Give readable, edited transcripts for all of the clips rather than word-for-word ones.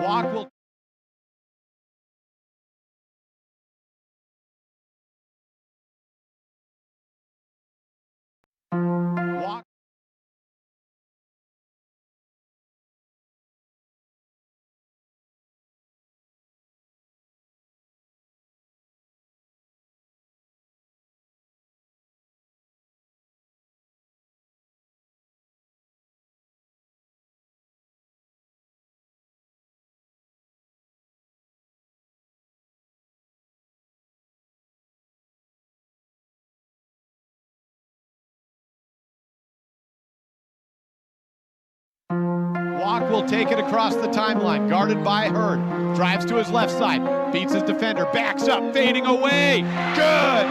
Walk will walk. Walk will take it across the timeline, guarded by Hurd. Drives to his left side, beats his defender, backs up, fading away. Good!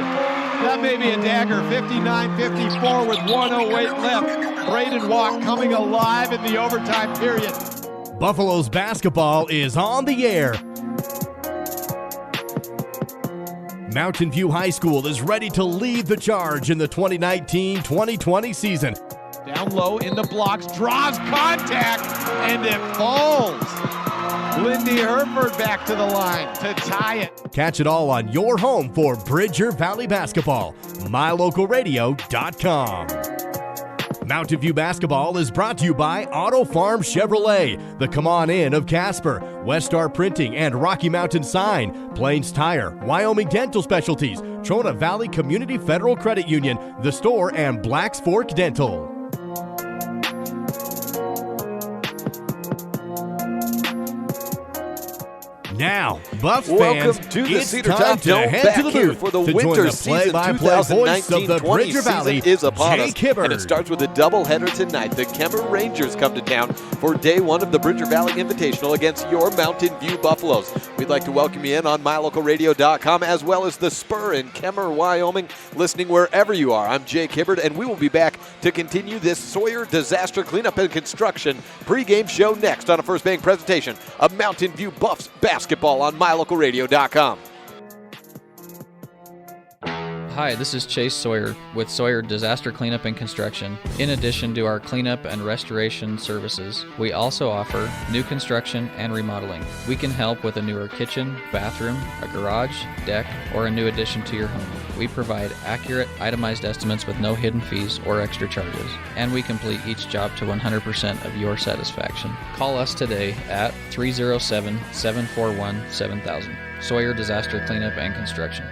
That may be a dagger. 59-54 with 1:08 left. Braden Walk coming alive in the overtime period. Buffalo's basketball is on the air. Mountain View High School is ready to lead the charge in the 2019-2020 season. Down low in the blocks, draws contact, and it falls. Lindy Herford back to the line to tie it. Catch it all on your home for Bridger Valley basketball, mylocalradio.com. Mountain View basketball is brought to you by Auto Farm Chevrolet, the Come On In of Casper, West Star Printing and Rocky Mountain Sign, Plains Tire, Wyoming Dental Specialties, Trona Valley Community Federal Credit Union, The Store, and Black's Fork Dental. Now, Buffs Welcome fans, to the it's Cedar time Top to Dome head back to the here booth for the to winter join the season play-by-play voice of the 2019-20 Bridger Valley, season is upon Jay us, Kemmerer. and it starts with a doubleheader tonight. The Kemmerer Rangers come to town for day one of the Bridger Valley Invitational against your Mountain View Buffaloes. We'd like to welcome you in on mylocalradio.com as well as the Spur in Kemmerer, Wyoming, listening wherever you are. I'm Jake Hibbard, and we will be back to continue this Sawyer Disaster Cleanup and Construction pregame show next on a First Bank presentation of Mountain View Buffs basketball on mylocalradio.com. Hi, this is Chase Sawyer with Sawyer Disaster Cleanup and Construction. In addition to our cleanup and restoration services, we also offer new construction and remodeling. We can help with a newer kitchen, bathroom, a garage, deck, or a new addition to your home. We provide accurate, itemized estimates with no hidden fees or extra charges, and we complete each job to 100% of your satisfaction. Call us today at 307-741-7000. Sawyer Disaster Cleanup and Construction.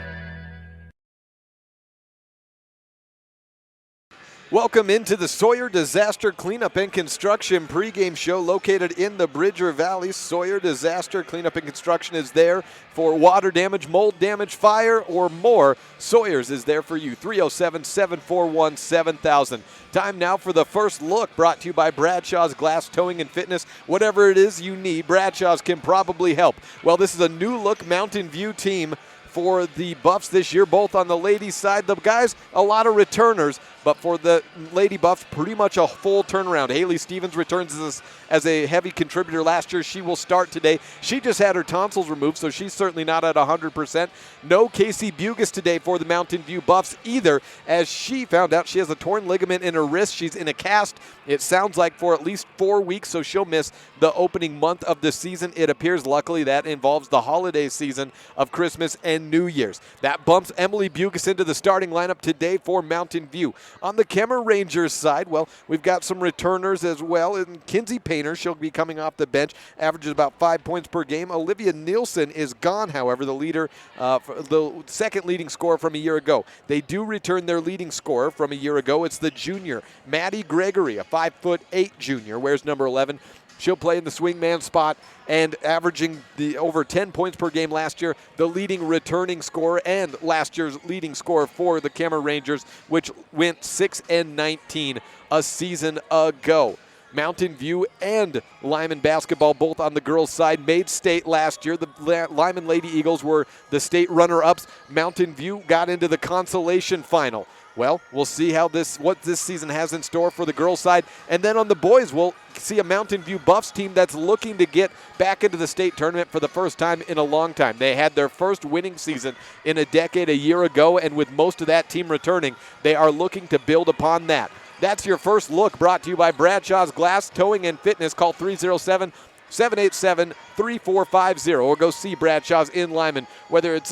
Welcome into the Sawyer Disaster Cleanup and Construction pregame show located in the Bridger Valley. Sawyer Disaster Cleanup and Construction is there for water damage, mold damage, fire, or more. Sawyer's is there for you. 307-741-7000. Time now for the first look, brought to you by Bradshaw's Glass Towing and Fitness. Whatever it is you need, Bradshaw's can probably help. Well, this is a new look Mountain View team for the Buffs this year, both on the ladies' side. The guys, a lot of returners, but for the Lady Buffs, pretty much a full turnaround. Haley Stevens returns as a heavy contributor last year. She will start today. She just had her tonsils removed, so she's certainly not at 100%. No Casey Bugas today for the Mountain View Buffs either, as she found out she has a torn ligament in her wrist. She's in a cast, it sounds like, for at least 4 weeks, so she'll miss the opening month of the season. It appears, luckily, that involves the holiday season of Christmas and New Year's. That bumps Emily Bugas into the starting lineup today for Mountain View. On the Kemmerer Rangers side, well, we've got some returners as well. And Kinsey Painter, she'll be coming off the bench, averages about 5 points per game. Olivia Nielsen is gone, however, the second leading scorer from a year ago. They do return their leading scorer from a year ago. It's the junior, Maddie Gregory, a 5'8" junior, wears number 11. She'll play in the swingman spot and averaging over 10 points per game last year, the leading returning scorer and last year's leading scorer for the Kemmerer Rangers, which went 6-19 a season ago. Mountain View and Lyman basketball, both on the girls' side, made state last year. The Lyman Lady Eagles were the state runner-ups. Mountain View got into the consolation final. Well, we'll see what this season has in store for the girls' side. And then on the boys, we'll see a Mountain View Buffs team that's looking to get back into the state tournament for the first time in a long time. They had their first winning season in a decade a year ago, and with most of that team returning, they are looking to build upon that. That's your first look, brought to you by Bradshaw's Glass Towing and Fitness. Call 307 787-3450, or go see Bradshaw's in Lyman, whether it's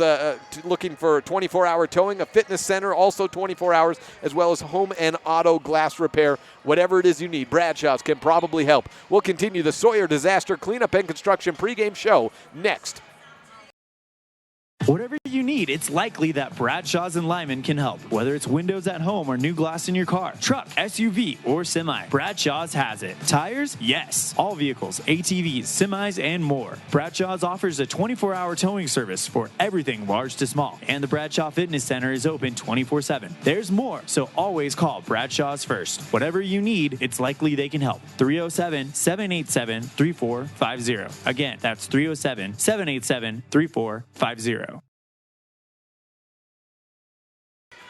looking for 24-hour towing, a fitness center, also 24 hours, as well as home and auto glass repair. Whatever it is you need, Bradshaw's can probably help. We'll continue the Sawyer Disaster Cleanup and Construction pregame show next. Whatever you need, it's likely that Bradshaw's in Lyman can help. Whether it's windows at home or new glass in your car, truck, SUV, or semi, Bradshaw's has it. Tires? Yes. All vehicles, ATVs, semis, and more. Bradshaw's offers a 24-hour towing service for everything large to small. And the Bradshaw Fitness Center is open 24/7. There's more, so always call Bradshaw's first. Whatever you need, it's likely they can help. 307-787-3450. Again, that's 307-787-3450.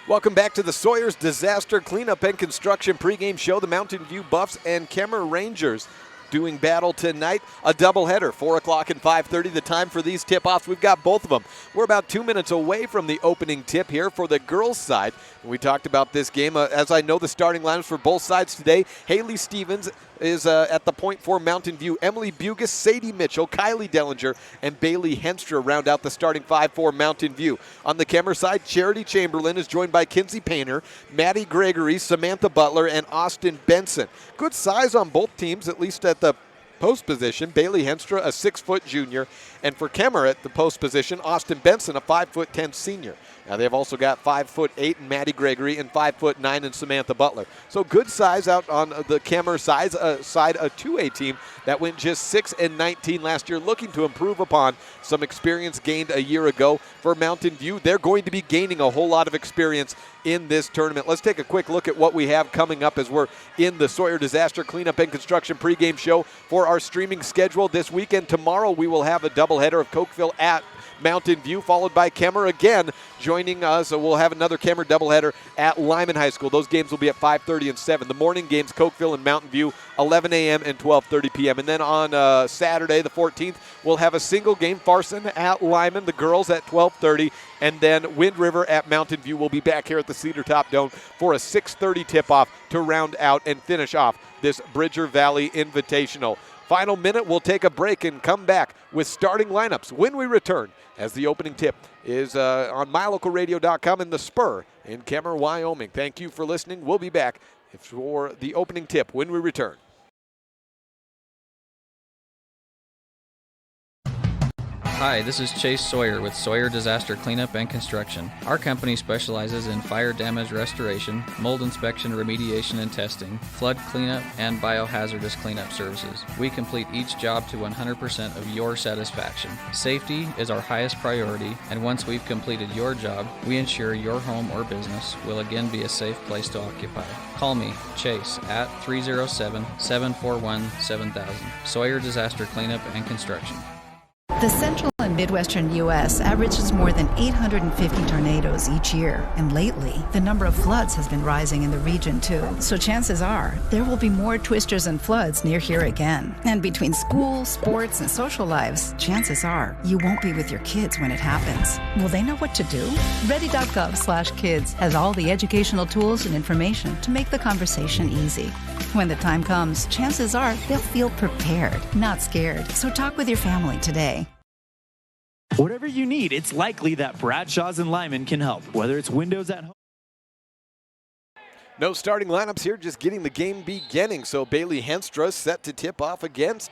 Welcome back to the Sawyer's Disaster Cleanup and Construction pregame show. The Mountain View Buffs and Kemmerer Rangers doing battle tonight. A doubleheader, 4 o'clock and 5:30, the time for these tip-offs. We've got both of them. We're about 2 minutes away from the opening tip here for the girls' side. And we talked about this game. As I know, the starting lineups for both sides today. Haley Stevens is at the point for Mountain View. Emily Bugis, Sadie Mitchell, Kylie Dellinger, and Bailey Henstra round out the starting five for Mountain View. On the Kemmerer side, Charity Chamberlain is joined by Kinsey Painter, Maddie Gregory, Samantha Butler, and Austin Benson. Good size on both teams, at least at the post position. Bailey Henstra, a 6-foot junior, and for Kemmerer at the post position, Austin Benson, a 5'10" senior. Now they've also got 5'8" in Maddie Gregory and 5'9" in Samantha Butler. So good size out on the Kemmerer side, a 2A team that went just 6-19 last year, looking to improve upon some experience gained a year ago. For Mountain View, they're going to be gaining a whole lot of experience in this tournament. Let's take a quick look at what we have coming up as we're in the Sawyer Disaster Cleanup and Construction pregame show for our streaming schedule this weekend. Tomorrow we will have a doubleheader of Cokeville at Mountain View, followed by Kemmerer again joining us. So we'll have another Kemmerer doubleheader at Lyman High School. Those games will be at 5:30 and 7. The morning games, Cokeville and Mountain View, 11 a.m. and 12:30 p.m. And then on Saturday, the 14th, we'll have a single game, Farson at Lyman, the girls at 12:30, and then Wind River at Mountain View. We'll be back here at the Cedar Top Dome for a 6:30 tip-off to round out and finish off this Bridger Valley Invitational. Final minute, we'll take a break and come back with starting lineups when we return, as the opening tip is on mylocalradio.com in the Spur in Kemmerer, Wyoming. Thank you for listening. We'll be back for the opening tip when we return. Hi, this is Chase Sawyer with Sawyer Disaster Cleanup and Construction. Our company specializes in fire damage restoration, mold inspection, remediation and testing, flood cleanup, and biohazardous cleanup services. We complete each job to 100% of your satisfaction. Safety is our highest priority, and once we've completed your job, we ensure your home or business will again be a safe place to occupy. Call me, Chase, at 307-741-7000. Sawyer Disaster Cleanup and Construction. The central and midwestern U.S. averages more than 850 tornadoes each year, and lately, the number of floods has been rising in the region too. So chances are, there will be more twisters and floods near here again. And between school, sports, and social lives, chances are, you won't be with your kids when it happens. Will they know what to do? Ready.gov/kids has all the educational tools and information to make the conversation easy. When the time comes, chances are they'll feel prepared, not scared. So talk with your family today. Whatever you need, it's likely that Bradshaw's in Lyman can help. Whether it's windows at home. No starting lineups here, just getting the game beginning. So Bailey Henstra set to tip off against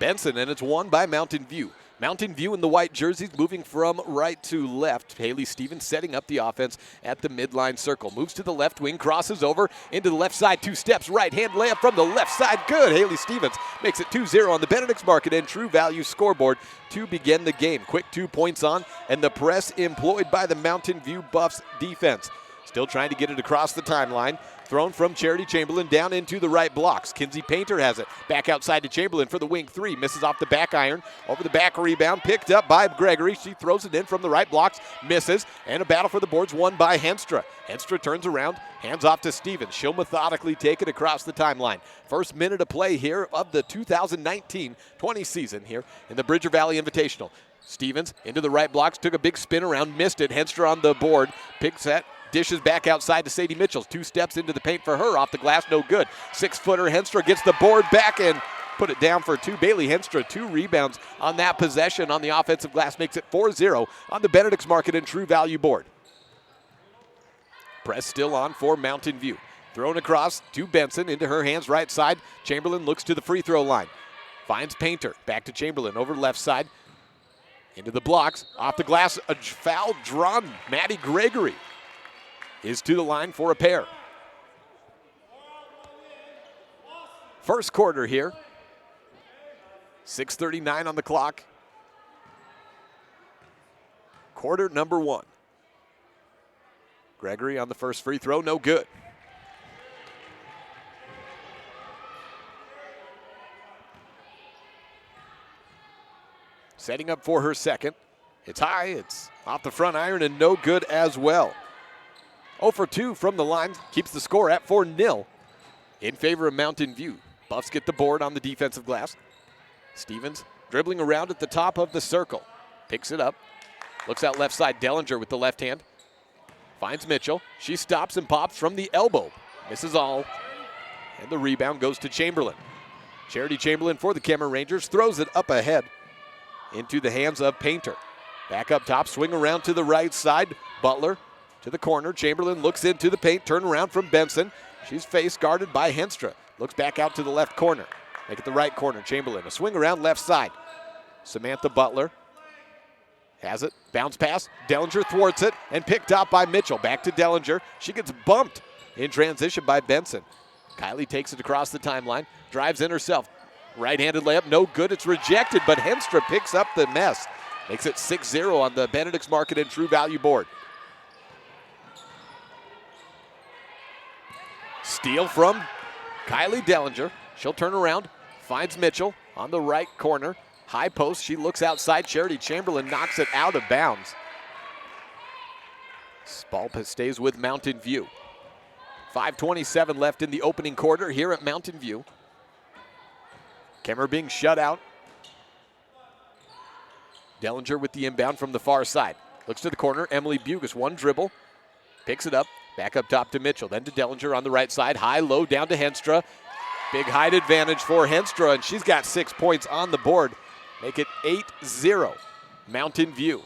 Benson, and it's won by Mountain View. Mountain View in the white jerseys, moving from right to left. Haley Stevens setting up the offense at the midline circle. Moves to the left wing, crosses over into the left side, 2 steps, right-hand layup from the left side. Good. Haley Stevens makes it 2-0 on the Benedict's Market and True Value scoreboard to begin the game. Quick 2 points on, and the press employed by the Mountain View Buffs defense. Still trying to get it across the timeline. Thrown from Charity Chamberlain down into the right blocks. Kinsey Painter has it. Back outside to Chamberlain for the wing 3. Misses off the back iron. Over the back rebound. Picked up by Gregory. She throws it in from the right blocks. Misses. And a battle for the boards won by Henstra. Henstra turns around. Hands off to Stevens. She'll methodically take it across the timeline. First minute of play here of the 2019-20 season here in the Bridger Valley Invitational. Stevens into the right blocks. Took a big spin around. Missed it. Henstra on the board. Picks that. Dishes back outside to Sadie Mitchell. 2 steps into the paint for her. Off the glass, no good. 6-footer Henstra gets the board back, and put it down for two. Bailey Henstra, 2 rebounds on that possession on the offensive glass, makes it 4-0 on the Benedict's Market and True Value board. Press still on for Mountain View. Thrown across to Benson, into her hands, right side. Chamberlain looks to the free throw line. Finds Painter, back to Chamberlain, over left side. Into the blocks, off the glass, a foul drawn. Maddie Gregory is to the line for a pair. First quarter here. 6:39 on the clock. Quarter number 1. Gregory on the first free throw, no good. Setting up for her second. It's high, it's off the front iron, and no good as well. 0 for 2 from the line, keeps the score at 4-0 in favor of Mountain View. Buffs get the board on the defensive glass. Stevens dribbling around at the top of the circle. Picks it up, looks out left side. Dellinger with the left hand. Finds Mitchell. She stops and pops from the elbow. Misses all. And the rebound goes to Chamberlain. Charity Chamberlain for the Kemmerer Rangers throws it up ahead into the hands of Painter. Back up top, swing around to the right side. Butler to the corner. Chamberlain looks into the paint, turn around from Benson. She's face guarded by Henstra. Looks back out to the left corner. Make it the right corner. Chamberlain, a swing around left side. Samantha Butler has it. Bounce pass. Dellinger thwarts it and picked out by Mitchell. Back to Dellinger. She gets bumped in transition by Benson. Kylie takes it across the timeline. Drives in herself. Right-handed layup, no good. It's rejected, but Henstra picks up the mess. Makes it 6-0 on the Benedict's Market and True Value board. Steal from Kylie Dellinger. She'll turn around, finds Mitchell on the right corner. High post, she looks outside. Charity Chamberlain knocks it out of bounds. Ball stays with Mountain View. 5:27 left in the opening quarter here at Mountain View. Kemmerer being shut out. Dellinger with the inbound from the far side. Looks to the corner. Emily Bugas, one dribble. Picks it up. Back up top to Mitchell. Then to Dellinger on the right side. High, low, down to Henstra. Big height advantage for Henstra, and she's got 6 points on the board. Make it 8-0. Mountain View.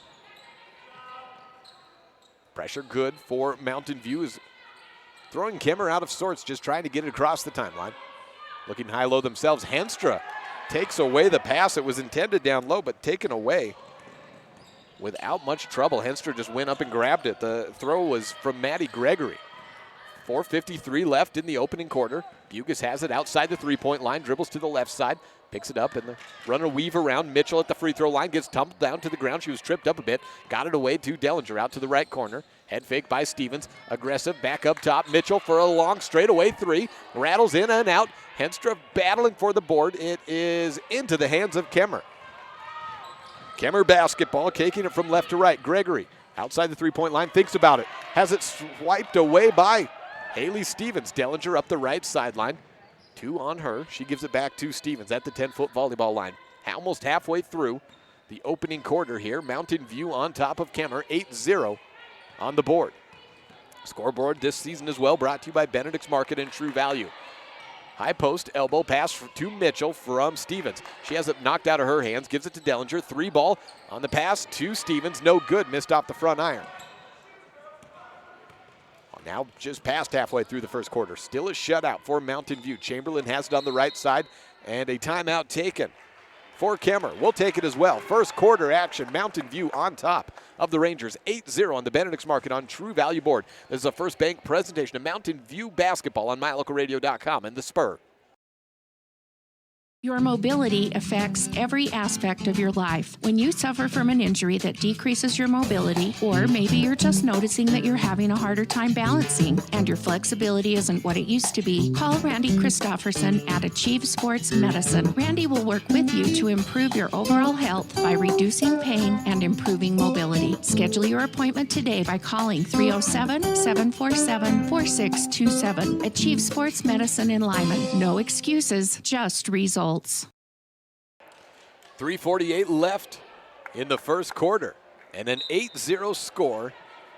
Pressure good for Mountain View, is throwing Kemmerer out of sorts, just trying to get it across the timeline. Looking high-low themselves. Henstra takes away the pass. It was intended down low, but taken away without much trouble. Henstra just went up and grabbed it. The throw was from Maddie Gregory. 4:53 left in the opening quarter. Bugas has it outside the three-point line, dribbles to the left side, picks it up, and the runner weave around. Mitchell at the free throw line, gets tumbled down to the ground. She was tripped up a bit, got it away to Dellinger out to the right corner. Head fake by Stevens, aggressive, back up top. Mitchell for a long straightaway three, rattles in and out. Henstra battling for the board. It is into the hands of Kemmerer. Kemmerer basketball, caking it from left to right. Gregory outside the three-point line, thinks about it, has it swiped away by Haley Stevens. Dellinger up the right sideline. 2 on her. She gives it back to Stevens at the 10-foot volleyball line. Almost halfway through the opening quarter here. Mountain View on top of Kemmerer, 8-0 on the board. Scoreboard this season as well brought to you by Benedict's Market and True Value. High post, elbow pass to Mitchell from Stevens. She has it knocked out of her hands, gives it to Dellinger. 3-ball on the pass to Stevens. No good, missed off the front iron. Now just past halfway through the first quarter. Still a shutout for Mountain View. Chamberlain has it on the right side, and a timeout taken for Kemmerer. We'll take it as well. First quarter action, Mountain View on top of the Rangers. 8-0 on the Benedict's Market on True Value board. This is a First Bank presentation of Mountain View basketball on MyLocalRadio.com and The Spur. Your mobility affects every aspect of your life. When you suffer from an injury that decreases your mobility, or maybe you're just noticing that you're having a harder time balancing and your flexibility isn't what it used to be, call Randy Christofferson at Achieve Sports Medicine. Randy will work with you to improve your overall health by reducing pain and improving mobility. Schedule your appointment today by calling 307-747-4627. Achieve Sports Medicine in Lyman. No excuses, just results. 3:48 left in the first quarter, and an 8-0 score,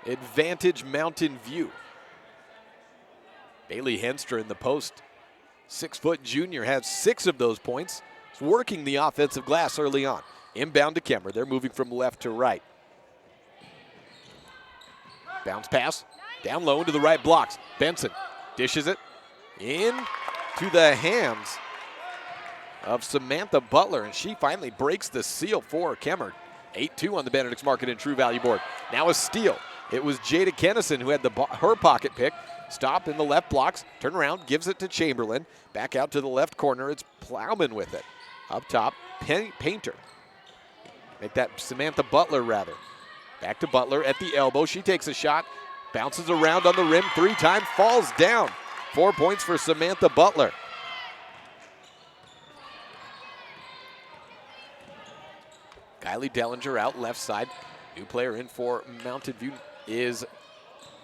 advantage Mountain View. Bailey Henstra in the post 6-foot junior has 6 of those points. He's working the offensive glass early on. Inbound to Kemmerer. They're moving from left to right. Bounce pass. Down low into the right blocks. Benson dishes it in to the hands of Samantha Butler, and she finally breaks the seal for Kemmerer. 8-2 on the Benedict's Market and True Value board. Now a steal. It was Jada Kennison who had her pocket pick. Stop in the left blocks. Turn around, gives it to Chamberlain. Back out to the left corner. It's Plowman with it. Up top, Painter. Make that Samantha Butler, rather. Back to Butler at the elbow. She takes a shot. Bounces around on the rim 3 times. Falls down. 4 points for Samantha Butler. Kylie Dellinger out left side. New player in for Mountain View is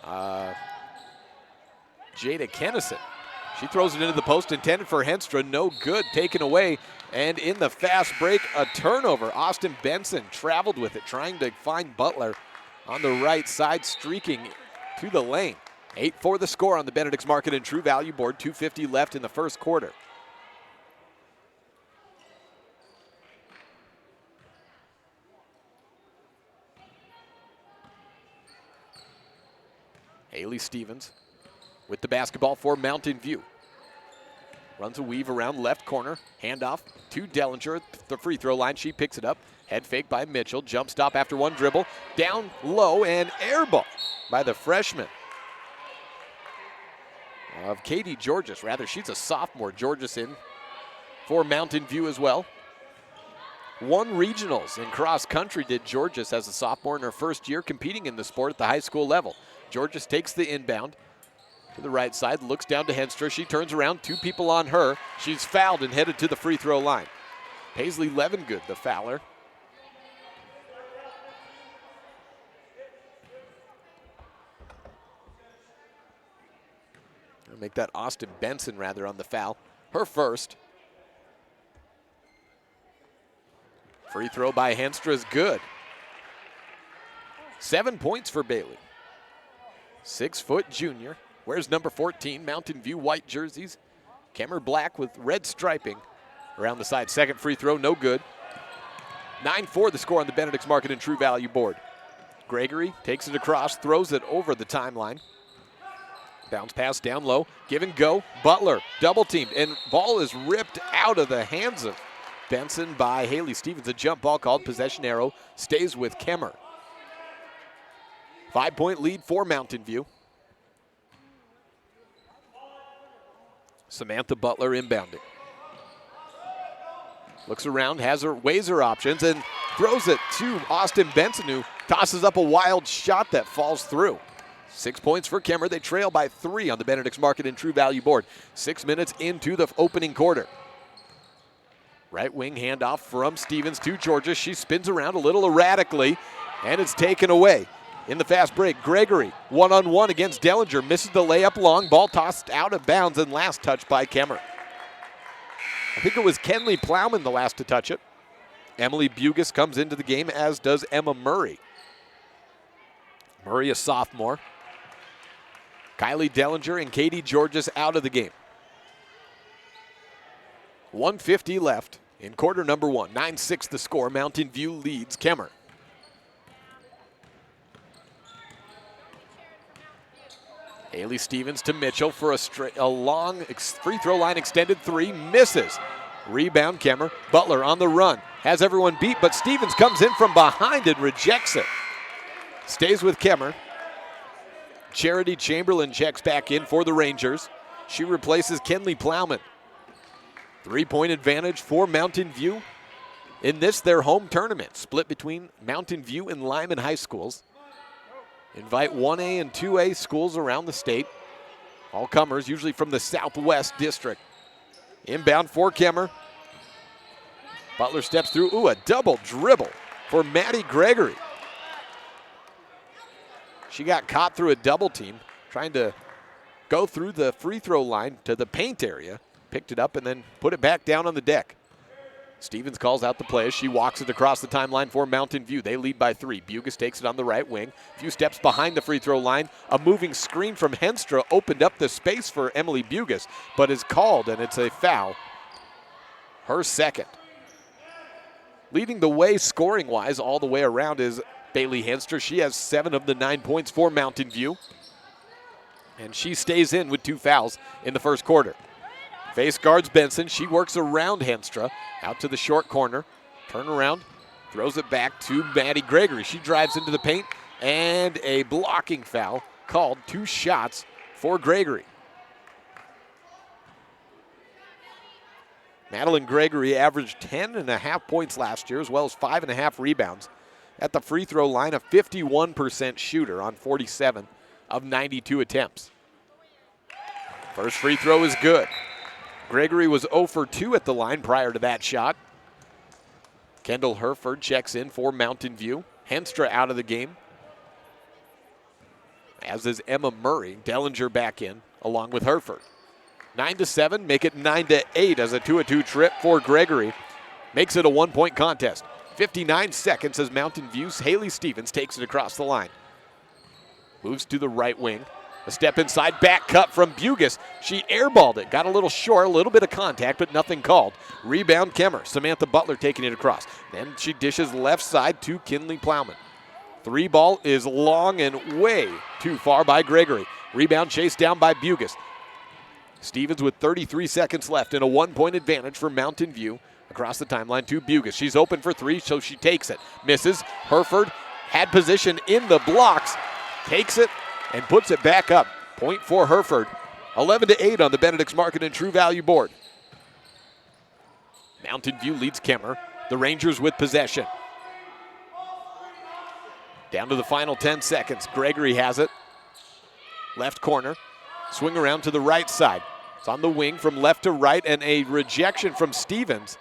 Jada Kennison. She throws it into the post, intended for Henstra. No good, taken away. And in the fast break, a turnover. Austin Benson traveled with it, trying to find Butler on the right side, streaking to the lane. 8-4 the score on the Benedict's Market and True Value board. 2:50 left in the first quarter. Haley Stevens with the basketball for Mountain View. Runs a weave around left corner. Handoff to Dellinger at the free throw line. She picks it up. Head fake by Mitchell. Jump stop after one dribble. Down low and air ball by the freshman of Katie Georges. Rather, she's a sophomore. Georges in for Mountain View as well. Won regionals in cross country did Georges as a sophomore in her first year competing in the sport at the high school level. Georges takes the inbound to the right side, looks down to Henstra. She turns around, 2 people on her. She's fouled and headed to the free throw line. Paisley Levengood, the fouler. I'll make that Austin Benson, rather, on the foul. Her first. Free throw by Henstra is good. 7 points for Bailey. 6-foot junior. Wears number 14, Mountain View white jerseys. Kemmerer black with red striping around the side. Second free throw, no good. 9-4 the score on the Benedict's Market and True Value board. Gregory takes it across, throws it over the timeline. Bounce pass down low, give and go. Butler double teamed, and ball is ripped out of the hands of Benson by Haley Stevens. A jump ball called. Possession arrow stays with Kemmerer. 5-point lead for Mountain View. Samantha Butler inbounding. Looks around, weighs her options, and throws it to Austin Benson, who tosses up a wild shot that falls through. 6 points for Kemmerer. They trail by 3 on the Benedict's Market and True Value board. 6 minutes into the opening quarter. Right wing handoff from Stevens to Georgia. She spins around a little erratically, and it's taken away. In the fast break, Gregory, one-on-one against Dellinger, misses the layup long, ball tossed out of bounds, and last touch by Kemmerer. I think it was Kenley Plowman the last to touch it. Emily Bugis comes into the game, as does Emma Murray. Murray, a sophomore. Kylie Dellinger and Katie Georges out of the game. 1:50 left in quarter number 1. 9-6 the score. Mountain View leads Kemmerer. Haley Stevens to Mitchell for a long free throw line extended 3, misses. Rebound Kemmerer. Butler on the run. Has everyone beat, but Stevens comes in from behind and rejects it. Stays with Kemmerer. Charity Chamberlain checks back in for the Rangers. She replaces Kenley Plowman. 3-point advantage for Mountain View in this, their home tournament, split between Mountain View and Lyman High Schools. Invite 1A and 2A schools around the state. All comers, usually from the Southwest District. Inbound for Kemmerer. Butler steps through. Ooh, a double dribble for Maddie Gregory. She got caught through a double team, trying to go through the free throw line to the paint area. Picked it up and then put it back down on the deck. Stevens calls out the play as she walks it across the timeline for Mountain View. They lead by 3. Bugis takes it on the right wing. A few steps behind the free throw line. A moving screen from Henstra opened up the space for Emily Bugis, but is called, and it's a foul. Her second. Leading the way scoring-wise all the way around is Bailey Henstra. She has 7 of the 9 points for Mountain View. And she stays in with 2 fouls in the first quarter. Face guards Benson. She works around Henstra. Out to the short corner. Turn around. Throws it back to Maddie Gregory. She drives into the paint. And a blocking foul called. 2 shots for Gregory. Madeline Gregory averaged 10.5 points last year, as well as 5.5 rebounds. At the free throw line, a 51% shooter on 47 of 92 attempts. First free throw is good. Gregory was 0 for 2 at the line prior to that shot. Kendall Herford checks in for Mountain View. Henstra out of the game, as is Emma Murray. Dellinger back in along with Herford. 9-7, make it 9-8 as a 2-2 trip for Gregory. Makes it a 1-point contest. 59 seconds as Mountain View's Haley Stevens takes it across the line. Moves to the right wing. A step inside, back cut from Bugis. She airballed it, got a little short, a little bit of contact, but nothing called. Rebound Kemmerer. Samantha Butler taking it across. Then she dishes left side to Kinley Plowman. 3 ball is long and way too far by Gregory. Rebound chased down by Bugis. Stevens with 33 seconds left and a 1-point advantage for Mountain View. Across the timeline to Bugis. She's open for 3, so she takes it. Misses. Herford had position in the blocks. Takes it and puts it back up. Point for Herford. 11-8 on the Benedict's Market and True Value board. Mountain View leads Kemmerer. The Rangers with possession. Down to the final 10 seconds. Gregory has it. Left corner. Swing around to the right side. It's on the wing from left to right, and a rejection from Stevens.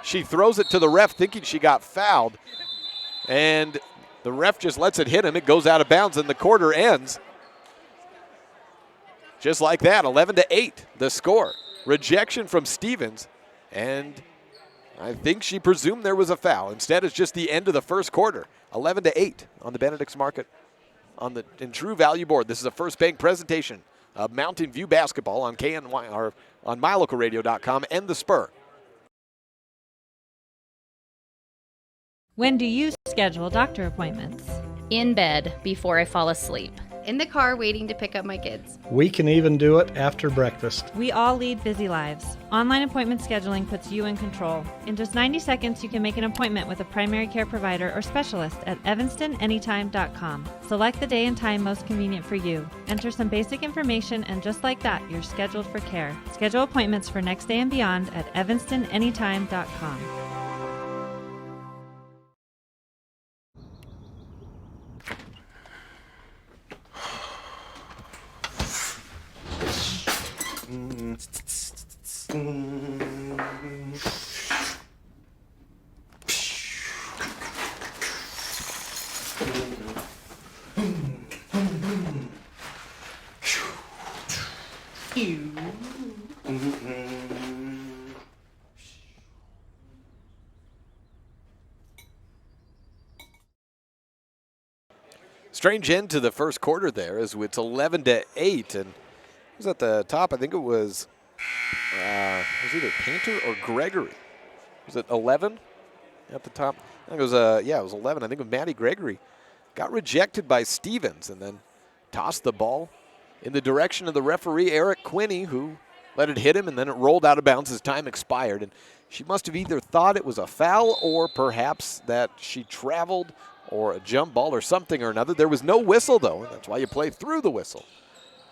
She throws it to the ref thinking she got fouled, and the ref just lets it hit him. It goes out of bounds, and the quarter ends. Just like that, 11-8, the score. Rejection from Stevens, and I think she presumed there was a foul. Instead, it's just the end of the first quarter. 11-8 on the Benedict's Market in True Value board. This is a First Bank presentation of Mountain View basketball on KNY or on MyLocalRadio.com and The Spur. When do you schedule doctor appointments? In bed before I fall asleep. In the car waiting to pick up my kids. We can even do it after breakfast. We all lead busy lives. Online appointment scheduling puts you in control. In just 90 seconds, you can make an appointment with a primary care provider or specialist at evanstonanytime.com. Select the day and time most convenient for you. Enter some basic information, and just like that, you're scheduled for care. Schedule appointments for next day and beyond at evanstonanytime.com. Strange end to the first quarter there as it's 11-8, and it was at the top. I think it was either Painter or Gregory. Was it 11 at the top? I think it was it was 11. I think it was Maddie Gregory. Got rejected by Stevens and then tossed the ball in the direction of the referee, Eric Quinney, who let it hit him, and then it rolled out of bounds as time expired. And she must have either thought it was a foul or perhaps that she traveled or a jump ball or something or another. There was no whistle, though, and that's why you play through the whistle,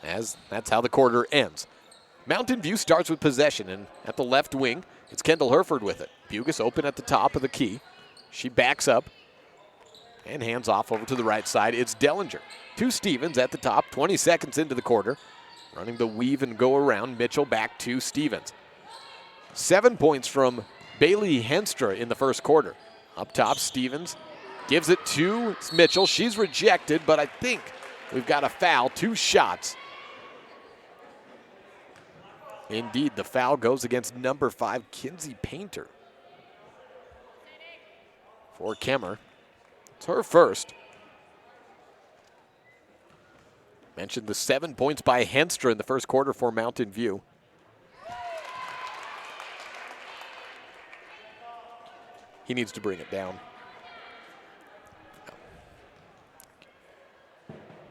as that's how the quarter ends. Mountain View starts with possession, and at the left wing, it's Kendall Herford with it. Bugis open at the top of the key. She backs up and hands off over to the right side. It's Dellinger to Stevens at the top, 20 seconds into the quarter. Running the weave and go around. Mitchell back to Stevens. 7 points from Bailey Henstra in the first quarter. Up top, Stevens gives it to Mitchell. She's rejected, but I think we've got a foul. 2 shots. Indeed, the foul goes against number 5, Kinsey Painter. for Kemmerer. It's her first. Mentioned the 7 points by Henstra in the first quarter for Mountain View. He needs to bring it down.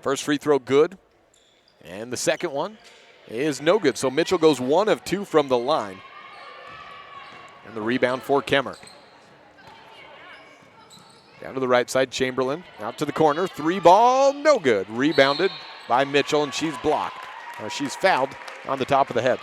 First free throw good, and the second one is no good. So Mitchell goes 1 of 2 from the line. And the rebound for Kemmerer. Down to the right side, Chamberlain, out to the corner, 3 ball, no good. Rebounded by Mitchell, and she's blocked. She's fouled on the top of the head.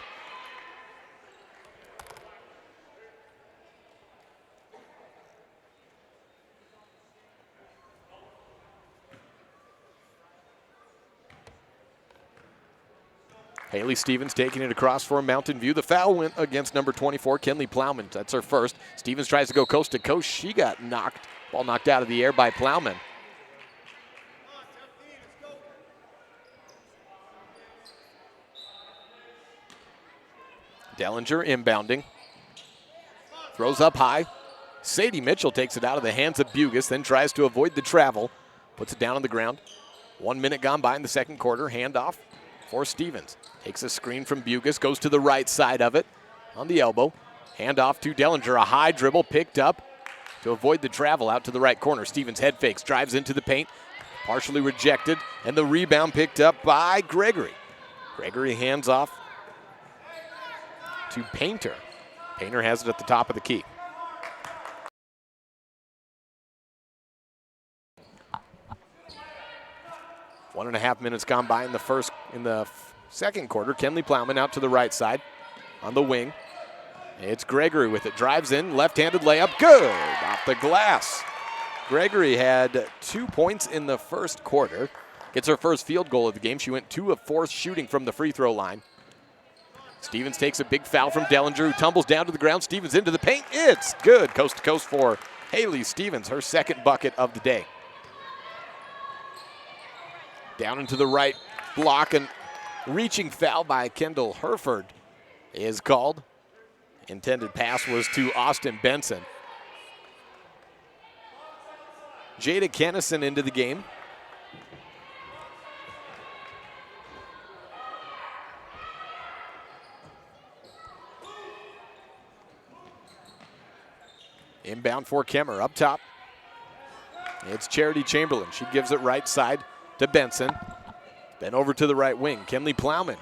Haley Stevens taking it across for Mountain View. The foul went against number 24, Kenley Plowman. That's her first. Stevens tries to go coast to coast. She got ball knocked out of the air by Plowman. Dellinger inbounding. Throws up high. Sadie Mitchell takes it out of the hands of Bugis, then tries to avoid the travel. Puts it down on the ground. 1 minute gone by in the second quarter. Handoff for Stevens. Takes a screen from Bugis, goes to the right side of it on the elbow. Handoff to Dellinger, a high dribble picked up to avoid the travel out to the right corner. Stevens head fakes, drives into the paint, partially rejected, and the rebound picked up by Gregory. Gregory hands off to Painter. Painter has it at the top of the key. One and a half minutes gone by in the second quarter. Kenley Plowman out to the right side on the wing. It's Gregory with it. Drives in, left-handed layup, good, off the glass. Gregory had 2 points in the first quarter. Gets her first field goal of the game. She went 2 of 4 shooting from the free throw line. Stevens takes a big foul from Dellinger, who tumbles down to the ground. Stevens into the paint. It's good. Coast to coast for Haley Stevens, her second bucket of the day. Down into the right block, and reaching foul by Kendall Herford is called. Intended pass was to Austin Benson. Jada Kennison into the game. Inbound for Kemmerer, up top. It's Charity Chamberlain. She gives it right side to Benson. Then over to the right wing. Kenley Plowman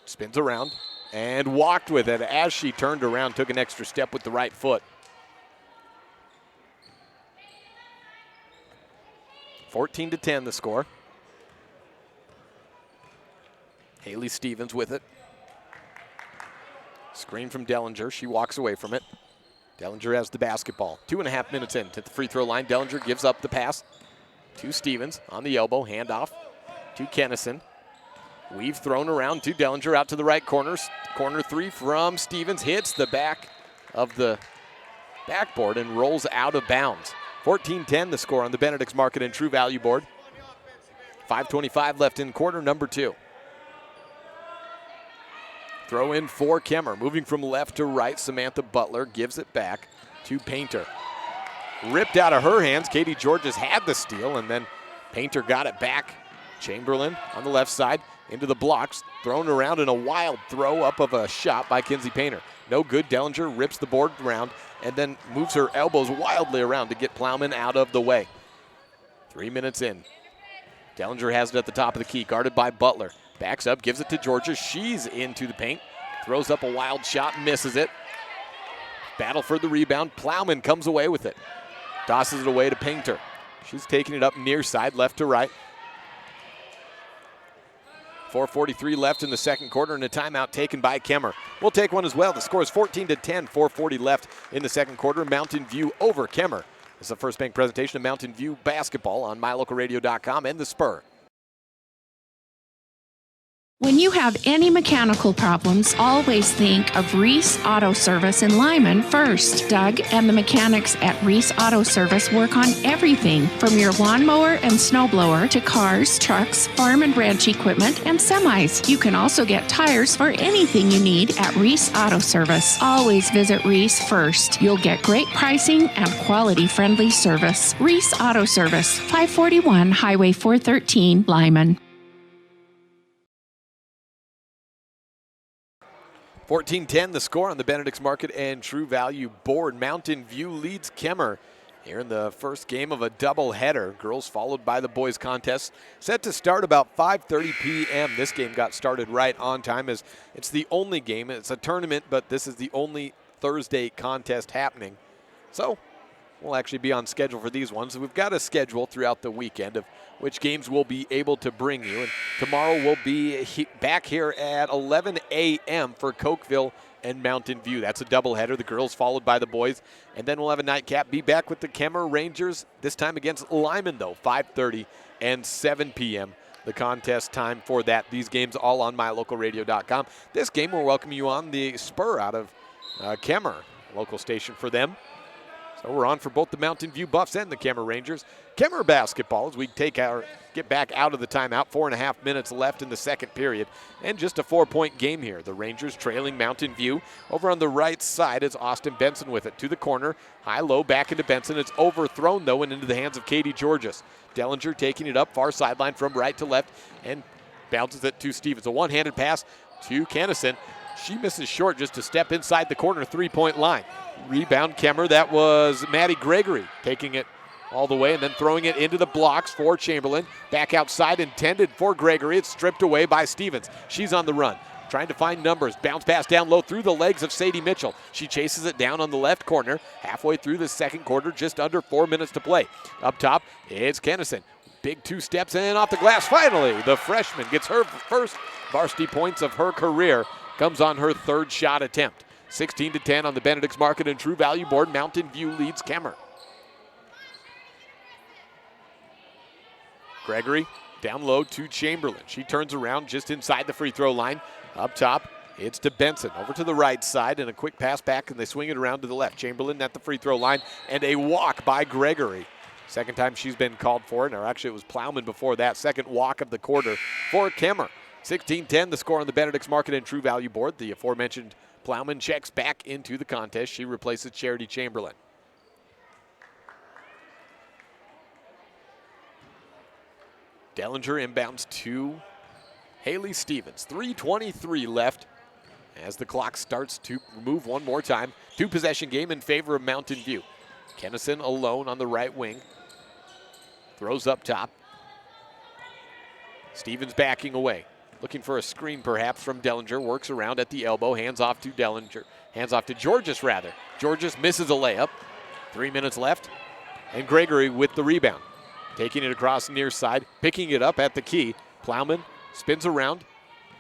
spins around and walked with it as she turned around, took an extra step with the right foot. 14-10 the score. Haley Stevens with it. Screen from Dellinger. She walks away from it. Dellinger has the basketball. 2.5 minutes in to the free throw line. Dellinger gives up the pass to Stevens on the elbow. Handoff to Kennison. Weave thrown around to Dellinger out to the right corner. Corner 3 from Stevens. Hits the back of the backboard and rolls out of bounds. 14-10 the score on the Benedict's Market and True Value board. 5:25 left in quarter number 2. Throw in for Kemmerer. Moving from left to right, Samantha Butler gives it back to Painter. Ripped out of her hands. Katie Georges had the steal, and then Painter got it back. Chamberlain on the left side into the blocks. Thrown around in a wild throw up of a shot by Kinsey Painter. No good. Dellinger rips the board around and then moves her elbows wildly around to get Plowman out of the way. 3 minutes in. Dellinger has it at the top of the key, guarded by Butler. Backs up, gives it to Georgia. She's into the paint. Throws up a wild shot, misses it. Battle for the rebound. Plowman comes away with it. Tosses it away to Painter. She's taking it up near side, left to right. 4:43 left in the second quarter, and a timeout taken by Kemmerer. We'll take one as well. The score is 14-10, 4:40 left in the second quarter. Mountain View over Kemmerer. This is a First Bank presentation of Mountain View basketball on MyLocalRadio.com and The Spur. When you have any mechanical problems, always think of Reese Auto Service in Lyman first. Doug and the mechanics at Reese Auto Service work on everything from your lawnmower and snowblower to cars, trucks, farm and ranch equipment, and semis. You can also get tires for anything you need at Reese Auto Service. Always visit Reese first. You'll get great pricing and quality-friendly service. Reese Auto Service, 541 Highway 413, Lyman. 14-10 the score on the Benedict's Market and True Value board. Mountain View leads Kemmerer here in the first game of a doubleheader. Girls followed by the boys contest. Set to start about 5:30 p.m. This game got started right on time as it's the only game. It's a tournament, but this is the only Thursday contest happening. So we'll actually be on schedule for these ones. We've got a schedule throughout the weekend of which games we'll be able to bring you. And tomorrow we'll be back here at 11 a.m. for Cokeville and Mountain View. That's a doubleheader, the girls followed by the boys. And then we'll have a nightcap, be back with the Kemmerer Rangers, this time against Lyman, though, 5:30 and 7 p.m. The contest time for that. These games all on mylocalradio.com. This game will welcome you on the Spur out of Kemmerer, local station for them. So we're on for both the Mountain View Buffs and the Kemmerer Rangers. Kemmerer basketball as we get back out of the timeout. 4.5 minutes left in the second period. And just a 4-point game here. The Rangers trailing Mountain View. Over on the right side is Austin Benson with it. To the corner. High-low back into Benson. It's overthrown, though, and into the hands of Katie Georges. Dellinger taking it up far sideline from right to left and bounces it to Stevens. A one-handed pass to Kennison. She misses short just to step inside the corner three-point line. Rebound Kemmerer. That was Maddie Gregory taking it all the way and then throwing it into the blocks for Chamberlain. Back outside intended for Gregory. It's stripped away by Stevens. She's on the run, trying to find numbers. Bounce pass down low through the legs of Sadie Mitchell. She chases it down on the left corner. Halfway through the second quarter, just under 4 minutes to play. Up top, it's Kennison. Big two steps in off the glass. Finally, the freshman gets her first varsity points of her career. Comes on her third shot attempt. 16-10 on the Benedict's Market and True Value board. Mountain View leads Kemmerer. Gregory down low to Chamberlain. She turns around just inside the free throw line. Up top, it's to Benson. Over to the right side and a quick pass back, and they swing it around to the left. Chamberlain at the free throw line and a walk by Gregory. Second time she's been called for it, or actually it was Plowman before that. Second walk of the quarter for Kemmerer. 16-10 the score on the Benedict's Market and True Value board. The aforementioned Plowman checks back into the contest. She replaces Charity Chamberlain. Dellinger inbounds to Haley Stevens. 3:23 left as the clock starts to move one more time. Two-possession game in favor of Mountain View. Kennison alone on the right wing. Throws up top. Stevens backing away. Looking for a screen perhaps from Dellinger. Works around at the elbow. Hands off to Dellinger. Hands off to Georges rather. Georges misses a layup. 3 minutes left. And Gregory with the rebound. Taking it across near side. Picking it up at the key. Plowman spins around.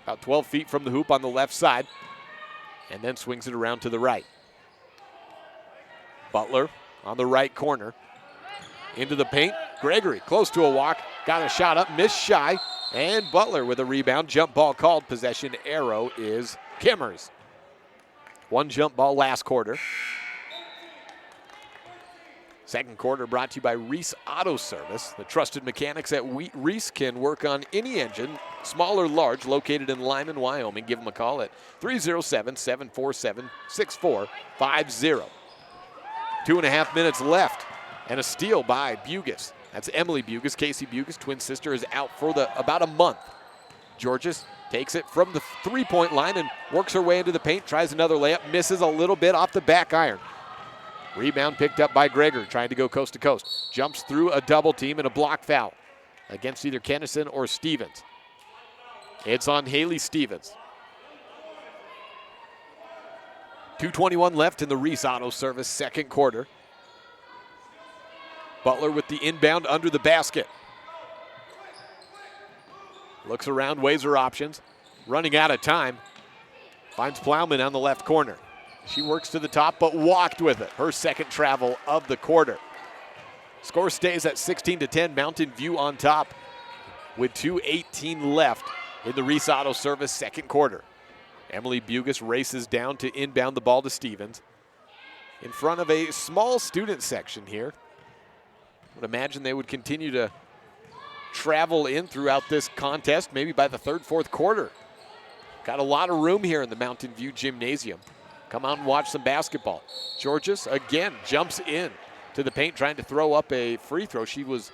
About 12 feet from the hoop on the left side. And then swings it around to the right. Butler on the right corner. Into the paint. Gregory close to a walk. Got a shot up. Missed shy. And Butler with a rebound. Jump ball called. Possession arrow is Kemmerer's. One jump ball last quarter. Second quarter brought to you by Reese Auto Service. The trusted mechanics at Reese can work on any engine, small or large, located in Lyman, Wyoming. Give them a call at 307-747-6450. 2.5 minutes left and a steal by Bugas. That's Emily Bugas. Casey Bugas, twin sister, is out for about a month. Georges takes it from the three-point line and works her way into the paint, tries another layup, misses a little bit off the back iron. Rebound picked up by Gregory, trying to go coast to coast. Jumps through a double team and a block foul against either Kennison or Stevens. It's on Haley Stevens. 2:21 left in the Reese Auto Service second quarter. Butler with the inbound under the basket. Looks around, weighs her options. Running out of time. Finds Plowman on the left corner. She works to the top, but walked with it. Her second travel of the quarter. Score stays at 16-10. Mountain View on top with 2:18 left in the Reese Auto Service second quarter. Emily Bugis races down to inbound the ball to Stevens. In front of a small student section here. I would imagine they would continue to travel in throughout this contest, maybe by the third, fourth quarter. Got a lot of room here in the Mountain View Gymnasium. Come out and watch some basketball. Georges again jumps in to the paint trying to throw up a free throw. She was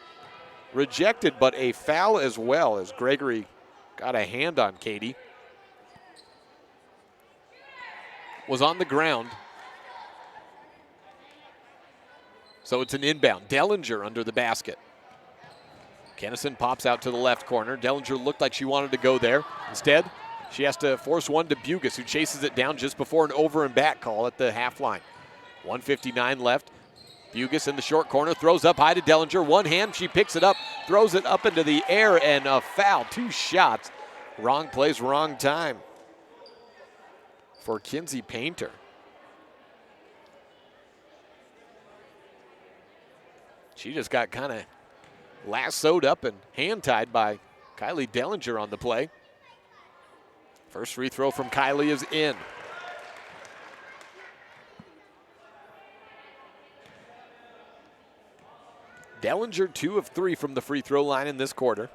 rejected, but a foul as well as Gregory got a hand on Katie. Was on the ground. So it's an inbound. Dellinger under the basket. Kennison pops out to the left corner. Dellinger looked like she wanted to go there. Instead, she has to force one to Bugis, who chases it down just before an over and back call at the half line. 1:59 left. Bugis in the short corner, throws up high to Dellinger. One hand, she picks it up, throws it up into the air, and a foul. 2 shots. Wrong place, wrong time for Kinsey Painter. She just got kind of lassoed up and hand-tied by Kylie Dellinger on the play. First free throw from Kylie is in. Dellinger 2 of 3 from the free throw line in this quarter.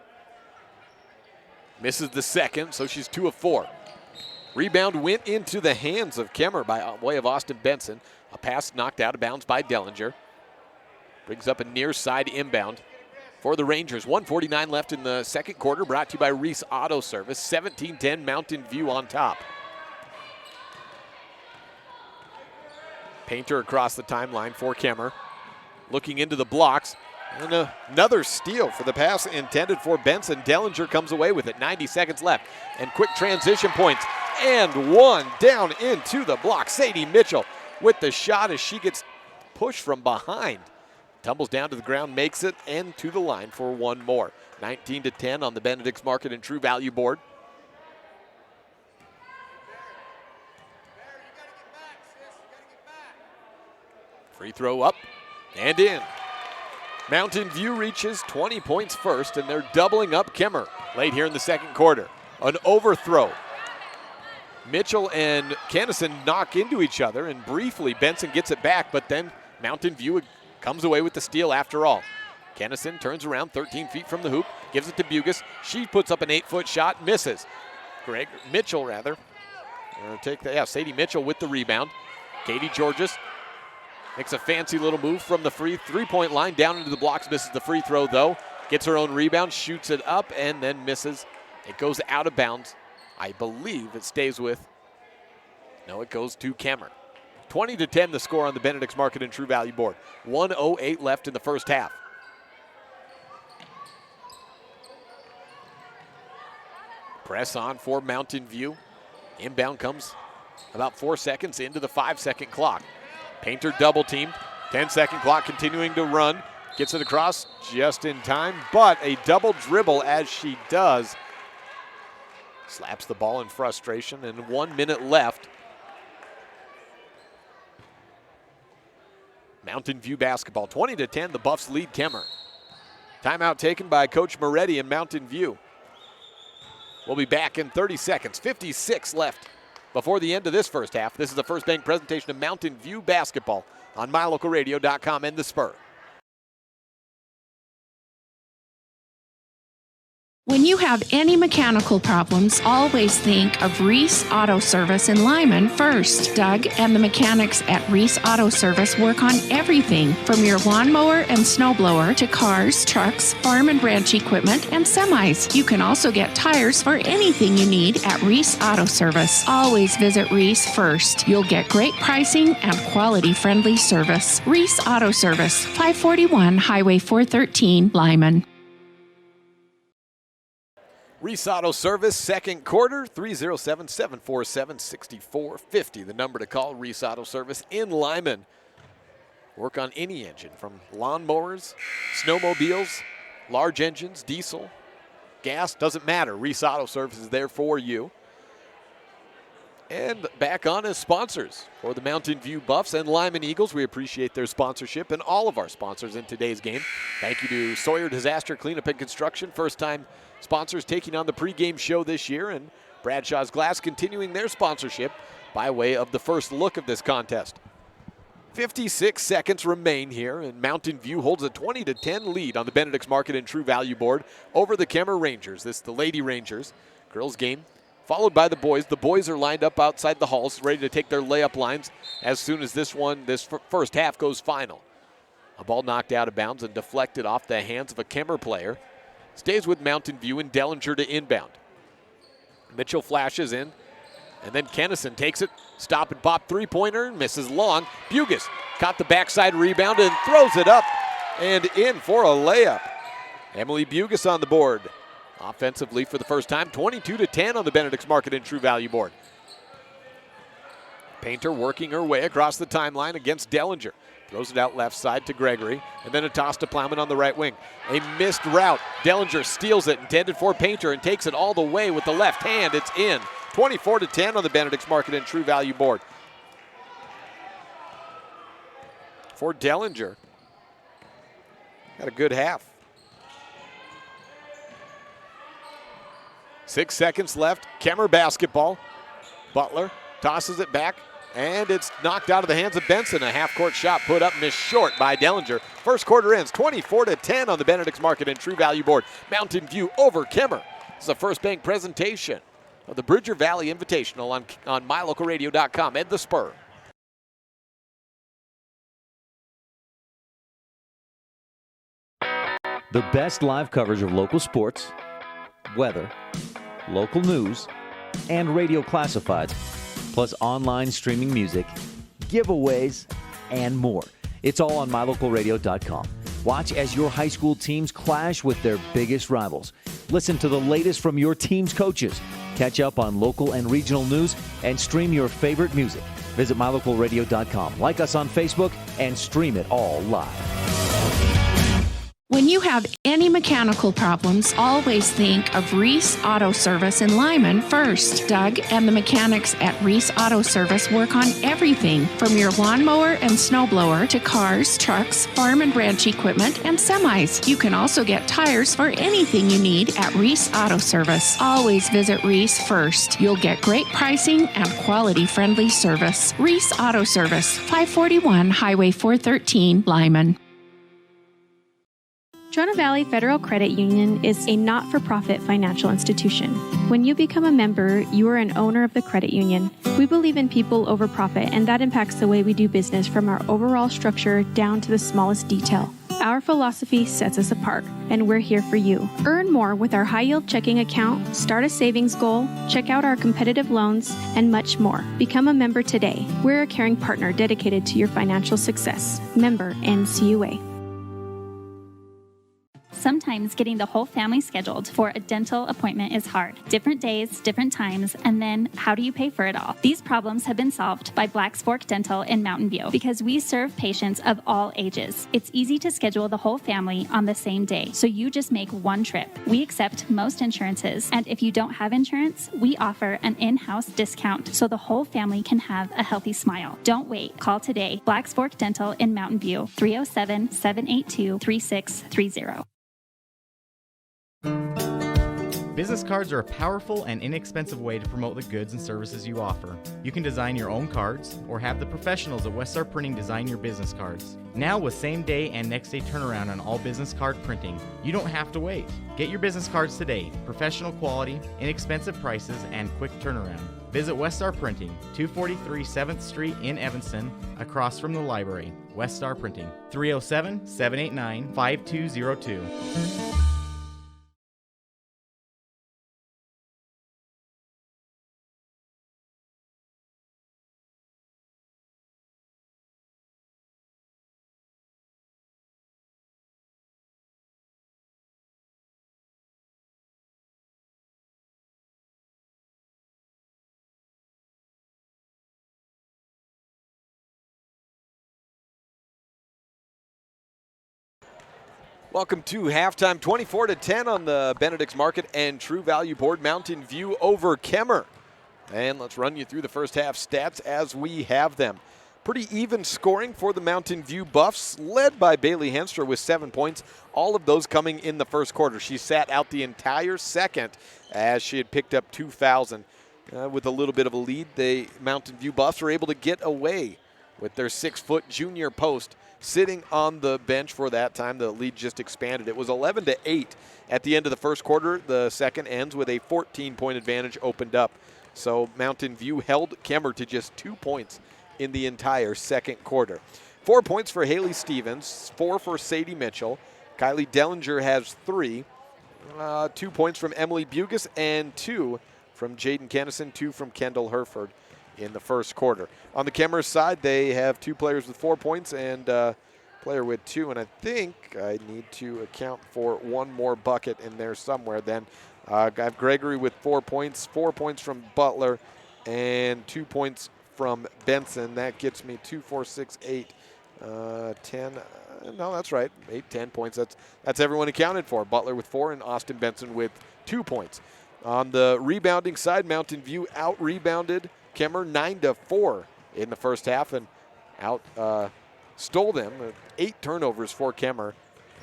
Misses the second, so she's 2 of 4. Rebound went into the hands of Kemmerer by way of Austin Benson. A pass knocked out of bounds by Dellinger. Brings up a near side inbound for the Rangers. 1:49 left in the second quarter, brought to you by Reese Auto Service. 17-10 Mountain View on top. Painter across the timeline for Kemmerer. Looking into the blocks. And another steal for the pass intended for Benson. Dellinger comes away with it. 90 seconds left. And quick transition points. And one down into the block. Sadie Mitchell with the shot as she gets pushed from behind. Tumbles down to the ground, makes it, and to the line for one more. 19-10 on the Benedict's Market and True Value board. Free throw up and in. Mountain View reaches 20 points first, and they're doubling up Kemmerer late here in the second quarter. An overthrow. Mitchell and Kennison knock into each other, and briefly Benson gets it back, but then Mountain View comes away with the steal after all. Kennison turns around 13 feet from the hoop, gives it to Bugis. She puts up an 8-foot shot, misses. Mitchell Sadie Mitchell with the rebound. Katie Georges makes a fancy little move from the three-point line down into the blocks, misses the free throw though. Gets her own rebound, shoots it up, and then misses. It goes out of bounds. I believe it stays with, no, it goes to Kemmerer. 20-10 the score on the Benedict's Market and True Value board. 1:08 left in the first half. Press on for Mountain View. Inbound comes about 4 seconds into the 5-second clock. Painter double teamed. 10-second clock continuing to run. Gets it across just in time, but a double dribble as she does. Slaps the ball in frustration, and 1 minute left. Mountain View basketball, 20-10, the Buffs lead Kemmerer. Timeout taken by Coach Moretti in Mountain View. We'll be back in 30 seconds, 56 left before the end of this first half. This is the First Bank presentation of Mountain View basketball on MyLocalRadio.com and The Spur. When you have any mechanical problems, always think of Reese Auto Service in Lyman first. Doug and the mechanics at Reese Auto Service work on everything from your lawnmower and snowblower to cars, trucks, farm and ranch equipment, and semis. You can also get tires for anything you need at Reese Auto Service. Always visit Reese first. You'll get great pricing and quality-friendly service. Reese Auto Service, 541 Highway 413, Lyman. Reese Auto Service, second quarter, 307-747-6450. The number to call, Reese Auto Service in Lyman. Work on any engine, from lawnmowers, snowmobiles, large engines, diesel, gas, doesn't matter. Reese Auto Service is there for you. And back on as sponsors for the Mountain View Buffs and Lyman Eagles. We appreciate their sponsorship and all of our sponsors in today's game. Thank you to Sawyer Disaster Cleanup and Construction, first-time sponsors taking on the pregame show this year, and Bradshaw's Glass continuing their sponsorship by way of the first look of this contest. 56 seconds remain here, and Mountain View holds a 20-10 lead on the Benedict's Market and True Value board over the Kemmerer Rangers. This is the Lady Rangers. Girls game followed by the boys. The boys are lined up outside the halls, ready to take their layup lines as soon as this first half goes final. A ball knocked out of bounds and deflected off the hands of a Kemmerer player. Stays with Mountain View, and Dellinger to inbound. Mitchell flashes in, and then Kennison takes it. Stop and pop three-pointer, misses long. Bugis caught the backside rebound and throws it up and in for a layup. Emily Bugis on the board. Offensively for the first time, 22-10 on the Benedict's Market and True Value board. Painter working her way across the timeline against Dellinger. Throws it out left side to Gregory, and then a toss to Plowman on the right wing. A missed route. Dellinger steals it, intended for Painter, and takes it all the way with the left hand. It's in. 24-10 on the Benedict's Market and True Value board. For Dellinger, had a good half. 6 seconds left. Kemmerer basketball. Butler tosses it back, and it's knocked out of the hands of Benson. A half-court shot put up, missed short by Dellinger. First quarter ends 24-10 on the Benedict's Market and True Value board. Mountain View over Kemmerer. This is a First Bank presentation of the Bridger Valley Invitational on MyLocalRadio.com. Ed the Spur. The best live coverage of local sports, weather, local news, and radio classifieds, plus online streaming music, giveaways, and more. It's all on MyLocalRadio.com. Watch as your high school teams clash with their biggest rivals. Listen to the latest from your team's coaches. Catch up on local and regional news and stream your favorite music. Visit MyLocalRadio.com. Like us on Facebook and stream it all live. When you have any mechanical problems, always think of Reese Auto Service in Lyman first. Doug and the mechanics at Reese Auto Service work on everything from your lawnmower and snowblower to cars, trucks, farm and ranch equipment, and semis. You can also get tires for anything you need at Reese Auto Service. Always visit Reese first. You'll get great pricing and quality-friendly service. Reese Auto Service, 541 Highway 413, Lyman. Toronto Valley Federal Credit Union is a not-for-profit financial institution. When you become a member, you are an owner of the credit union. We believe in people over profit, and that impacts the way we do business from our overall structure down to the smallest detail. Our philosophy sets us apart, and we're here for you. Earn more with our high-yield checking account, start a savings goal, check out our competitive loans, and much more. Become a member today. We're a caring partner dedicated to your financial success. Member NCUA. Sometimes getting the whole family scheduled for a dental appointment is hard. Different days, different times, and then how do you pay for it all? These problems have been solved by Black's Fork Dental in Mountain View because we serve patients of all ages. It's easy to schedule the whole family on the same day, so you just make one trip. We accept most insurances, and if you don't have insurance, we offer an in-house discount so the whole family can have a healthy smile. Don't wait. Call today. Black's Fork Dental in Mountain View, 307-782-3630. Business cards are a powerful and inexpensive way to promote the goods and services you offer. You can design your own cards or have the professionals at Westar Printing design your business cards. Now with same day and next day turnaround on all business card printing, you don't have to wait. Get your business cards today. Professional quality, inexpensive prices, and quick turnaround. Visit Westar Printing, 243 7th Street in Evanston, across from the library. Westar Printing, 307-789-5202. Welcome to halftime, 24-10 on the Benedict's Market and True Value board. Mountain View over Kemmerer. And let's run you through the first half stats as we have them. Pretty even scoring for the Mountain View Buffs, led by Bailey Henstra with 7 points, all of those coming in the first quarter. She sat out the entire second as she had picked up 2 fouls. And with a little bit of a lead, the Mountain View Buffs were able to get away with their 6-foot junior post sitting on the bench for that time. The lead just expanded. It was 11-8 at the end of the first quarter. The second ends with a 14-point advantage opened up. So Mountain View held Kemmerer to just 2 points in the entire second quarter. 4 points for Haley Stevens, 4 for Sadie Mitchell. Kylie Dellinger has 3. 2 points from Emily Bugas and 2 from Jaden Kennison, 2 from Kendall Herford in the first quarter. On the Kemmerer side, they have 2 players with 4 points and a player with 2, and I think I need to account for one more bucket in there somewhere then. I have Gregory with 4 points, 4 points from Butler, and 2 points from Benson. That gets me 2, 4, 6, 8, 10. No, that's right. 8, 10 points. That's everyone accounted for. Butler with 4 and Austin Benson with 2 points. On the rebounding side, Mountain View out-rebounded Kemmerer 9-4 in the first half and stole them. 8 turnovers for Kemmerer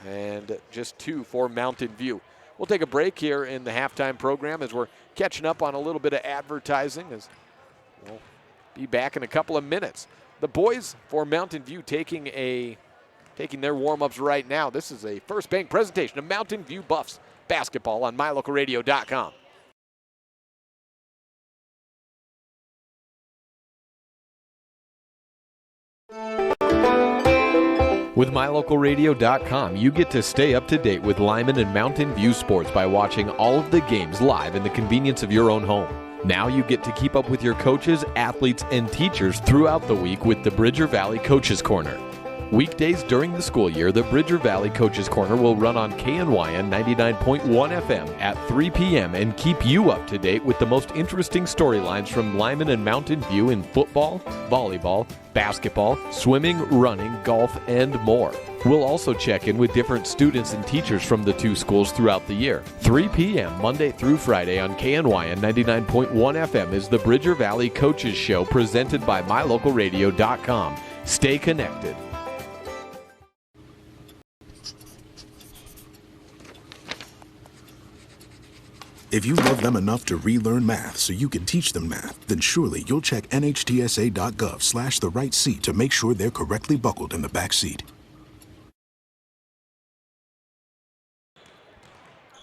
and just 2 for Mountain View. We'll take a break here in the halftime program as we're catching up on a little bit of advertising. As we'll be back in a couple of minutes. The boys for Mountain View taking their warm-ups right now. This is a First Bank presentation of Mountain View Buffs basketball on MyLocalRadio.com. With MyLocalRadio.com, you get to stay up to date with Lyman and Mountain View sports by watching all of the games live in the convenience of your own home. Now you get to keep up with your coaches, athletes, and teachers throughout the week with the Bridger Valley Coaches Corner. Weekdays during the school year, the Bridger Valley Coaches Corner will run on KNYN 99.1 FM at 3 p.m. and keep you up to date with the most interesting storylines from Lyman and Mountain View in football, volleyball, basketball, swimming, running, golf, and more. We'll also check in with different students and teachers from the 2 schools throughout the year. 3 p.m. Monday through Friday on KNYN 99.1 FM is the Bridger Valley Coaches Show presented by MyLocalRadio.com. Stay connected. If you love them enough to relearn math so you can teach them math, then surely you'll check nhtsa.gov/the right seat to make sure they're correctly buckled in the back seat.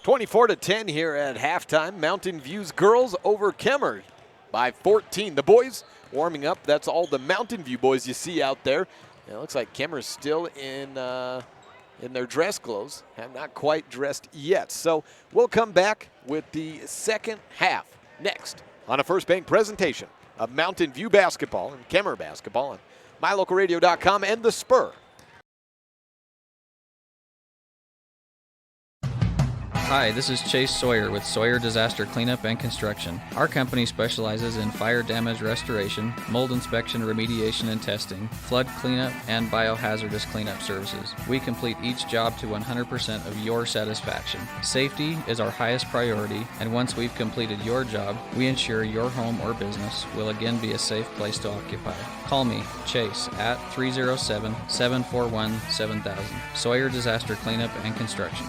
24-10 here at halftime. Mountain View's girls over Kemmerer by 14. The boys warming up. That's all the Mountain View boys you see out there. And it looks like Kemmerer's still in their dress clothes. Have not quite dressed yet. So we'll come back with the second half next on a First Bank presentation of Mountain View basketball and Kemmerer basketball on MyLocalRadio.com and The Spur. Hi, this is Chase Sawyer with Sawyer Disaster Cleanup and Construction. Our company specializes in fire damage restoration, mold inspection, remediation and testing, flood cleanup, and biohazardous cleanup services. We complete each job to 100% of your satisfaction. Safety is our highest priority, and once we've completed your job, we ensure your home or business will again be a safe place to occupy. Call me, Chase, at 307-741-7000. Sawyer Disaster Cleanup and Construction.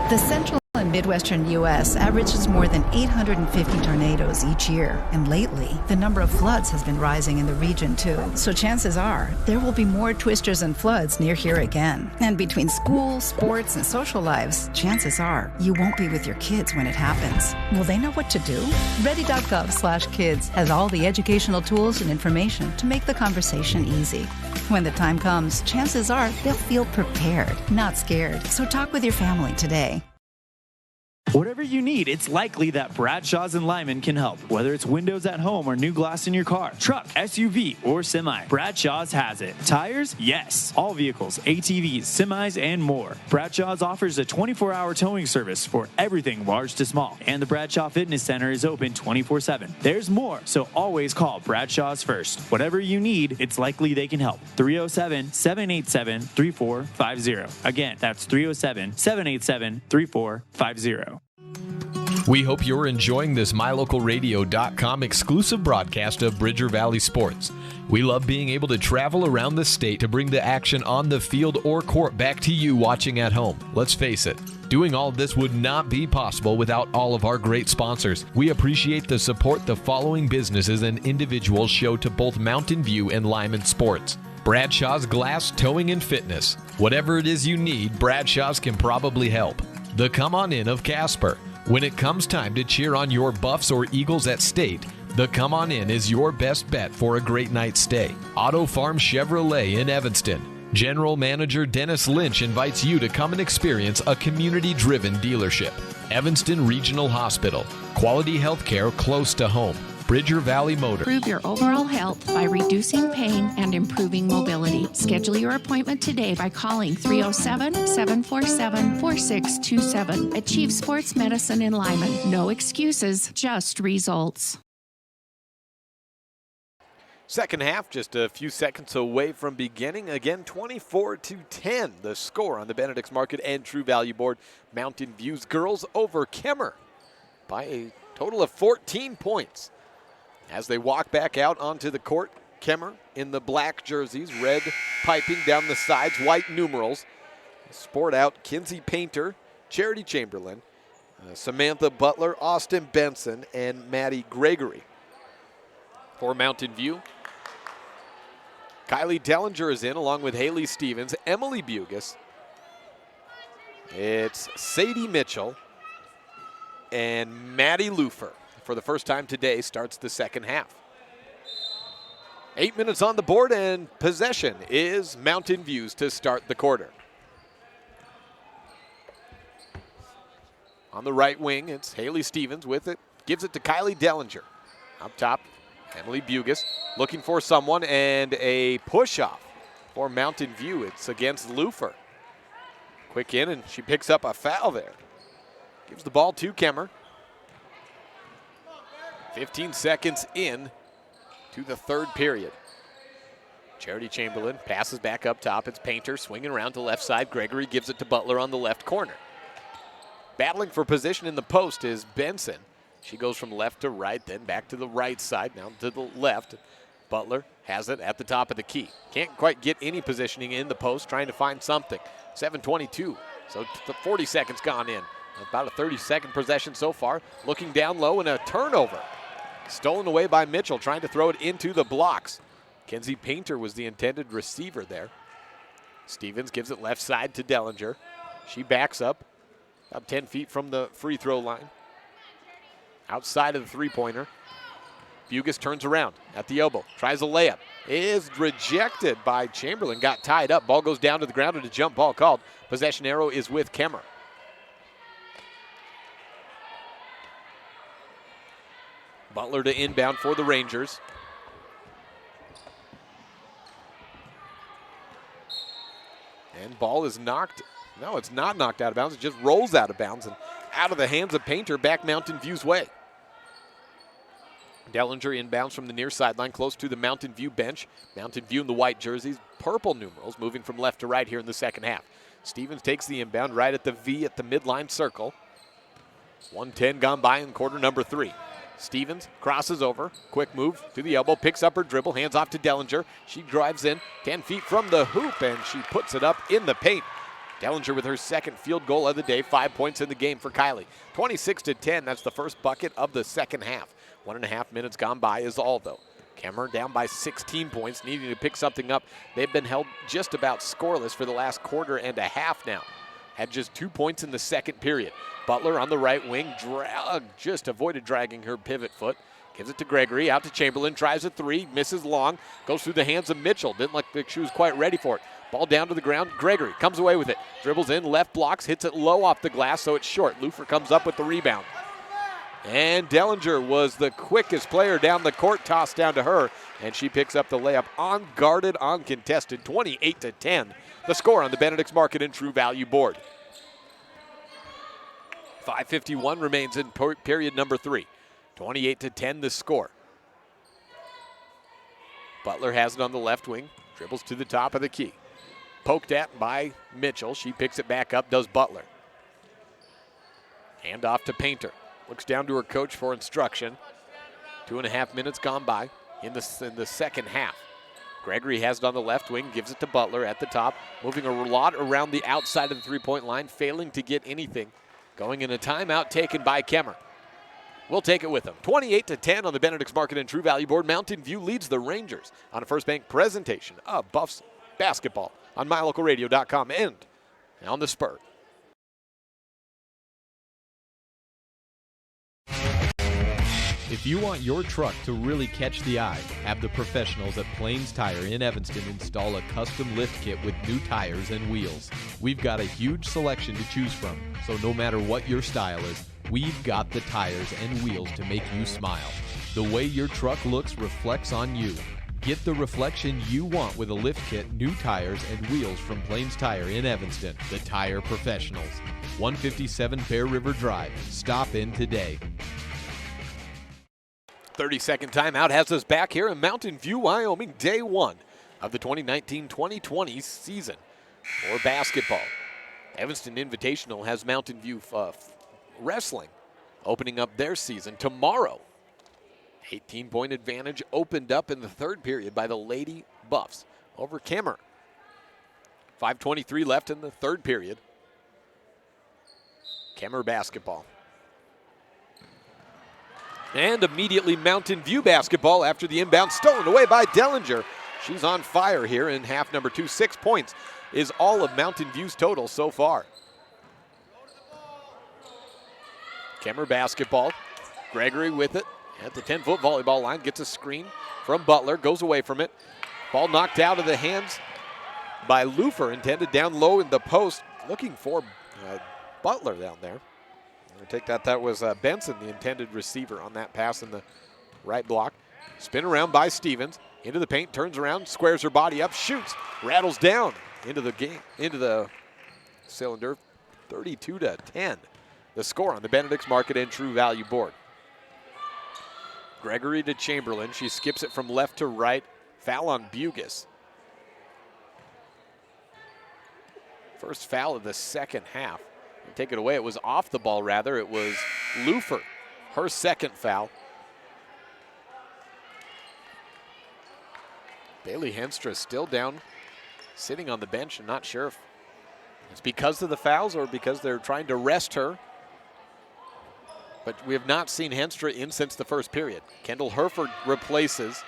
The central and midwestern U.S. averages more than 850 tornadoes each year, and lately, the number of floods has been rising in the region too. So chances are, there will be more twisters and floods near here again. And between school, sports, and social lives, chances are, you won't be with your kids when it happens. Will they know what to do? Ready.gov/kids has all the educational tools and information to make the conversation easy. When the time comes, chances are they'll feel prepared, not scared. So talk with your family today. Whatever you need, it's likely that Bradshaw's and Lyman can help. Whether it's windows at home or new glass in your car, truck, SUV, or semi, Bradshaw's has it. Tires? Yes. All vehicles, ATVs, semis, and more. Bradshaw's offers a 24-hour towing service for everything large to small. And the Bradshaw Fitness Center is open 24/7. There's more, so always call Bradshaw's first. Whatever you need, it's likely they can help. 307-787-3450. Again, that's 307-787-3450. We hope you're enjoying this MyLocalRadio.com exclusive broadcast of Bridger Valley Sports. We love being able to travel around the state to bring the action on the field or court back to you watching at home. Let's face it, doing all of this would not be possible without all of our great sponsors. We appreciate the support the following businesses and individuals show to both Mountain View and Lyman Sports. Bradshaw's Glass Towing and Fitness. Whatever it is you need, Bradshaw's can probably help. The Come On In of Casper. When it comes time to cheer on your Buffs or Eagles at state, the Come On In is your best bet for a great night's stay. Auto Farm Chevrolet in Evanston. General Manager Dennis Lynch invites you to come and experience a community-driven dealership. Evanston Regional Hospital. Quality health care close to home. Bridger Valley Motor. Improve your overall health by reducing pain and improving mobility. Schedule your appointment today by calling 307-747-4627. Achieve Sports Medicine in Lyman. No excuses, just results. Second half, just a few seconds away from beginning. Again, 24-10, the score on the Benedict's Market and True Value Board. Mountain View's girls over Kemmerer by a total of 14 points. As they walk back out onto the court, Kemmerer in the black jerseys, red piping down the sides, white numerals. Sport out Kinsey Painter, Charity Chamberlain, Samantha Butler, Austin Benson, and Maddie Gregory. For Mountain View, Kylie Dellinger is in along with Haley Stevens, Emily Bugis. It's Sadie Mitchell and Maddie Lufer. For the first time today, starts the second half. 8 minutes on the board, and possession is Mountain View's to start the quarter. On the right wing, it's Haley Stevens with it. Gives it to Kylie Dellinger. Up top, Emily Bugis looking for someone, and a push-off for Mountain View. It's against Lufer. Quick in, and she picks up a foul there. Gives the ball to Kemmerer. 15 seconds in to the third period. Charity Chamberlain passes back up top. It's Painter swinging around to left side. Gregory gives it to Butler on the left corner. Battling for position in the post is Benson. She goes from left to right, then back to the right side, now to the left. Butler has it at the top of the key. Can't quite get any positioning in the post, trying to find something. 7:22, so the 40 seconds gone in. About a 30-second possession so far. Looking down low and a turnover. Stolen away by Mitchell, trying to throw it into the blocks. Kenzie Painter was the intended receiver there. Stevens gives it left side to Dellinger. She backs up about 10 feet from the free throw line. Outside of the three-pointer. Bugis turns around at the elbow, tries a layup. Is rejected by Chamberlain, got tied up. Ball goes down to the ground and a jump ball called. Possession arrow is with Kemmerer. Butler to inbound for the Rangers. And ball is knocked. No, it's not knocked out of bounds. It just rolls out of bounds and out of the hands of Painter, back Mountain View's way. Dellinger inbounds from the near sideline, close to the Mountain View bench. Mountain View in the white jerseys, purple numerals, moving from left to right here in the second half. Stevens takes the inbound right at the V at the midline circle. 1:10 gone by in quarter number 3. Stevens crosses over, quick move to the elbow, picks up her dribble, hands off to Dellinger. She drives in 10 feet from the hoop, and she puts it up in the paint. Dellinger with her second field goal of the day, 5 points in the game for Kylie. 26-10, that's the first bucket of the second half. 1.5 minutes gone by is all, though. Kemmerer down by 16 points, needing to pick something up. They've been held just about scoreless for the last quarter and a half now. Had just 2 points in the second period. Butler on the right wing, just avoided dragging her pivot foot. Gives it to Gregory, out to Chamberlain, tries a three, misses long, goes through the hands of Mitchell. Didn't look like she was quite ready for it. Ball down to the ground, Gregory comes away with it. Dribbles in, left blocks, hits it low off the glass, so it's short. Lufer comes up with the rebound. And Dellinger was the quickest player down the court, tossed down to her, and she picks up the layup unguarded, uncontested, 28-10. The score on the Benedict's Market and True Value board. 5:51 remains in period number 3. 28-10 the score. Butler has it on the left wing, dribbles to the top of the key. Poked at by Mitchell. She picks it back up, does Butler. Hand off to Painter. Looks down to her coach for instruction. 2.5 minutes gone by in the second half. Gregory has it on the left wing, gives it to Butler at the top, moving a lot around the outside of the three-point line, failing to get anything. Going in a timeout taken by Kemmerer. We'll take it with them. 28-10 on the Benedict's Market and True Value board. Mountain View leads the Rangers on a First Bank presentation of Buffs basketball on MyLocalRadio.com and on the Spur. If you want your truck to really catch the eye, have the professionals at Plains Tire in Evanston install a custom lift kit with new tires and wheels. We've got a huge selection to choose from, so no matter what your style is, we've got the tires and wheels to make you smile. The way your truck looks reflects on you. Get the reflection you want with a lift kit, new tires, and wheels from Plains Tire in Evanston, the tire professionals. 157 Bear River Drive. Stop in today. 30-second timeout has us back here in Mountain View, Wyoming, day one of the 2019-2020 season for basketball. Evanston Invitational has Mountain View wrestling opening up their season tomorrow. 18-point advantage opened up in the third period by the Lady Buffs over Kemmerer. 5:23 left in the third period. Kemmerer basketball. And immediately Mountain View basketball after the inbound stolen away by Dellinger. She's on fire here in half number 2. 6 points is all of Mountain View's total so far. Kemmerer basketball. Gregory with it at the 10-foot volleyball line. Gets a screen from Butler. Goes away from it. Ball knocked out of the hands by Lufer. Intended down low in the post. Looking for Butler down there. I take that was Benson, the intended receiver on that pass in the right block. Spin around by Stevens, into the paint, turns around, squares her body up, shoots, rattles down into the cylinder. 32-10, the score on the Benedict's Market and True Value board. Gregory to Chamberlain, she skips it from left to right. Foul on Bugis. First foul of the second half. Take it away. It was off the ball, rather. It was Lufer, her second foul. Bailey Henstra still down, sitting on the bench. I'm not sure if it's because of the fouls or because they're trying to rest her. But we have not seen Henstra in since the first period. Kendall Herford replaces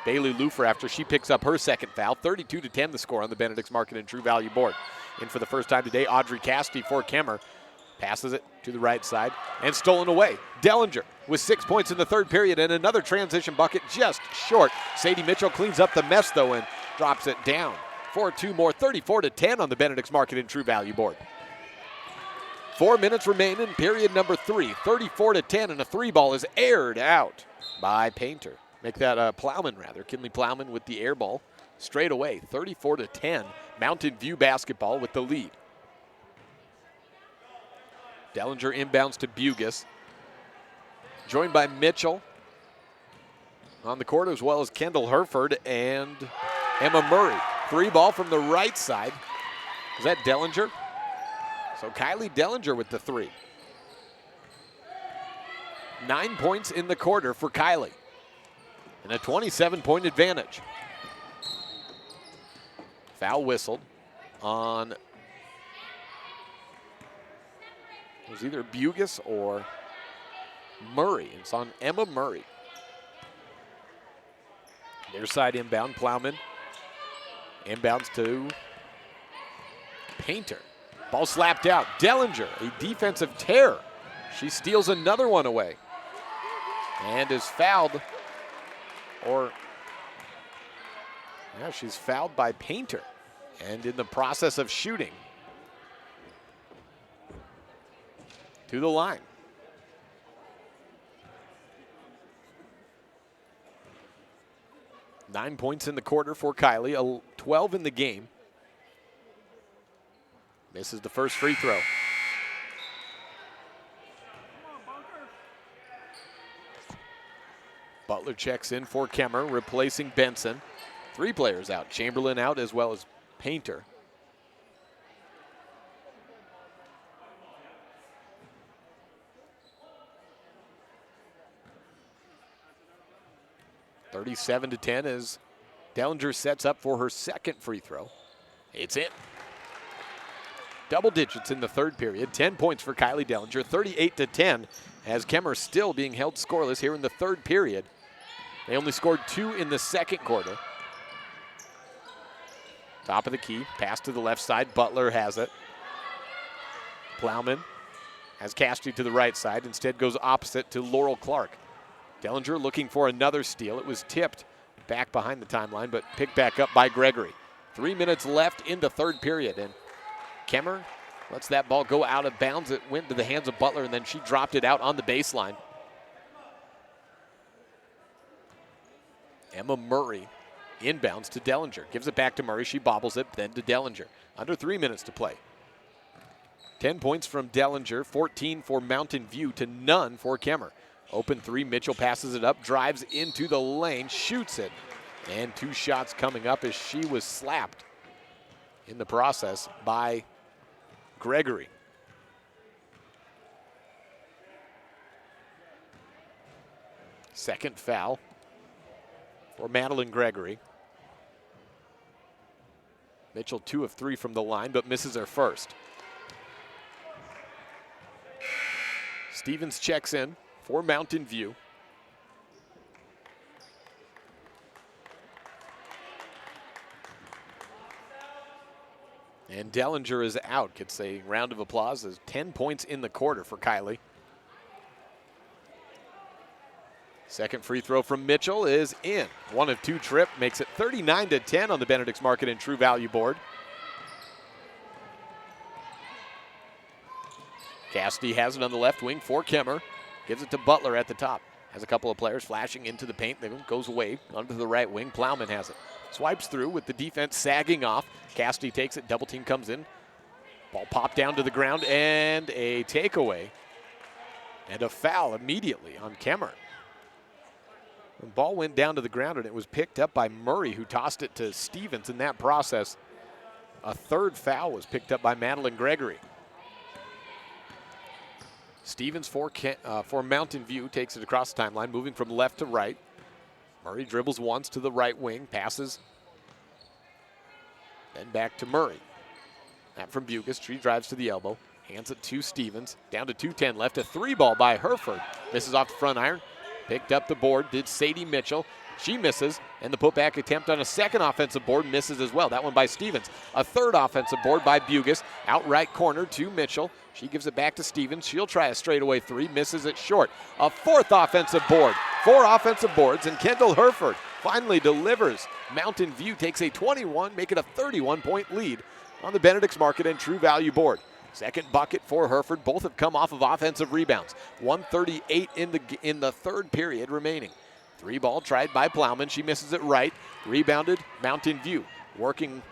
Bailey Lufer after she picks up her second foul. 32-10 the score on the Benedict's Market and True Value board. In for the first time today, Audrey Cassidy for Kemmerer. Passes it to the right side and stolen away. Dellinger with 6 points in the third period and another transition bucket just short. Sadie Mitchell cleans up the mess though and drops it down for 2 more. 34-10 on the Benedict's Market and True Value board. 4 minutes remain in period number 3. 34-10 and a 3-ball is aired out by Painter. Make that Plowman rather. Kinley Plowman with the air ball. Straight away, 34-10. Mountain View basketball with the lead. Dellinger inbounds to Bugis. Joined by Mitchell on the court, as well as Kendall Herford and Emma Murray. 3-ball from the right side. Is that Dellinger? So Kylie Dellinger with the 3. 9 points in the quarter for Kylie. And a 27-point advantage. Foul whistled on, it was either Bugis or Murray. It's on Emma Murray. Near side inbound, Plowman. Inbounds to Painter. Ball slapped out. Dellinger, a defensive terror. She steals another one away. And is fouled, she's fouled by Painter. And in the process of shooting to the line. Nine points in the quarter for Kylie, 12 in the game. Misses the first free throw. Butler checks in for Kemmerer, replacing Benson. 3 players out, Chamberlain out as well as Painter. 37-10 as Dellinger sets up for her second free throw. It's in. Double digits in the third period. 10 points for Kylie Dellinger, 38-10, as Kemmerer still being held scoreless here in the third period. They only scored 2 in the second quarter. Top of the key, pass to the left side. Butler has it. Plowman has Cassidy to the right side. Instead goes opposite to Laurel Clark. Dellinger looking for another steal. It was tipped back behind the timeline, but picked back up by Gregory. 3 minutes left in the third period, and Kemmerer lets that ball go out of bounds. It went to the hands of Butler, and then she dropped it out on the baseline. Emma Murray inbounds to Dellinger. Gives it back to Murray. She bobbles it, then to Dellinger. Under 3 minutes to play. 10 points from Dellinger, 14 for Mountain View to none for Kemmerer. Open three, Mitchell passes it up, drives into the lane, shoots it. And 2 shots coming up as she was slapped in the process by Gregory. Second foul for Madeline Gregory. Mitchell 2 of 3 from the line, but misses her first. Stevens checks in for Mountain View. And Dellinger is out. Gets a round of applause as 10 points in the quarter for Kylie. Second free throw from Mitchell is in. 1 of 2 trip, makes it 39-10 on the Benedict's Market and True Value board. Cassidy has it on the left wing for Kemmerer. Gives it to Butler at the top. Has a couple of players flashing into the paint. Then goes away onto the right wing. Plowman has it. Swipes through with the defense sagging off. Cassidy takes it. Double team comes in. Ball popped down to the ground and a takeaway. And a foul immediately on Kemmerer. The ball went down to the ground and it was picked up by Murray, who tossed it to Stevens. In that process, a third foul was picked up by Madeline Gregory. Stevens for Mountain View takes it across the timeline, moving from left to right. Murray dribbles once to the right wing, passes, then back to Murray. That from Bugis. She drives to the elbow, hands it to Stevens. Down to 2:10 left. A 3-ball by Hereford. Misses off the front iron. Picked up the board, did Sadie Mitchell. She misses, and the putback attempt on a second offensive board misses as well. That one by Stevens. A third offensive board by Bugis. Out right corner to Mitchell. She gives it back to Stevens. She'll try a straightaway 3, misses it short. A fourth offensive board. 4 offensive boards, and Kendall Hereford finally delivers. Mountain View takes a 21, make it a 31-point lead on the Benedict's Market and True Value board. Second bucket for Hereford. Both have come off of offensive rebounds. 1:38 in the third period remaining. 3-ball tried by Plowman. She misses it right. Rebounded Mountain View. Working,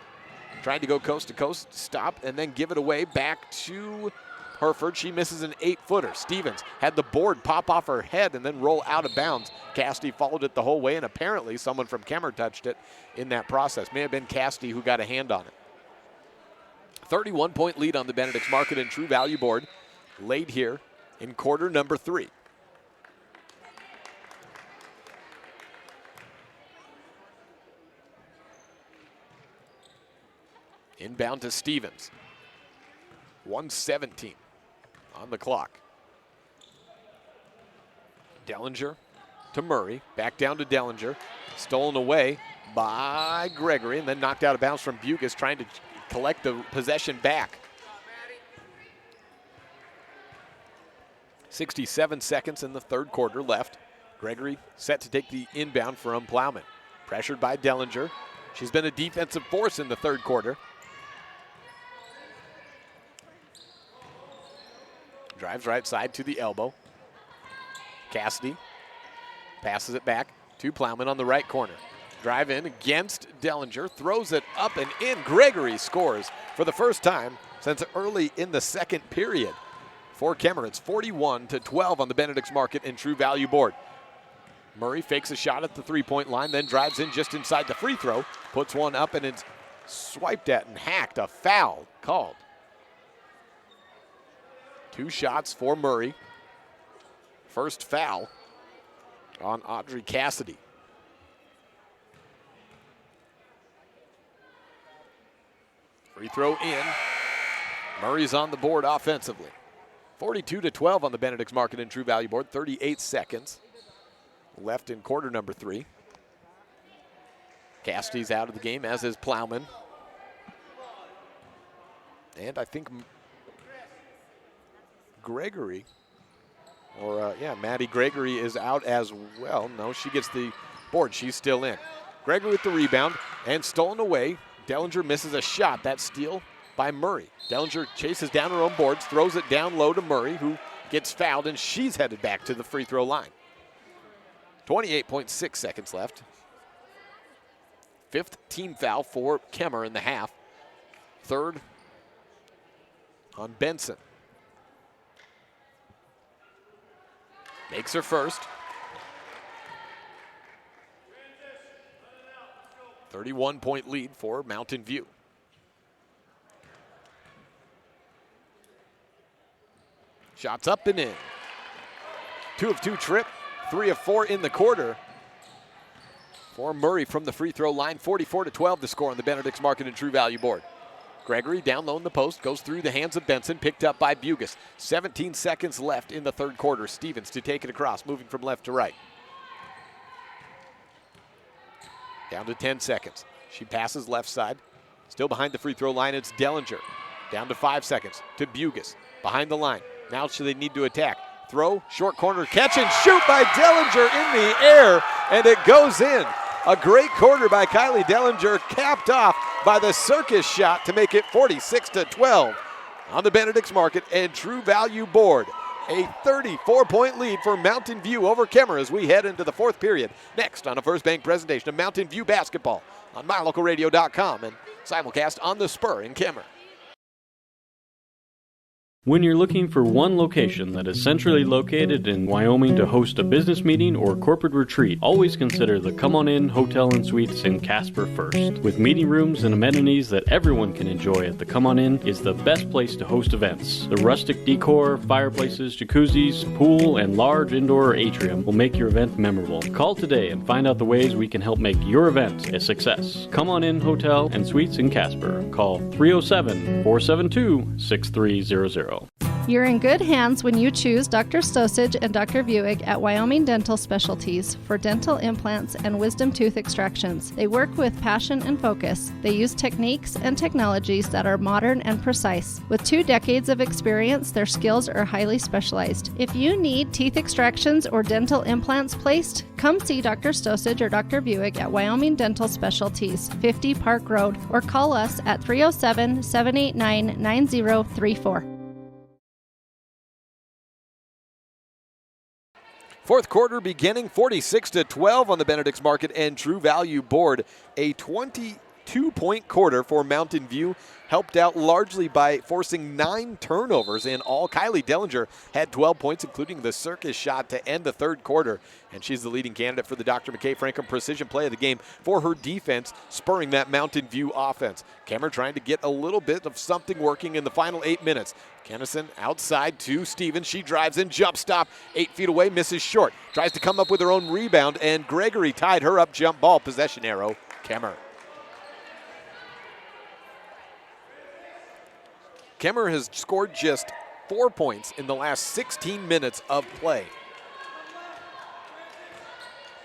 trying to go coast to coast. Stop and then give it away back to Hereford. She misses an 8-footer. Stevens had the board pop off her head and then roll out of bounds. Cassidy followed it the whole way, and apparently someone from Kemmerer touched it in that process. May have been Cassidy who got a hand on it. 31-point lead on the Benedict's Market and True Value board, laid here in quarter number 3. Inbound to Stevens. 1:17 on the clock. Dellinger to Murray. Back down to Dellinger. Stolen away by Gregory and then knocked out of bounds from Bugis, trying to collect the possession back. 67 seconds in the third quarter left. Gregory set to take the inbound from Plowman. Pressured by Dellinger. She's been a defensive force in the third quarter. Drives right side to the elbow. Cassidy passes it back to Plowman on the right corner. Drive in against Dellinger, throws it up and in. Gregory scores for the first time since early in the second period. For Kemmerer, it's 41-12 on the Benedict's Market and True Value board. Murray fakes a shot at the three-point line, then drives in just inside the free throw, puts one up, and it's swiped at and hacked. A foul called. 2 shots for Murray. First foul on Audrey Cassidy. Free throw in. Murray's on the board offensively. 42-12 on the Benedict's Market and True Value board. 38 seconds left in quarter number 3. Cassidy's out of the game, as is Plowman. And I think Gregory, Maddie Gregory is out as well. No, she gets the board. She's still in. Gregory with the rebound and stolen away. Dellinger misses a shot. That steal by Murray. Dellinger chases down her own boards, throws it down low to Murray, who gets fouled, and she's headed back to the free throw line. 28.6 seconds left. 5th team foul for Kemmerer in the half. 3rd on Benson. Makes her first. 31-point lead for Mountain View. Shots up and in. 2 of 2 trip, 3 of 4 in the quarter. For Murray from the free throw line, 44-12 the score on the Benedict's Market and True Value board. Gregory down low in the post, goes through the hands of Benson, picked up by Bugas. 17 seconds left in the 3rd quarter. Stevens to take it across, moving from left to right. Down to 10 seconds. She passes left side. Still behind the free throw line, it's Dellinger. Down to 5 seconds to Bugas. Behind the line. Now they need to attack. Throw, short corner, catch and shoot by Dellinger in the air, and it goes in. A great quarter by Kylie Dellinger, capped off by the circus shot to make it 46-12 on the Benedict's Market and True Value board. A 34-point lead for Mountain View over Kemmerer as we head into the 4th period. Next on a First Bank presentation of Mountain View basketball on MyLocalRadio.com and simulcast on the Spur in Kemmerer. When you're looking for one location that is centrally located in Wyoming to host a business meeting or corporate retreat, always consider the Come On In Hotel and Suites in Casper first. With meeting rooms and amenities that everyone can enjoy at the Come On In is the best place to host events. The rustic decor, fireplaces, jacuzzis, pool, and large indoor atrium will make your event memorable. Call today and find out the ways we can help make your event a success. Come On In Hotel and Suites in Casper. Call 307-472-6300. You're in good hands when you choose Dr. Stosage and Dr. Buick at Wyoming Dental Specialties for dental implants and wisdom tooth extractions. They work with passion and focus. They use techniques and technologies that are modern and precise. With 2 decades of experience, their skills are highly specialized. If you need teeth extractions or dental implants placed, come see Dr. Stosage or Dr. Buick at Wyoming Dental Specialties, 50 Park Road, or call us at 307-789-9034. 4th quarter beginning, 46-12 on the Benedict's Market and True Value board. A 22-point quarter for Mountain View, helped out largely by forcing 9 turnovers in all. Kylie Dellinger had 12 points, including the circus shot to end the 3rd quarter. And she's the leading candidate for the Dr. McKay Franklin Precision Play of the game for her defense, spurring that Mountain View offense. Kemmerer trying to get a little bit of something working in the final 8 minutes. Kennison outside to Stevens. She drives in, jump stop, 8 feet away, misses short. Tries to come up with her own rebound, and Gregory tied her up, jump ball, possession arrow, Kemmerer. Kemmerer has scored just 4 points in the last 16 minutes of play.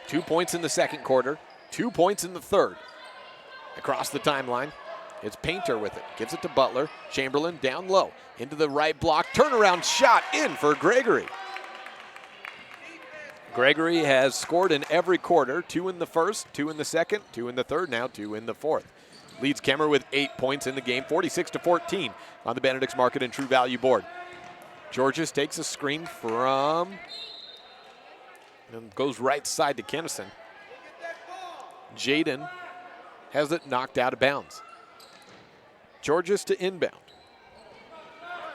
2 points in the 2nd quarter, 2 points in the 3rd. Across the timeline, it's Painter with it. Gives it to Butler. Chamberlain down low. Into the right block. Turnaround shot in for Gregory. Gregory has scored in every quarter. 2 in the 1st, 2 in the 2nd, 2 in the 3rd, now 2 in the 4th. Leads Kemmerer with 8 points in the game, 46-14 on the Benedict's Market and True Value board. Georges takes a screen from, and goes right side to Kennison. Jaden has it knocked out of bounds. Georges to inbound.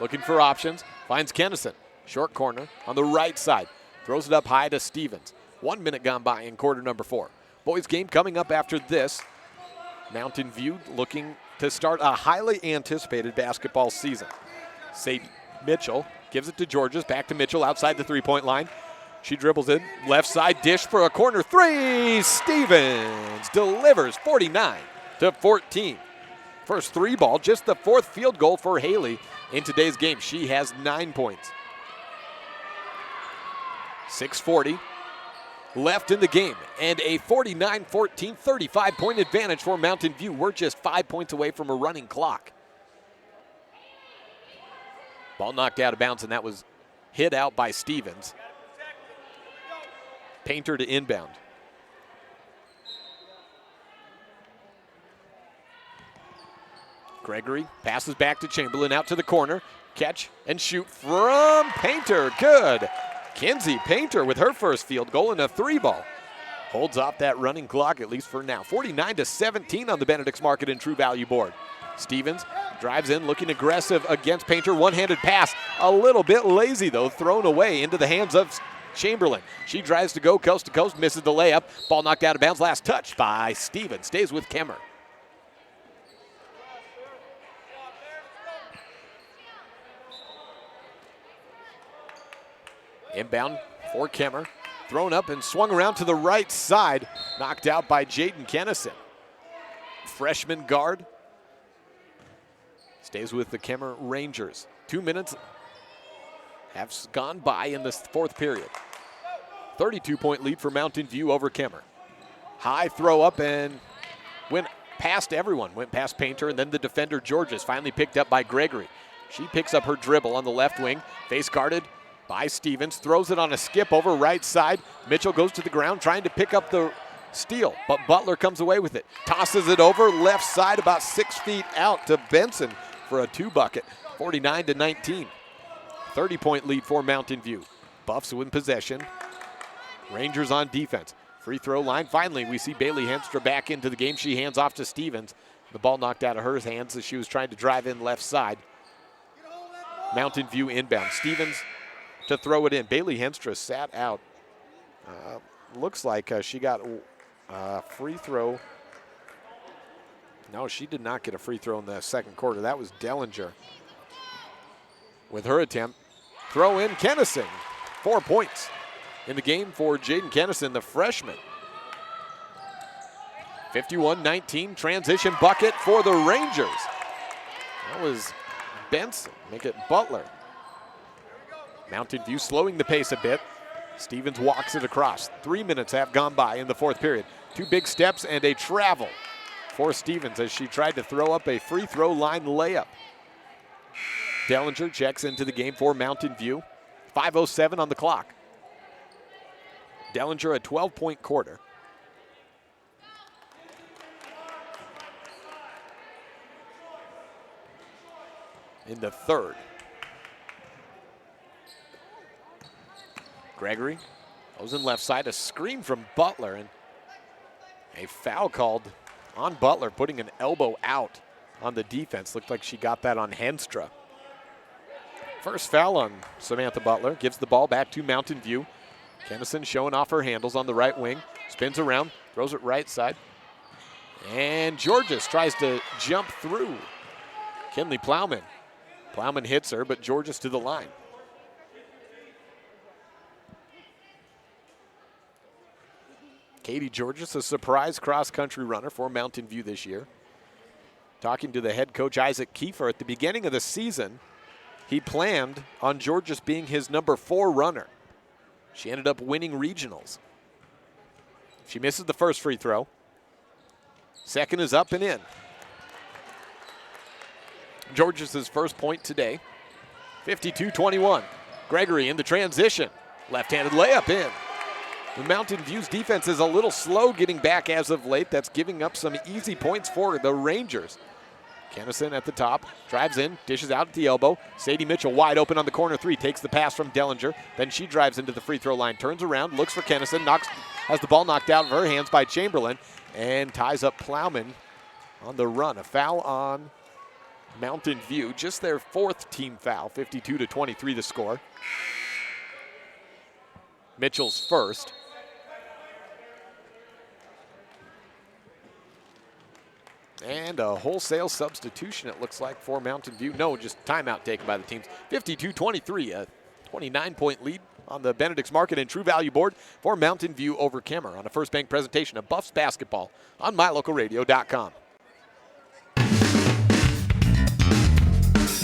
Looking for options, finds Kennison. Short corner on the right side. Throws it up high to Stevens. 1 minute gone by in quarter number 4. Boys game coming up after this. Mountain View looking to start a highly anticipated basketball season. Sadie Mitchell gives it to Georges, back to Mitchell outside the 3-point line. She dribbles in, left side dish for a corner 3. Stevens delivers 49-14. first 3 ball, just the 4th field goal for Haley in today's game. She has 9 points. 6:40 left in the game, and a 49-14, 35-point advantage for Mountain View. We're just 5 points away from a running clock. Ball knocked out of bounds, and that was hit out by Stevens. Painter to inbound. Gregory passes back to Chamberlain, out to the corner. Catch and shoot from Painter. Good. Kinsey Painter with her first field goal and a 3-ball. Holds off that running clock, at least for now. 49-17 on the Benedict's Market and True Value board. Stevens drives in, looking aggressive against Painter. One-handed pass, a little bit lazy though, thrown away into the hands of Chamberlain. She tries to go coast to coast, misses the layup. Ball knocked out of bounds, last touch by Stevens. Stays with Kemmerer. Inbound for Kemmerer. Thrown up and swung around to the right side. Knocked out by Jaden Kennison. Freshman guard. Stays with the Kemmerer Rangers. 2 minutes have gone by in this 4th period. 32-point lead for Mountain View over Kemmerer. High throw up and went past everyone. Went past Painter, and then the defender Georges, finally picked up by Gregory. She picks up her dribble on the left wing. Face guarded by Stevens, throws it on a skip over right side. Mitchell goes to the ground trying to pick up the steal, but Butler comes away with it. Tosses it over left side about 6 feet out to Benson for a 2-bucket, 49-19. 30-point lead for Mountain View. Buffs win possession. Rangers on defense. Free throw line. Finally, we see Bailey Henstra back into the game. She hands off to Stevens. The ball knocked out of her hands as she was trying to drive in left side. Mountain View inbound. Stevens to throw it in. Bailey Henstra sat out. Looks like she got a free throw. No, she did not get a free throw in the second quarter. That was Dellinger with her attempt. Throw in Kennison. 4 points in the game for Jaden Kennison, the freshman. 51-19, transition bucket for the Rangers. That was Benson, make it Butler. Mountain View slowing the pace a bit. Stevens walks it across. 3 minutes have gone by in the 4th period. 2 big steps and a travel for Stevens as she tried to throw up a free throw line layup. Dellinger checks into the game for Mountain View. 5:07 on the clock. Dellinger a 12-point quarter. In the 3rd. Gregory goes in left side, a screen from Butler, and a foul called on Butler, putting an elbow out on the defense. Looked like she got that on Henstra. First foul on Samantha Butler, gives the ball back to Mountain View. Kennison showing off her handles on the right wing, spins around, throws it right side. And Georges tries to jump through Kinley Plowman. Plowman hits her, but Georges to the line. Katie Georges, a surprise cross-country runner for Mountain View this year. Talking to the head coach, Isaac Kiefer, at the beginning of the season, he planned on Georges being his number 4 runner. She ended up winning regionals. She misses the first free throw. Second is up and in. Georges' first point today. 52-21. Gregory in the transition. Left-handed layup in. The Mountain View's defense is a little slow getting back as of late. That's giving up some easy points for the Rangers. Kennison at the top, drives in, dishes out at the elbow. Sadie Mitchell wide open on the corner 3, takes the pass from Dellinger. Then she drives into the free throw line, turns around, looks for Kennison, has the ball knocked out of her hands by Chamberlain, and ties up Plowman on the run. A foul on Mountain View, just their 4th team foul. 52-23 the score. Mitchell's first. And a wholesale substitution, it looks like, for Mountain View. No, just timeout taken by the teams. 52-23, a 29-point lead on the Benedict's Market and True Value board for Mountain View over Kemmerer on a First Bank presentation of Buffs basketball on MyLocalRadio.com.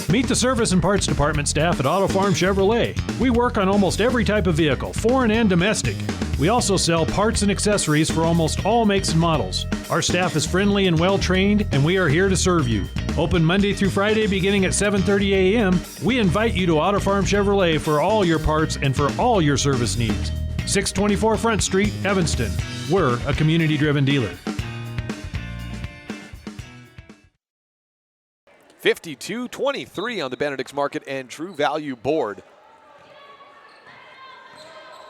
Meet the service and parts department staff at Auto Farm Chevrolet. We work on almost every type of vehicle, foreign and domestic. We also sell parts and accessories for almost all makes and models. Our staff is friendly and well-trained, and we are here to serve you. Open Monday through Friday beginning at 7:30 a.m. We invite you to Auto Farm Chevrolet for all your parts and for all your service needs. 624 Front Street, Evanston. We're a community-driven dealer. 52-23 on the Benedict's Market and True Value board.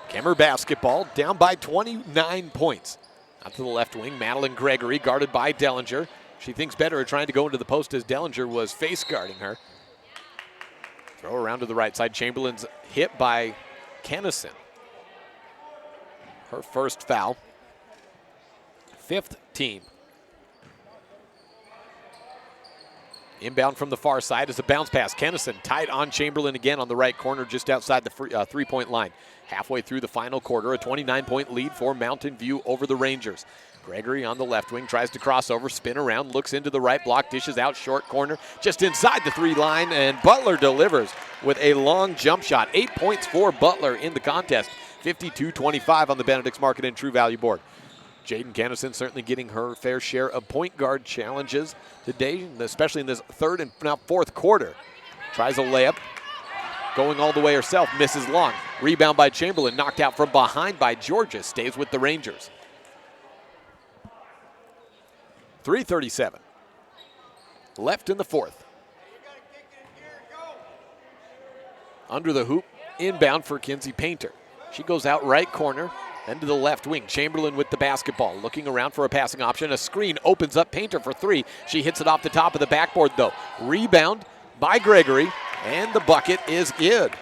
Kemmerer basketball down by 29 points. Out to the left wing, Madeline Gregory guarded by Dellinger. She thinks better of trying to go into the post as Dellinger was face guarding her. Throw around to the right side. Chamberlain's hit by Kennison. Her first foul. 5th team. Inbound from the far side is a bounce pass. Kennison tight on Chamberlain again on the right corner just outside the three-point line. Halfway through the final quarter, a 29-point lead for Mountain View over the Rangers. Gregory on the left wing tries to cross over, spin around, looks into the right block, dishes out short corner, just inside the 3 line, and Butler delivers with a long jump shot. 8 points for Butler in the contest. 52-25 on the Benedict's Market and True Value board. Jaden Kennison certainly getting her fair share of point guard challenges today, especially in this third and now fourth quarter. Tries a layup, going all the way herself, misses long. Rebound by Chamberlain, knocked out from behind by Georgia, stays with the Rangers. 3:37 left in the fourth. Under the hoop, inbound for Kinsey Painter. She goes out right corner, then to the left wing. Chamberlain with the basketball, looking around for a passing option. A screen opens up Painter for 3. She hits it off the top of the backboard though. Rebound by Gregory, and the bucket is good.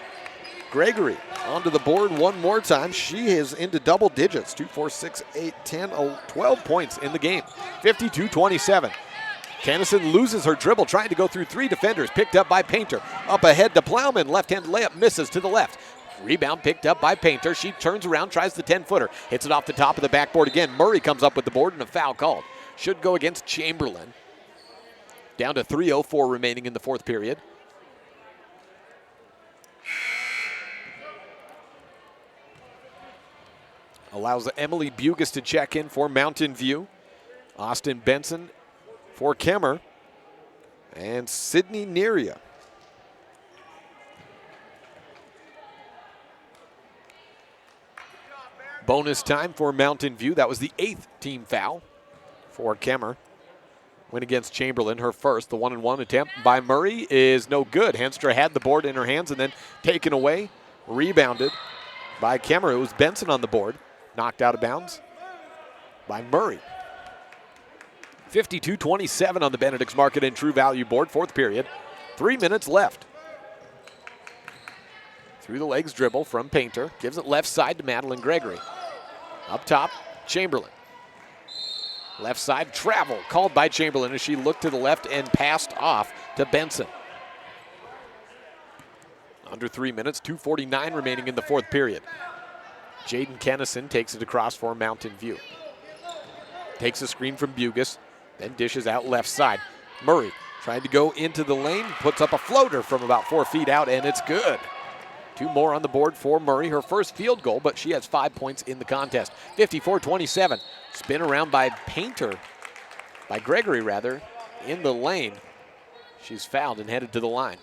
Gregory onto the board one more time. She is into double digits. 2, 4, 6, 8, 10, 12 points in the game. 52-27. Kennison loses her dribble, trying to go through 3 defenders. Picked up by Painter. Up ahead to Plowman. Left-hand layup misses to the left. Rebound picked up by Painter. She turns around, tries the 10-footer. Hits it off the top of the backboard again. Murray comes up with the board and a foul called. Should go against Chamberlain. Down to 3:04 remaining in the fourth period. Allows Emily Bugis to check in for Mountain View. Austin Benson for Kemmerer. And Sydney Neria. Bonus time for Mountain View. That was the 8th team foul for Kemmerer. Win against Chamberlain, her first. The 1-and-1 attempt by Murray is no good. Henstra had the board in her hands and then taken away. Rebounded by Kemmerer. It was Benson on the board. Knocked out of bounds by Murray. 52-27 on the Benedict's Market and True Value board. Fourth period. 3 minutes left. Through the legs dribble from Painter. Gives it left side to Madeline Gregory. Up top, Chamberlain. Left side travel called by Chamberlain as she looked to the left and passed off to Benson. Under 3 minutes, 2:49 remaining in the fourth period. Jaden Kennison takes it across for Mountain View. Takes a screen from Bugis, then dishes out left side. Murray tried to go into the lane, puts up a floater from about 4 feet out, and it's good. 2 more on the board for Murray, her first field goal, but she has 5 points in the contest. 54-27. Spin around by Gregory rather, in the lane. She's fouled and headed to the line.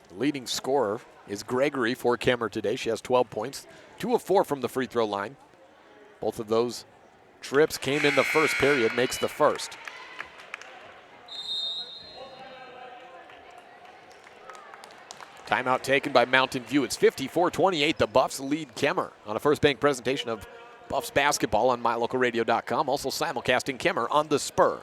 The leading scorer is Gregory for Kemmerer today. She has 12 points, 2 of 4 from the free throw line. Both of those trips came in the first period, makes the first. Timeout taken by Mountain View. It's 54-28. The Buffs lead Kemmerer on a First Bank presentation of Buffs basketball on mylocalradio.com. Also simulcasting Kemmerer on the Spur.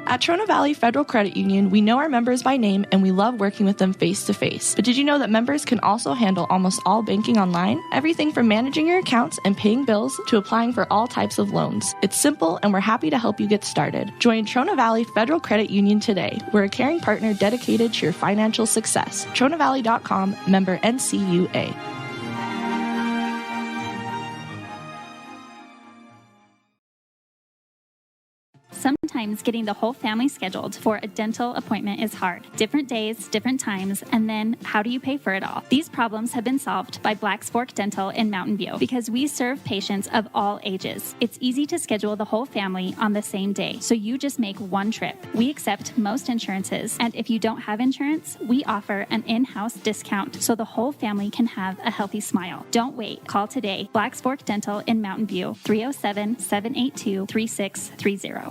At Trona Valley Federal Credit Union, we know our members by name and we love working with them face-to-face. But did you know that members can also handle almost all banking online? Everything from managing your accounts and paying bills to applying for all types of loans. It's simple and we're happy to help you get started. Join Trona Valley Federal Credit Union today. We're a caring partner dedicated to your financial success. TronaValley.com, member NCUA. Sometimes getting the whole family scheduled for a dental appointment is hard. Different days, different times, and then how do you pay for it all? These problems have been solved by Black's Fork Dental in Mountain View because we serve patients of all ages. It's easy to schedule the whole family on the same day, so you just make one trip. We accept most insurances, and if you don't have insurance, we offer an in-house discount so the whole family can have a healthy smile. Don't wait. Call today. Black's Fork Dental in Mountain View, 307-782-3630.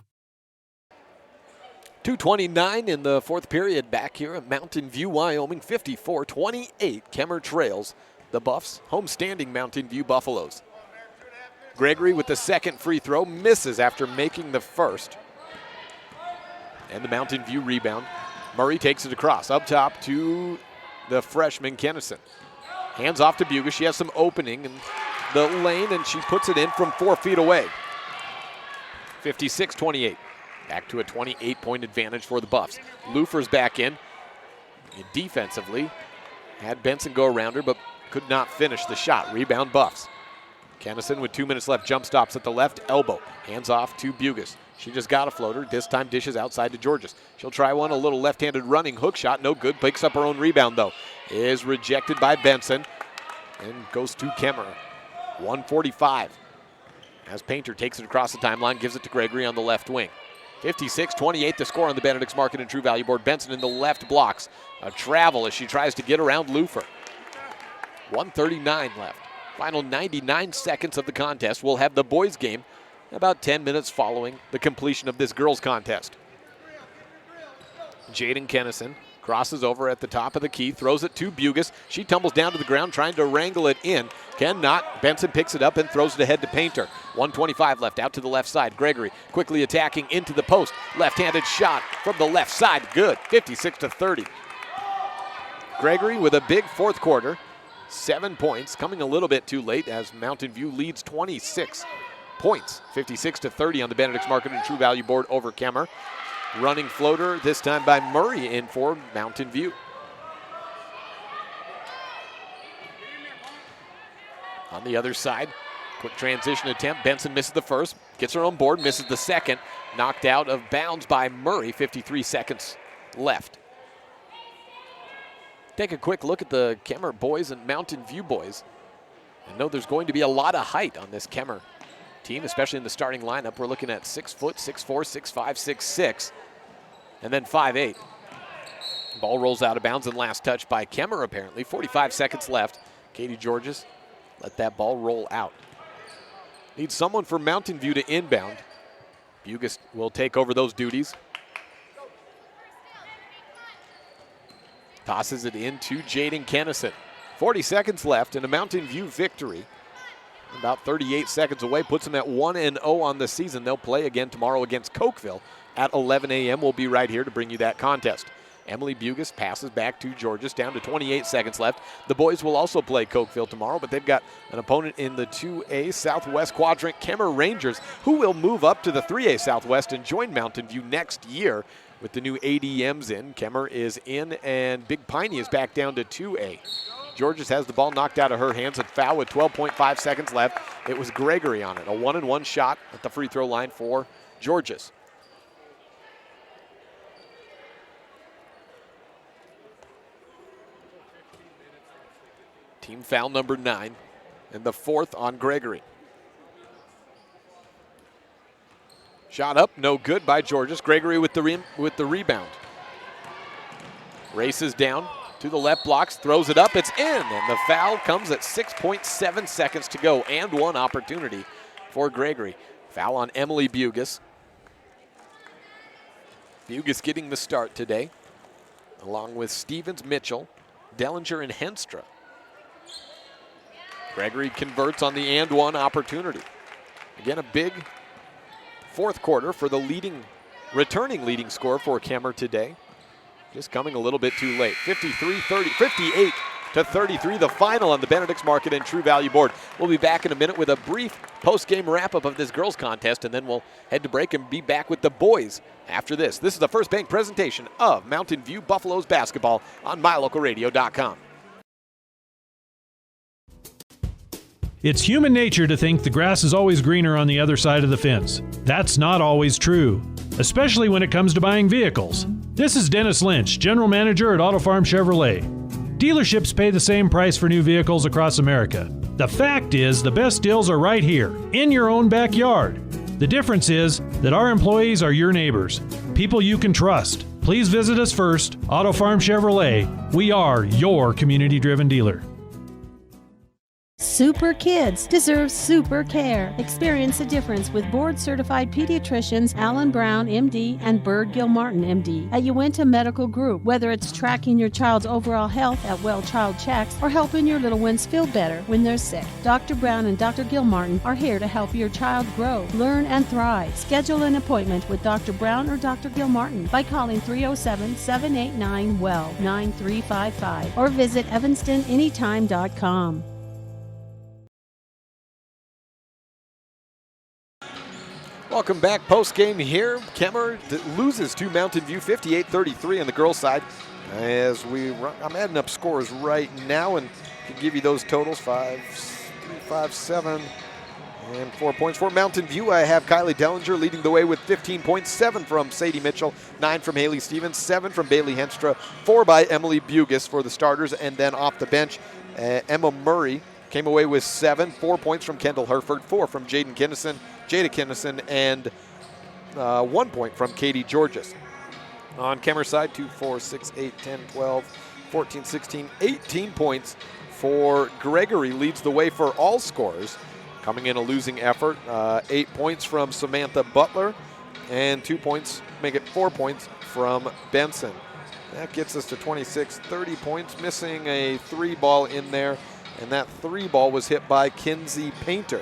2:29 in the fourth period back here at Mountain View, Wyoming. 54-28. Kemmerer trails the Buffs, homestanding Mountain View Buffaloes. Gregory with the second free throw misses after making the first. And the Mountain View rebound. Murray takes it across up top to the freshman Kennison. Hands off to Buga. She has some opening in the lane and she puts it in from 4 feet away. 56-28. Back to a 28-point advantage for the Buffs. Lufer's back in. Defensively, had Benson go around her, but could not finish the shot. Rebound Buffs. Kennison with 2 minutes left, jump stops at the left elbow. Hands off to Bugas. She just got a floater. This time dishes outside to Georges. She'll try one, a little left-handed running hook shot. No good. Picks up her own rebound, though. Is rejected by Benson and goes to Kemmerer. 145. As Painter takes it across the timeline, gives it to Gregory on the left wing. 56-28 the score on the Benedict's Market and True Value board. Benson in the left blocks. A travel as she tries to get around Lufer. 1:39 left. Final 99 seconds of the contest. We'll have the boys' game about 10 minutes following the completion of this girls' contest. Jaden Kennison crosses over at the top of the key, throws it to Bugas. She tumbles down to the ground trying to wrangle it in. Cannot. Benson picks it up and throws it ahead to Painter. 1:25 left, out to the left side. Gregory quickly attacking into the post. Left-handed shot from the left side. Good. 56-30. Gregory with a big fourth quarter. 7 points, coming a little bit too late as Mountain View leads 26 points. 56-30 on the Benedict's Market and True Value board over Kemmerer. Running floater, this time by Murray in for Mountain View. On the other side, quick transition attempt. Benson misses the first, gets her on board, misses the second. Knocked out of bounds by Murray, 53 seconds left. Take a quick look at the Kemmerer boys and Mountain View boys. I know there's going to be a lot of height on this Kemmerer team, especially in the starting lineup. We're looking at 6 foot, 6'4", 6'5", 6'6", and then 5'8". Ball rolls out of bounds and last touch by Kemmerer apparently. 45 seconds left. Katie Georges let that ball roll out. Needs someone for Mountain View to inbound. Bugas will take over those duties. Tosses it into Jaden Kennison. 40 seconds left and a Mountain View victory. About 38 seconds away, puts them at 1-0 on the season. They'll play again tomorrow against Cokeville at 11 a.m. We'll be right here to bring you that contest. Emily Bugas passes back to Georges, down to 28 seconds left. The boys will also play Cokeville tomorrow, but they've got an opponent in the 2A Southwest Quadrant, Kemmerer Rangers, who will move up to the 3A Southwest and join Mountain View next year with the new ADMs in. Kemmerer is in, and Big Piney is back down to 2A. Georges has the ball knocked out of her hands. A foul with 12.5 seconds left. It was Gregory on it. A 1-and-1 shot at the free throw line for Georges. Team foul number 9 and the 4th on Gregory. Shot up, no good by Georges. Gregory with the rebound. Races down to the left, blocks, throws it up, it's in, and the foul comes at 6.7 seconds to go, and one opportunity for Gregory. Foul on Emily Bugas. Bugas getting the start today, along with Stevens, Mitchell, Dellinger, and Henstra. Gregory converts on the and one opportunity. Again, a big fourth quarter for the returning leading scorer for Kemmerer today. Just coming a little bit too late. 58-33, the final on the Benedict's Market and True Value board. We'll be back in a minute with a brief post-game wrap-up of this girls' contest, and then we'll head to break and be back with the boys after this. This is the First Bank presentation of Mountain View Buffaloes basketball on MyLocalRadio.com. It's human nature to think the grass is always greener on the other side of the fence. That's not always true. especially when it comes to buying vehicles. This is Dennis Lynch, General Manager at Auto Farm Chevrolet. Dealerships pay the same price for new vehicles across America. The fact is, the best deals are right here, in your own backyard. The difference is that our employees are your neighbors, people you can trust. Please visit us first, Auto Farm Chevrolet. We are your community-driven dealer. Super kids deserve super care. Experience the difference with board-certified pediatricians Alan Brown, MD, and Bird Gilmartin, MD, at Uinta Medical Group. Whether it's tracking your child's overall health at Well Child Checks or helping your little ones feel better when they're sick, Dr. Brown and Dr. Gilmartin are here to help your child grow, learn, and thrive. Schedule an appointment with Dr. Brown or Dr. Gilmartin by calling 307-789-WELL 9355 or visit evanstonanytime.com. Welcome back. Post-game here. Kemmerer loses to Mountain View 58-33 on the girls' side. As I'm adding up scores right now and can give you those totals: 5, 7, and 4 points. For Mountain View, I have Kylie Dellinger leading the way with 15 points, 7 from Sadie Mitchell, 9 from Haley Stevens, 7 from Bailey Henstra, 4 by Emily Bugis for the starters, and then off the bench, Emma Murray came away with 7, 4 points from Kendall Herford, 4 from Jada Kinnison, and 1 point from Katie Georges. On Kemmerer side, 2, 4, 6, 8, 10, 12, 14, 16, 18 points for Gregory leads the way for all scores. Coming in a losing effort, 8 points from Samantha Butler, and 2 points, make it 4 points from Benson. That gets us to 26, 30 points, missing a 3-ball in there, and that 3-ball was hit by Kinsey Painter.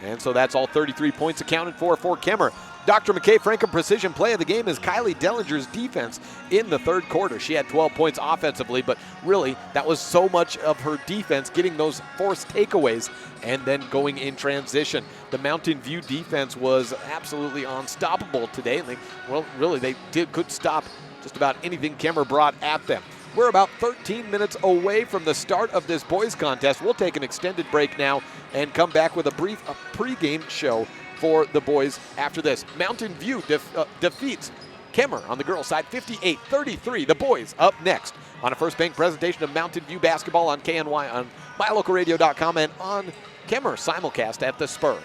And so that's all 33 points accounted for Kemmerer. Dr. McKay Franklin Precision Play of the Game is Kylie Dellinger's defense in the third quarter. She had 12 points offensively, but really that was so much of her defense, getting those forced takeaways and then going in transition. The Mountain View defense was absolutely unstoppable today. And they could stop just about anything Kemmerer brought at them. We're about 13 minutes away from the start of this boys contest. We'll take an extended break now and come back with a brief pregame show for the boys after this. Mountain View defeats Kemmerer on the girls' side 58-33. The boys up next on a First Bank presentation of Mountain View basketball on KNY, on mylocalradio.com, and on Kemmerer simulcast at the Spur.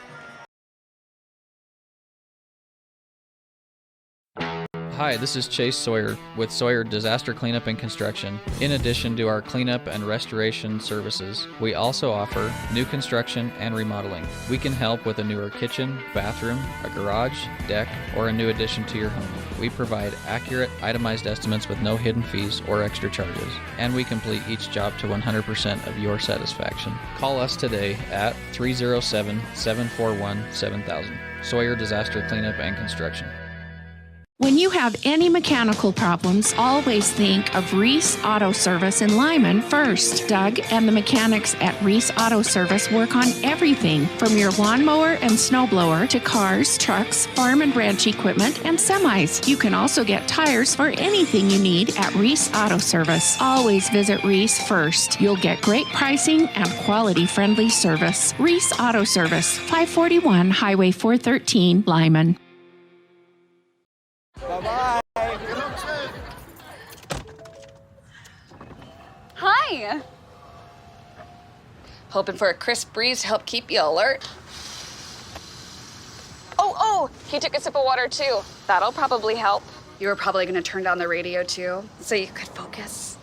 Hi, this is Chase Sawyer with Sawyer Disaster Cleanup and Construction. In addition to our cleanup and restoration services, we also offer new construction and remodeling. We can help with a newer kitchen, bathroom, a garage, deck, or a new addition to your home. We provide accurate, itemized estimates with no hidden fees or extra charges, and we complete each job to 100% of your satisfaction. Call us today at 307-741-7000. Sawyer Disaster Cleanup and Construction. When you have any mechanical problems, always think of Reese Auto Service in Lyman first. Doug and the mechanics at Reese Auto Service work on everything from your lawnmower and snowblower to cars, trucks, farm and ranch equipment, and semis. You can also get tires for anything you need at Reese Auto Service. Always visit Reese first. You'll get great pricing and quality-friendly service. Reese Auto Service, 541 Highway 413, Lyman. Bye-bye. Hi. Hoping for a crisp breeze to help keep you alert. Oh, he took a sip of water too. That'll probably help. You were probably going to turn down the radio too, so you could focus,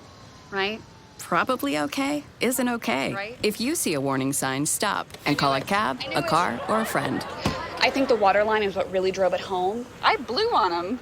right? Probably okay isn't okay. Right. If you see a warning sign, stop and call a cab, a car, or a friend. I think the water line is what really drove it home. I blew on him.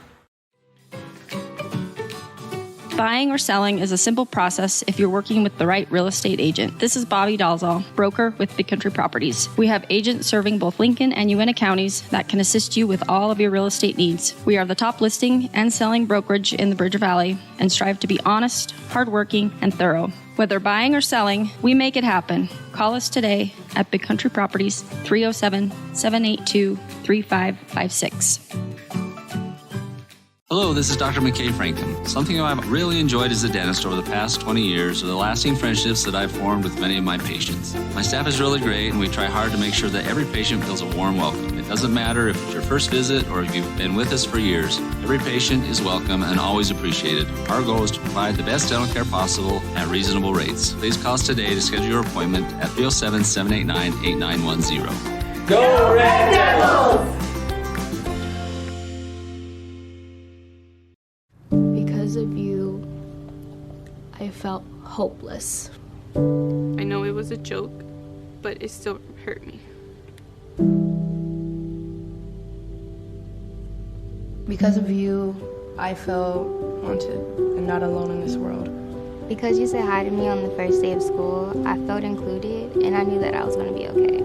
Buying or selling is a simple process if you're working with the right real estate agent. This is Bobby Dalzall, broker with Big Country Properties. We have agents serving both Lincoln and Uinta counties that can assist you with all of your real estate needs. We are the top listing and selling brokerage in the Bridger Valley and strive to be honest, hardworking, and thorough. Whether buying or selling, we make it happen. Call us today at Big Country Properties, 307-782-3556. Hello, this is Dr. McKay Franklin. Something I've really enjoyed as a dentist over the past 20 years are the lasting friendships that I've formed with many of my patients. My staff is really great, and we try hard to make sure that every patient feels a warm welcome. It doesn't matter if it's your first visit or if you've been with us for years. Every patient is welcome and always appreciated. Our goal is to provide the best dental care possible at reasonable rates. Please call us today to schedule your appointment at 307-789-8910. Go Red Devils! Because of you, I felt hopeless. I know it was a joke, but it still hurt me. Because of you, I felt wanted and not alone in this world. Because you said hi to me on the first day of school, I felt included and I knew that I was going to be okay.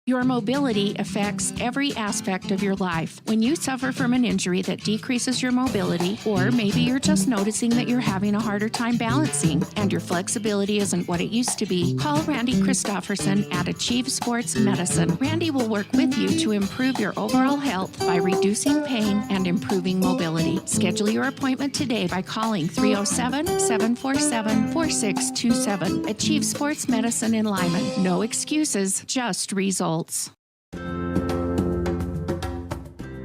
Your mobility affects every aspect of your life. When you suffer from an injury that decreases your mobility, or maybe you're just noticing that you're having a harder time balancing and your flexibility isn't what it used to be, call Randy Christofferson at Achieve Sports Medicine. Randy will work with you to improve your overall health by reducing pain and improving mobility. Schedule your appointment today by calling 307-747-4627. Achieve Sports Medicine in Lyman. No excuses, just results.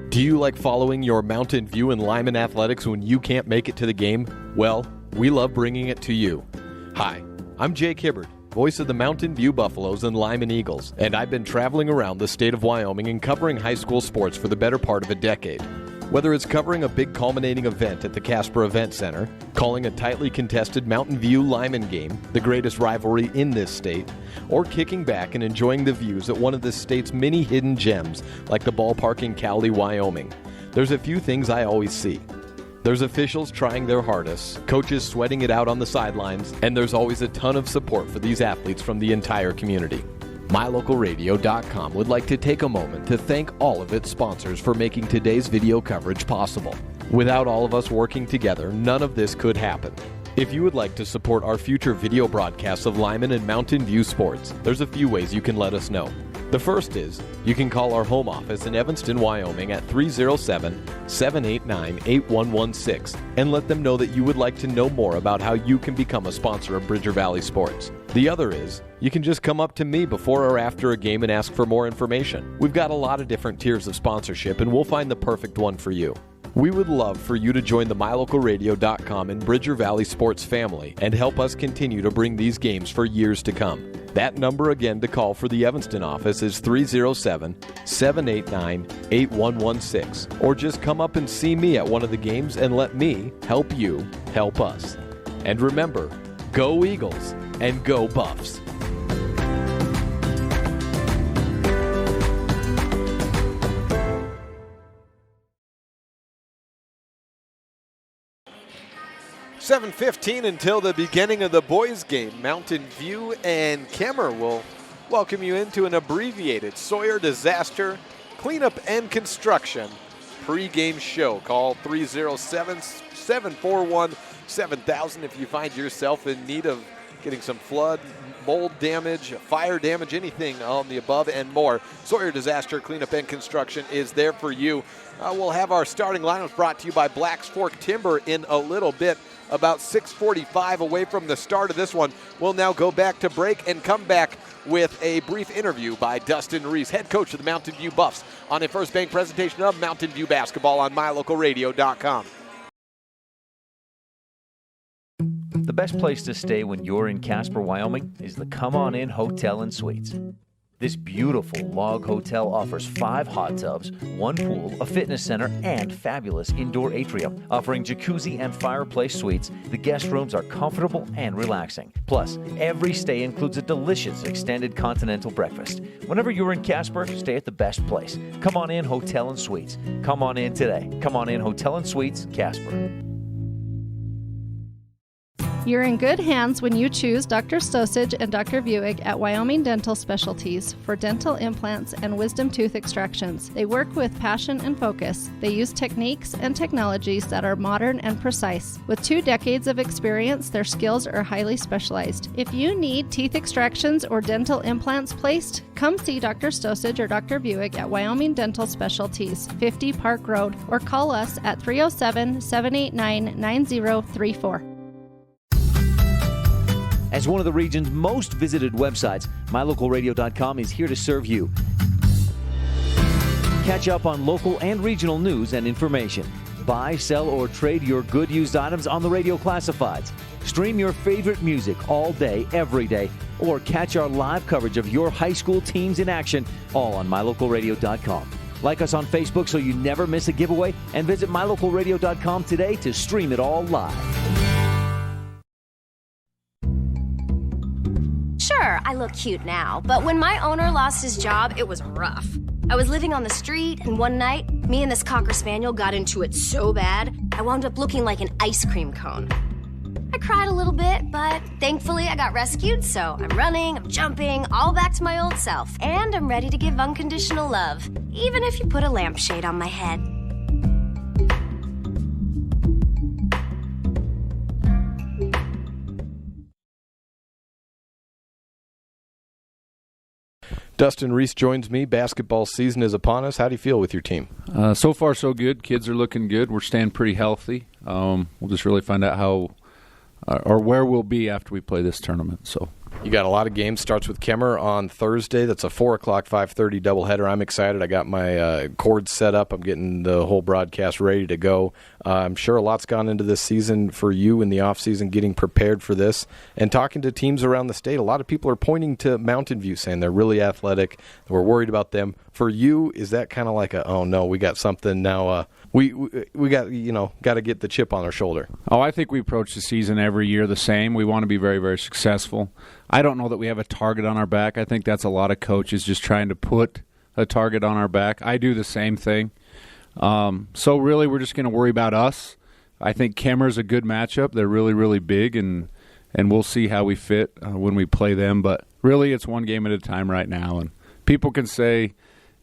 Do you like following your Mountain View and Lyman athletics when you can't make it to the game? Well, we love bringing it to you. Hi, I'm Jake Hibbard, voice of the Mountain View Buffaloes and Lyman Eagles, and I've been traveling around the state of Wyoming and covering high school sports for the better part of a decade. Whether it's covering a big culminating event at the Casper Event Center, calling a tightly contested Mountain View-Lyman game, the greatest rivalry in this state, or kicking back and enjoying the views at one of the state's many hidden gems like the ballpark in Cowley, Wyoming, there's a few things I always see. There's officials trying their hardest, coaches sweating it out on the sidelines, and there's always a ton of support for these athletes from the entire community. MyLocalRadio.com would like to take a moment to thank all of its sponsors for making today's video coverage possible. Without all of us working together, none of this could happen. If you would like to support our future video broadcasts of Lyman and Mountain View sports, there's a few ways you can let us know. The first is, you can call our home office in Evanston, Wyoming at 307-789-8116 and let them know that you would like to know more about how you can become a sponsor of Bridger Valley Sports. The other is, you can just come up to me before or after a game and ask for more information. We've got a lot of different tiers of sponsorship and we'll find the perfect one for you. We would love for you to join the MyLocalRadio.com and Bridger Valley Sports family and help us continue to bring these games for years to come. That number again to call for the Evanston office is 307-789-8116. Or just come up and see me at one of the games and let me help you help us. And remember, go Eagles and go Buffs. $7:15 until the beginning of the boys' game. Mountain View and Kemmerer will welcome you into an abbreviated Sawyer Disaster Cleanup and Construction pregame show. Call 307-741-7000 if you find yourself in need of getting some flood, mold damage, fire damage, anything on the above and more. Sawyer Disaster Cleanup and Construction is there for you. We'll have our starting lineups brought to you by Black's Fork Timber in a little bit. About 6:45 away from the start of this one. We'll now go back to break and come back with a brief interview by Dustin Reese, head coach of the Mountain View Buffs, on a First Bank presentation of Mountain View Basketball on MyLocalRadio.com. The best place to stay when you're in Casper, Wyoming is the Come On In Hotel and Suites. This beautiful log hotel offers 5 hot tubs, 1 pool, a fitness center, and fabulous indoor atrium. Offering jacuzzi and fireplace suites, the guest rooms are comfortable and relaxing. Plus, every stay includes a delicious extended continental breakfast. Whenever you're in Casper, stay at the best place. Come On In Hotel and Suites. Come on in today. Come On In Hotel and Suites, Casper. You're in good hands when you choose Dr. Stosage and Dr. Buick at Wyoming Dental Specialties for dental implants and wisdom tooth extractions. They work with passion and focus. They use techniques and technologies that are modern and precise. With 2 decades of experience, their skills are highly specialized. If you need teeth extractions or dental implants placed, come see Dr. Stosage or Dr. Buick at Wyoming Dental Specialties, 50 Park Road, or call us at 307-789-9034. As one of the region's most visited websites, mylocalradio.com is here to serve you. Catch up on local and regional news and information. Buy, sell, or trade your good used items on the radio classifieds. Stream your favorite music all day, every day, or catch our live coverage of your high school teams in action, all on mylocalradio.com. Like us on Facebook so you never miss a giveaway, and visit mylocalradio.com today to stream it all live. Sure, I look cute now, but when my owner lost his job, it was rough. I was living on the street, and one night, me and this Cocker Spaniel got into it so bad, I wound up looking like an ice cream cone. I cried a little bit, but thankfully I got rescued, so I'm running, I'm jumping, all back to my old self, and I'm ready to give unconditional love, even if you put a lampshade on my head. Dustin Reese joins me. Basketball season is upon us. How do you feel with your team? So far, so good. Kids are looking good. We're staying pretty healthy. We'll just really find out how or where we'll be after we play this tournament. So you got a lot of games. Starts with Kemmerer on Thursday. That's a 4 o'clock, 5:30 doubleheader. I'm excited. I got my cords set up. I'm getting the whole broadcast ready to go. I'm sure a lot's gone into this season for you in the offseason, getting prepared for this. And talking to teams around the state, a lot of people are pointing to Mountain View, saying they're really athletic. We're worried about them. For you, is that kind of like a, oh, no, we got something now, we got to get the chip on our shoulder? Oh, I think we approach the season every year the same. We want to be very, very successful. I don't know that we have a target on our back. I think that's a lot of coaches just trying to put a target on our back. I do the same thing. So really we're just going to worry about us. I think Kemmerer's a good matchup. They're really, really big, and we'll see how we fit when we play them. But really it's one game at a time right now. And people can say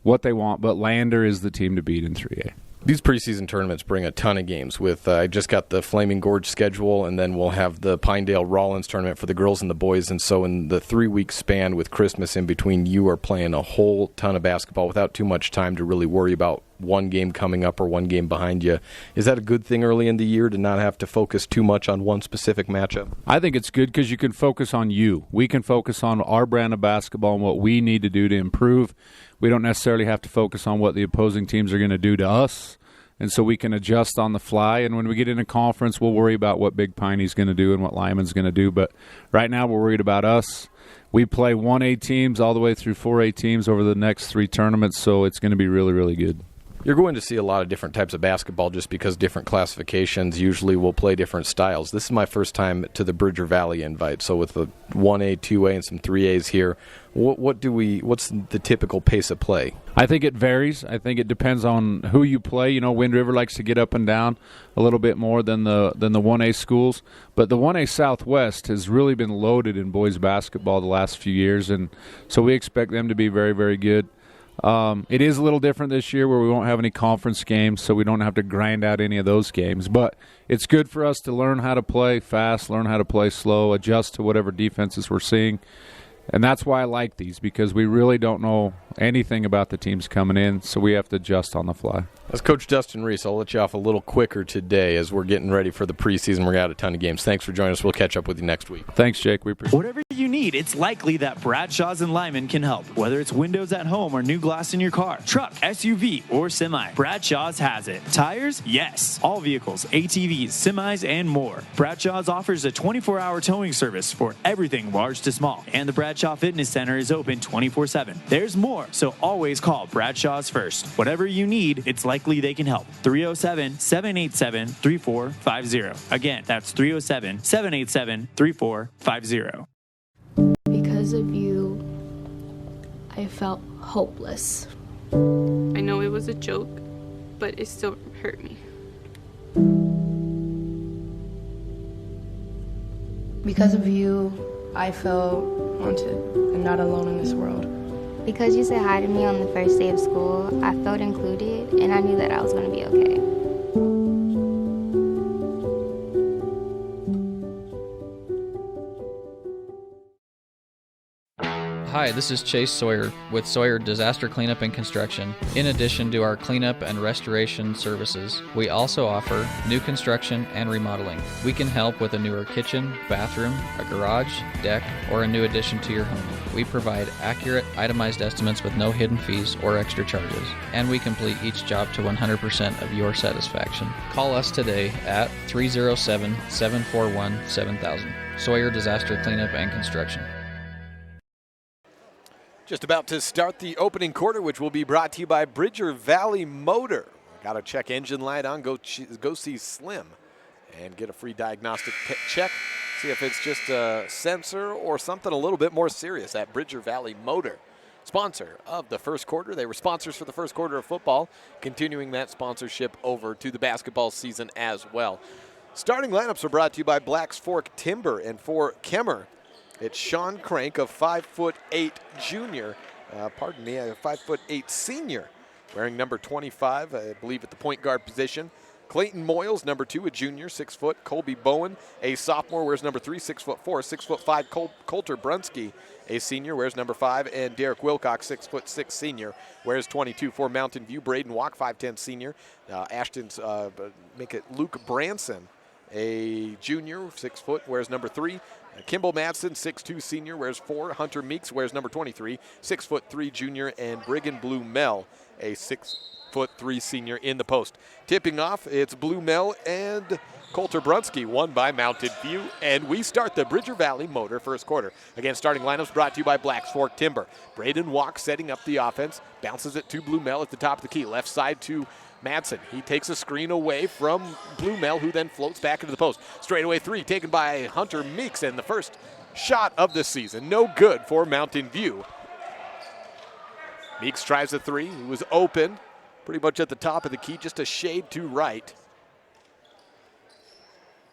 what they want, but Lander is the team to beat in 3A. These preseason tournaments bring a ton of games. With I just got the Flaming Gorge schedule, and then we'll have the Pinedale Rollins tournament for the girls and the boys. And so in the 3-week span with Christmas in between, you are playing a whole ton of basketball without too much time to really worry about one game coming up or one game behind you. Is that a good thing early in the year to not have to focus too much on one specific matchup? I think it's good because you can focus on you. We can focus on our brand of basketball and what we need to do to improve. We don't necessarily have to focus on what the opposing teams are going to do to us, and so we can adjust on the fly. And when we get in a conference, we'll worry about what Big Piney's going to do and what Lyman's going to do. But right now we're worried about us. We play 1A teams all the way through 4A teams over the next 3 tournaments, so it's going to be really, really good. You're going to see a lot of different types of basketball just because different classifications usually will play different styles. This is my first time to the Bridger Valley invite, so with the 1A, 2A, and some 3As here, what's the typical pace of play? I think it varies. I think it depends on who you play. You know, Wind River likes to get up and down a little bit more than the 1A schools, but the 1A Southwest has really been loaded in boys basketball the last few years, and so we expect them to be very, very good. It is a little different this year where we won't have any conference games, so we don't have to grind out any of those games. But it's good for us to learn how to play fast, learn how to play slow, adjust to whatever defenses we're seeing. And that's why I like these, because we really don't know anything about the teams coming in, so we have to adjust on the fly. As Coach Dustin Reese, I'll let you off a little quicker today as we're getting ready for the preseason. We're going to have a ton of games. Thanks for joining us. We'll catch up with you next week. Thanks, Jake. We appreciate it. Whatever you need, it's likely that Bradshaw's and Lyman can help. Whether it's windows at home or new glass in your car, truck, SUV, or semi, Bradshaw's has it. Tires? Yes. All vehicles, ATVs, semis, and more. Bradshaw's offers a 24-hour towing service for everything large to small. And the Bradshaw Fitness Center is open 24/7. There's more, so always call Bradshaw's first. Whatever you need, it's likely they can help. 307-787-3450. Again, that's 307-787-3450. Because of you, I felt hopeless. I know it was a joke, but it still hurt me. Because of you, I felt wanted and not alone in this world. Because you said hi to me on the first day of school, I felt included and I knew that I was going to be okay. Hi, this is Chase Sawyer with Sawyer Disaster Cleanup and Construction. In addition to our cleanup and restoration services, we also offer new construction and remodeling. We can help with a newer kitchen, bathroom, a garage, deck, or a new addition to your home. We provide accurate, itemized estimates with no hidden fees or extra charges, and we complete each job to 100% of your satisfaction. Call us today at 307-741-7000. Sawyer Disaster Cleanup and Construction. Just about to start the opening quarter, which will be brought to you by Bridger Valley Motor. Got to check engine light on, go see Slim and get a free diagnostic check. See if it's just a sensor or something a little bit more serious at Bridger Valley Motor. Sponsor of the first quarter. They were sponsors for the first quarter of football, continuing that sponsorship over to the basketball season as well. Starting lineups are brought to you by Black's Fork Timber, and for Kemmerer, it's Sean Crank, a 5'8" junior, a 5'8" senior, wearing number 25, I believe, at the point guard position. Clayton Moyles, number 2, a junior, 6 foot. Colby Bowen, a sophomore, wears number 3, 6'4", 6'5". Coulter Brunsky, a senior, wears number 5, and Derek Wilcox, 6'6", senior, wears 22. For Mountain View, Braden Walk, 5'10", senior. Luke Branson, a junior, 6 foot, wears number 3. Kimball Madsen, 6'2", senior, wears 4. Hunter Meeks wears number 23, 6'3", junior, and Brigham Blue Mel, a 6'3", senior in the post. Tipping off, it's Blue Mel and Coulter Brunsky, won by Mountain View, and we start the Bridger Valley Motor first quarter. Again, starting lineups brought to you by Black's Fork Timber. Braden Walk setting up the offense, bounces it to Blue Mel at the top of the key, left side to Madsen. He takes a screen away from Blue Mel, who then floats back into the post. Straightaway 3 taken by Hunter Meeks, and the first shot of the season. No good for Mountain View. Meeks tries a 3. He was open, pretty much at the top of the key, just a shade to right.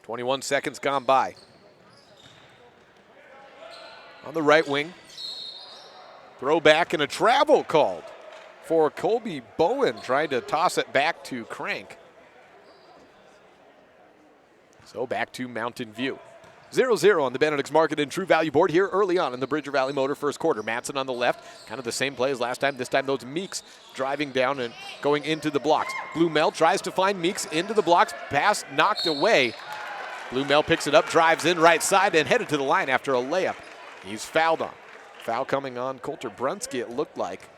21 seconds gone by. On the right wing, throw back and a travel called for Colby Bowen, trying to toss it back to Crank. So back to Mountain View. 0-0 on the Benedict's Market and True Value board here early on in the Bridger Valley Motor first quarter. Madsen on the left, kind of the same play as last time. This time those Meeks driving down and going into the blocks. Blue Mel tries to find Meeks into the blocks. Pass knocked away. Blue Mel picks it up, drives in right side, and headed to the line after a layup. He's fouled on. Foul coming on Coulter Brunsky, it looked like.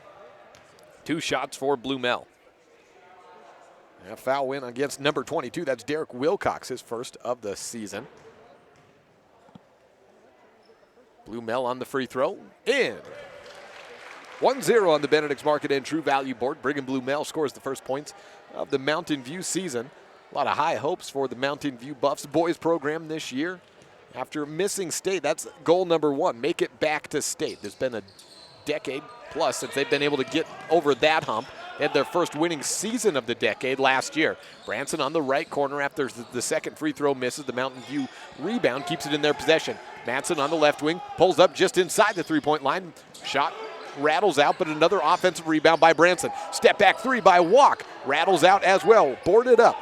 2 shots for Blue Mel. A foul win against number 22. That's Derek Wilcox, his first of the season. Blue Mel on the free throw. In. 1-0 on the Benedict's Market and True Value board. Brigham Blue Mel scores the first points of the Mountain View season. A lot of high hopes for the Mountain View Buffs boys program this year. After missing state, that's goal number 1, make it back to state. There's been a decade plus since they've been able to get over that hump. They had their first winning season of the decade last year. Branson on the right corner after the second free throw misses. The Mountain View rebound keeps it in their possession. Madsen on the left wing pulls up just inside the three-point line. Shot rattles out, but another offensive rebound by Branson. Step back 3 by Walk. Rattles out as well. Boarded up.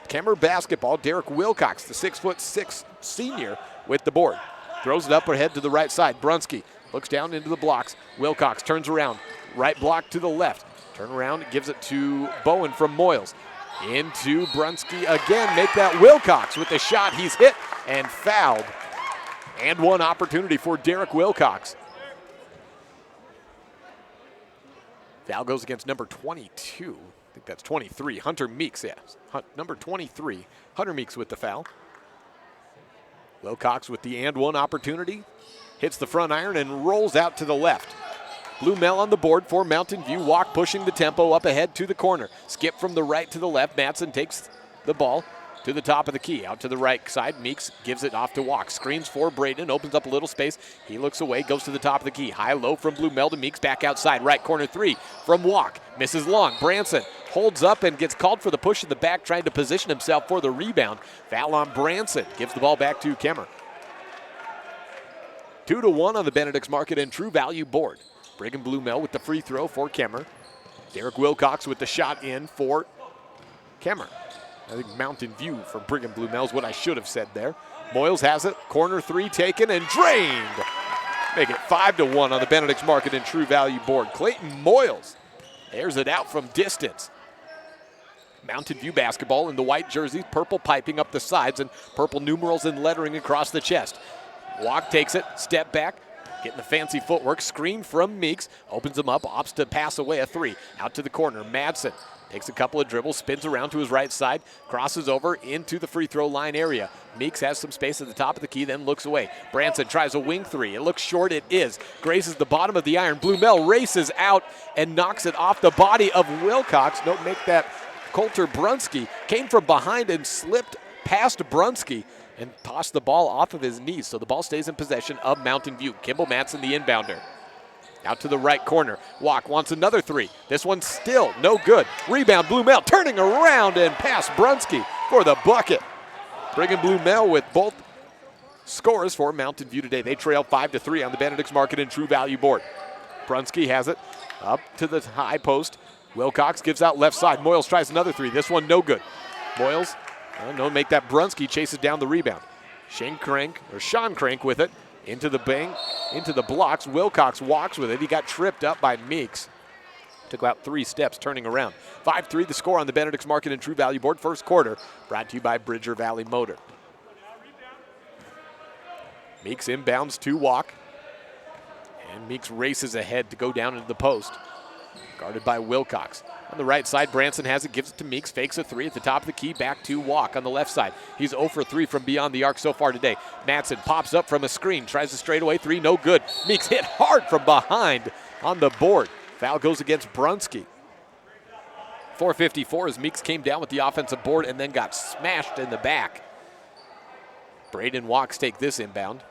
Kemmerer basketball. Derek Wilcox, the 6'6" senior, with the board. Throws it up ahead to the right side. Brunsky looks down into the blocks. Wilcox turns around. Right block to the left. Turn around, gives it to Bowen from Moyles. Into Brunsky again. Make that Wilcox with the shot. He's hit and fouled. And one opportunity for Derek Wilcox. Foul goes against number 22. I think that's 23. Hunter Meeks, yes. Number 23. Hunter Meeks with the foul. Wilcox with the and one opportunity. Hits the front iron and rolls out to the left. Blue Mel on the board for Mountain View. Walk pushing the tempo up ahead to the corner. Skip from the right to the left. Madsen takes the ball to the top of the key. Out to the right side. Meeks gives it off to Walk. Screens for Braden. Opens up a little space. He looks away. Goes to the top of the key. High-low from Blue Mel to Meeks. Back outside. Right corner 3 from Walk. Misses long. Branson holds up and gets called for the push in the back, trying to position himself for the rebound. Foul on Branson. Gives the ball back to Kemmerer. 2-1 on the Benedict's Market and True Value board. Brigham Blue Mel with the free throw for Kemmerer. Derek Wilcox with the shot in for Kemmerer. I think Mountain View for Brigham Blue Mel is what I should have said there. Moyles has it. Corner three taken and drained. Make it 5-1 on the Benedict's Market and True Value board. Clayton Moyles airs it out from distance. Mountain View basketball in the white jerseys, purple piping up the sides and purple numerals and lettering across the chest. Walk takes it, step back, getting the fancy footwork, screen from Meeks, opens him up, opts to pass away a three. Out to the corner, Madsen takes a couple of dribbles, spins around to his right side, crosses over into the free throw line area. Meeks has some space at the top of the key, then looks away. Branson tries a wing three. It looks short, it is. Grazes the bottom of the iron. Blue Mel races out and knocks it off the body of Wilcox. Don't make that. Coulter Brunsky came from behind and slipped past Brunsky and tossed the ball off of his knees. So the ball stays in possession of Mountain View. Kimball Madsen, the inbounder. Out to the right corner. Walk wants another three. This one's still no good. Rebound, Blue Mel turning around and past Brunsky for the bucket. Brigham Blue Mel with both scores for Mountain View today. They trail 5-3 on the Benedict's Market and True Value board. Brunsky has it up to the high post. Wilcox gives out left side. Moyles tries another three. This one no good. Moyles, no make that. Brunsky chases down the rebound. Sean Crank with it. Into the bang, into the blocks. Wilcox walks with it. He got tripped up by Meeks. Took about 3 steps turning around. 5-3 the score on the Benedict's Market and True Value board. First quarter brought to you by Bridger Valley Motor. Meeks inbounds to Walk. And Meeks races ahead to go down into the post. Guarded by Wilcox. On the right side, Branson has it, gives it to Meeks, fakes a three at the top of the key, back to Walk on the left side. He's 0 for 3 from beyond the arc so far today. Madsen pops up from a screen, tries a straightaway three, no good. Meeks hit hard from behind on the board. Foul goes against Brunsky. 4:54 as Meeks came down with the offensive board and then got smashed in the back. Braden Walks take this inbound.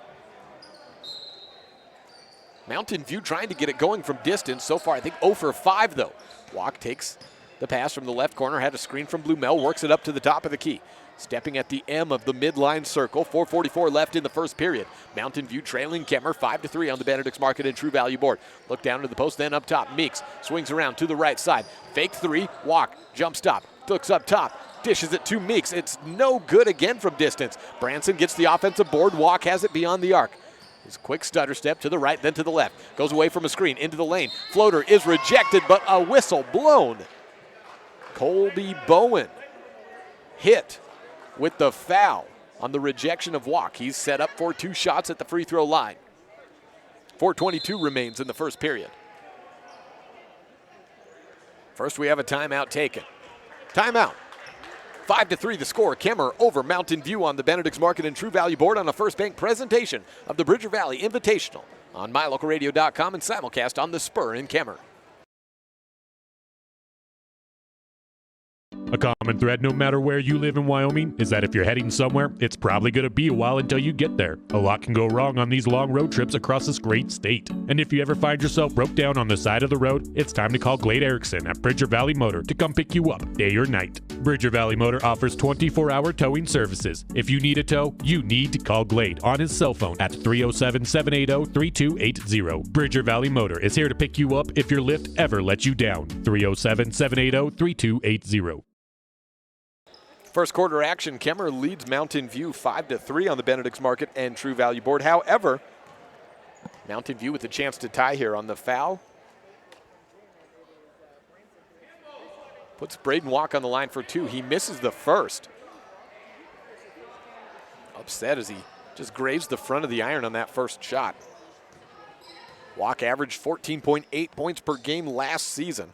Mountain View trying to get it going from distance. So far, I think 0 for 5, though. Walk takes the pass from the left corner, had a screen from Blue Mel, works it up to the top of the key. Stepping at the M of the midline circle, 4:44 left in the first period. Mountain View trailing Kemmerer 5-3 on the Benedict's Market and True Value board. Look down to the post, then up top. Meeks swings around to the right side. Fake three, Walk, jump stop, looks up top, dishes it to Meeks. It's no good again from distance. Branson gets the offensive board. Walk has it beyond the arc. His quick stutter step to the right, then to the left. Goes away from a screen, into the lane. Floater is rejected, but a whistle blown. Colby Bowen hit with the foul on the rejection of Walk. He's set up for 2 shots at the free throw line. 4:22 remains in the first period. First, we have a timeout taken. Timeout. 5-3 the score. Kemmerer over Mountain View on the Benedict's Market and True Value board on a First Bank presentation of the Bridger Valley Invitational on MyLocalRadio.com and simulcast on the Spur in Kemmerer. A common thread, no matter where you live in Wyoming, is that if you're heading somewhere, it's probably going to be a while until you get there. A lot can go wrong on these long road trips across this great state. And if you ever find yourself broke down on the side of the road, it's time to call Glade Erickson at Bridger Valley Motor to come pick you up, day or night. Bridger Valley Motor offers 24-hour towing services. If you need a tow, you need to call Glade on his cell phone at 307-780-3280. Bridger Valley Motor is here to pick you up if your lift ever lets you down. 307-780-3280. First quarter action, Kemmerer leads Mountain View 5-3 on the Benedict's Market and True Value board. However, Mountain View with a chance to tie here on the foul. Puts Braden Walk on the line for 2. He misses the first. Upset as he just grazed the front of the iron on that first shot. Walk averaged 14.8 points per game last season.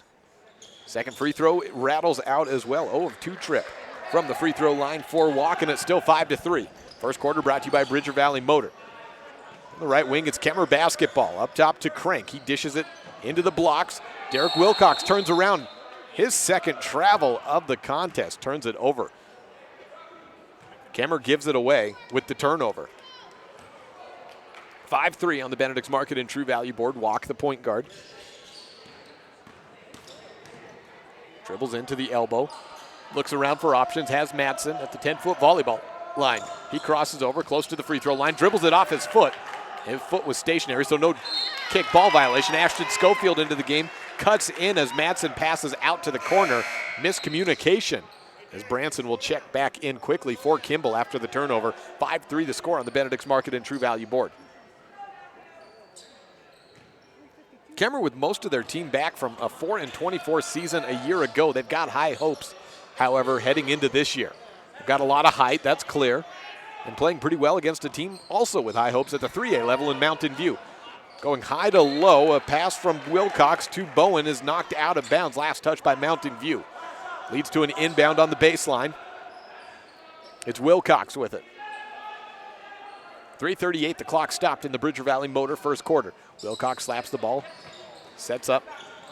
Second free throw rattles out as well. 0 of 2 trip from the free throw line for Walk, and it's still 5-3. First quarter brought to you by Bridger Valley Motor. On the right wing, it's Kemmerer basketball. Up top to Crank. He dishes it into the blocks. Derek Wilcox turns around. His second travel of the contest turns it over. Kemmerer gives it away with the turnover. 5-3 on the Benedict's Market and True Value board. Walk, the point guard. Dribbles into the elbow. Looks around for options, has Madsen at the 10-foot volleyball line. He crosses over close to the free throw line, dribbles it off his foot, His foot was stationary, so no kick ball violation. Ashton Schofield into the game, cuts in as Madsen passes out to the corner. Miscommunication as Branson will check back in quickly for Kimball after the turnover. 5-3 the score on the Benedict's Market and True Value board. Kemmerer with most of their team back from a 4-24 season a year ago. They've got high hopes, however, heading into this year. They've got a lot of height, that's clear, and playing pretty well against a team also with high hopes at the 3A level in Mountain View. Going high to low, a pass from Wilcox to Bowen is knocked out of bounds. Last touch by Mountain View. Leads to an inbound on the baseline. It's Wilcox with it. 3:38, the clock stopped in the Bridger Valley Motor first quarter. Wilcox slaps the ball, sets up,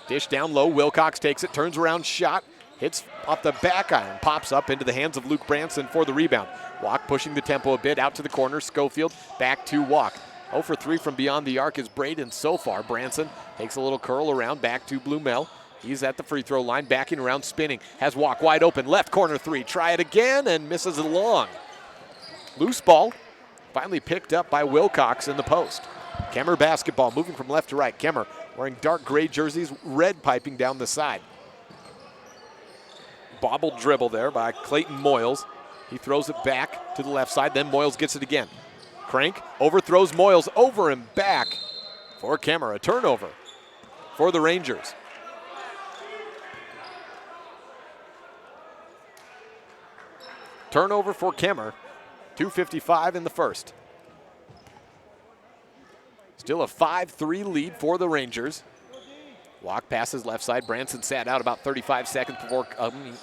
dish down low. Wilcox takes it, turns around, shot, hits off the back iron, pops up into the hands of Luke Branson for the rebound. Walk pushing the tempo a bit, out to the corner. Schofield back to Walk. 0 for 3 from beyond the arc is Braden so far. Branson takes a little curl around, back to Blumel. He's at the free throw line, backing around, spinning. Has Walk wide open, left corner three. Try it again and misses it long. Loose ball, finally picked up by Wilcox in the post. Kemmerer basketball, moving from left to right. Kemmerer wearing dark gray jerseys, red piping down the side. Bobbled dribble there by Clayton Moyles. He throws it back to the left side, then Moyles gets it again. Crank overthrows Moyles, over and back for Kemmerer. A turnover for the Rangers. Turnover for Kemmerer. 2:55 in the first. Still a 5-3 lead for the Rangers. Walk passes left side. Branson sat out about 35 seconds before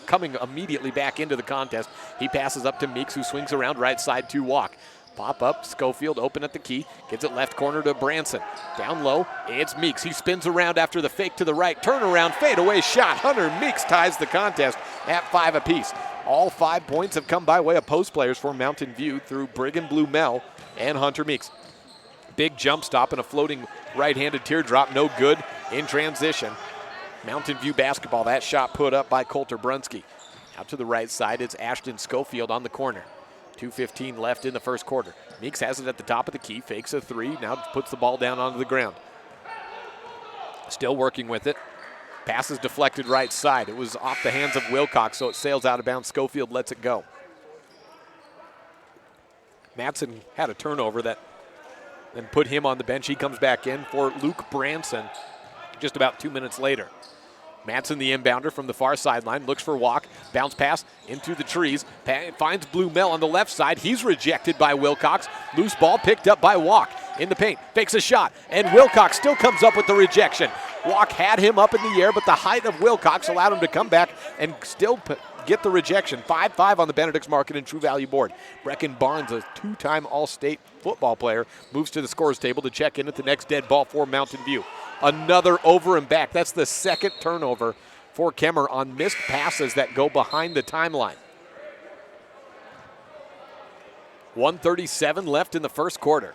coming immediately back into the contest. He passes up to Meeks, who swings around right side to Walk. Pop up, Schofield open at the key. Gets it left corner to Branson. Down low, it's Meeks. He spins around after the fake to the right. Turnaround, fadeaway shot. Hunter Meeks ties the contest at 5 apiece. All 5 points have come by way of post players for Mountain View through Brigham Blumel and Hunter Meeks. Big jump stop and a floating right-handed teardrop, no good in transition. Mountain View basketball, that shot put up by Coulter Brunsky. Out to the right side, it's Ashton Schofield on the corner. 2:15 left in the first quarter. Meeks has it at the top of the key, fakes a three, now puts the ball down onto the ground. Still working with it. Pass is deflected right side. It was off the hands of Wilcox, so it sails out of bounds. Schofield lets it go. Madsen had a turnover that then put him on the bench. He comes back in for Luke Branson just about 2 minutes later. Madsen, the inbounder from the far sideline, looks for Walk. Bounce pass into the trees. Finds Blumel on the left side. He's rejected by Wilcox. Loose ball picked up by Walk in the paint. Fakes a shot, and Wilcox still comes up with the rejection. Walk had him up in the air, but the height of Wilcox allowed him to come back and still get the rejection. 5-5 on the Benedict's Market and True Value board. Brecken Barnes, a two-time All-State football player, moves to the scores table to check in at the next dead ball for Mountain View. Another over and back. That's the second turnover for Kemmerer on missed passes that go behind the timeline. 1:37 left in the first quarter.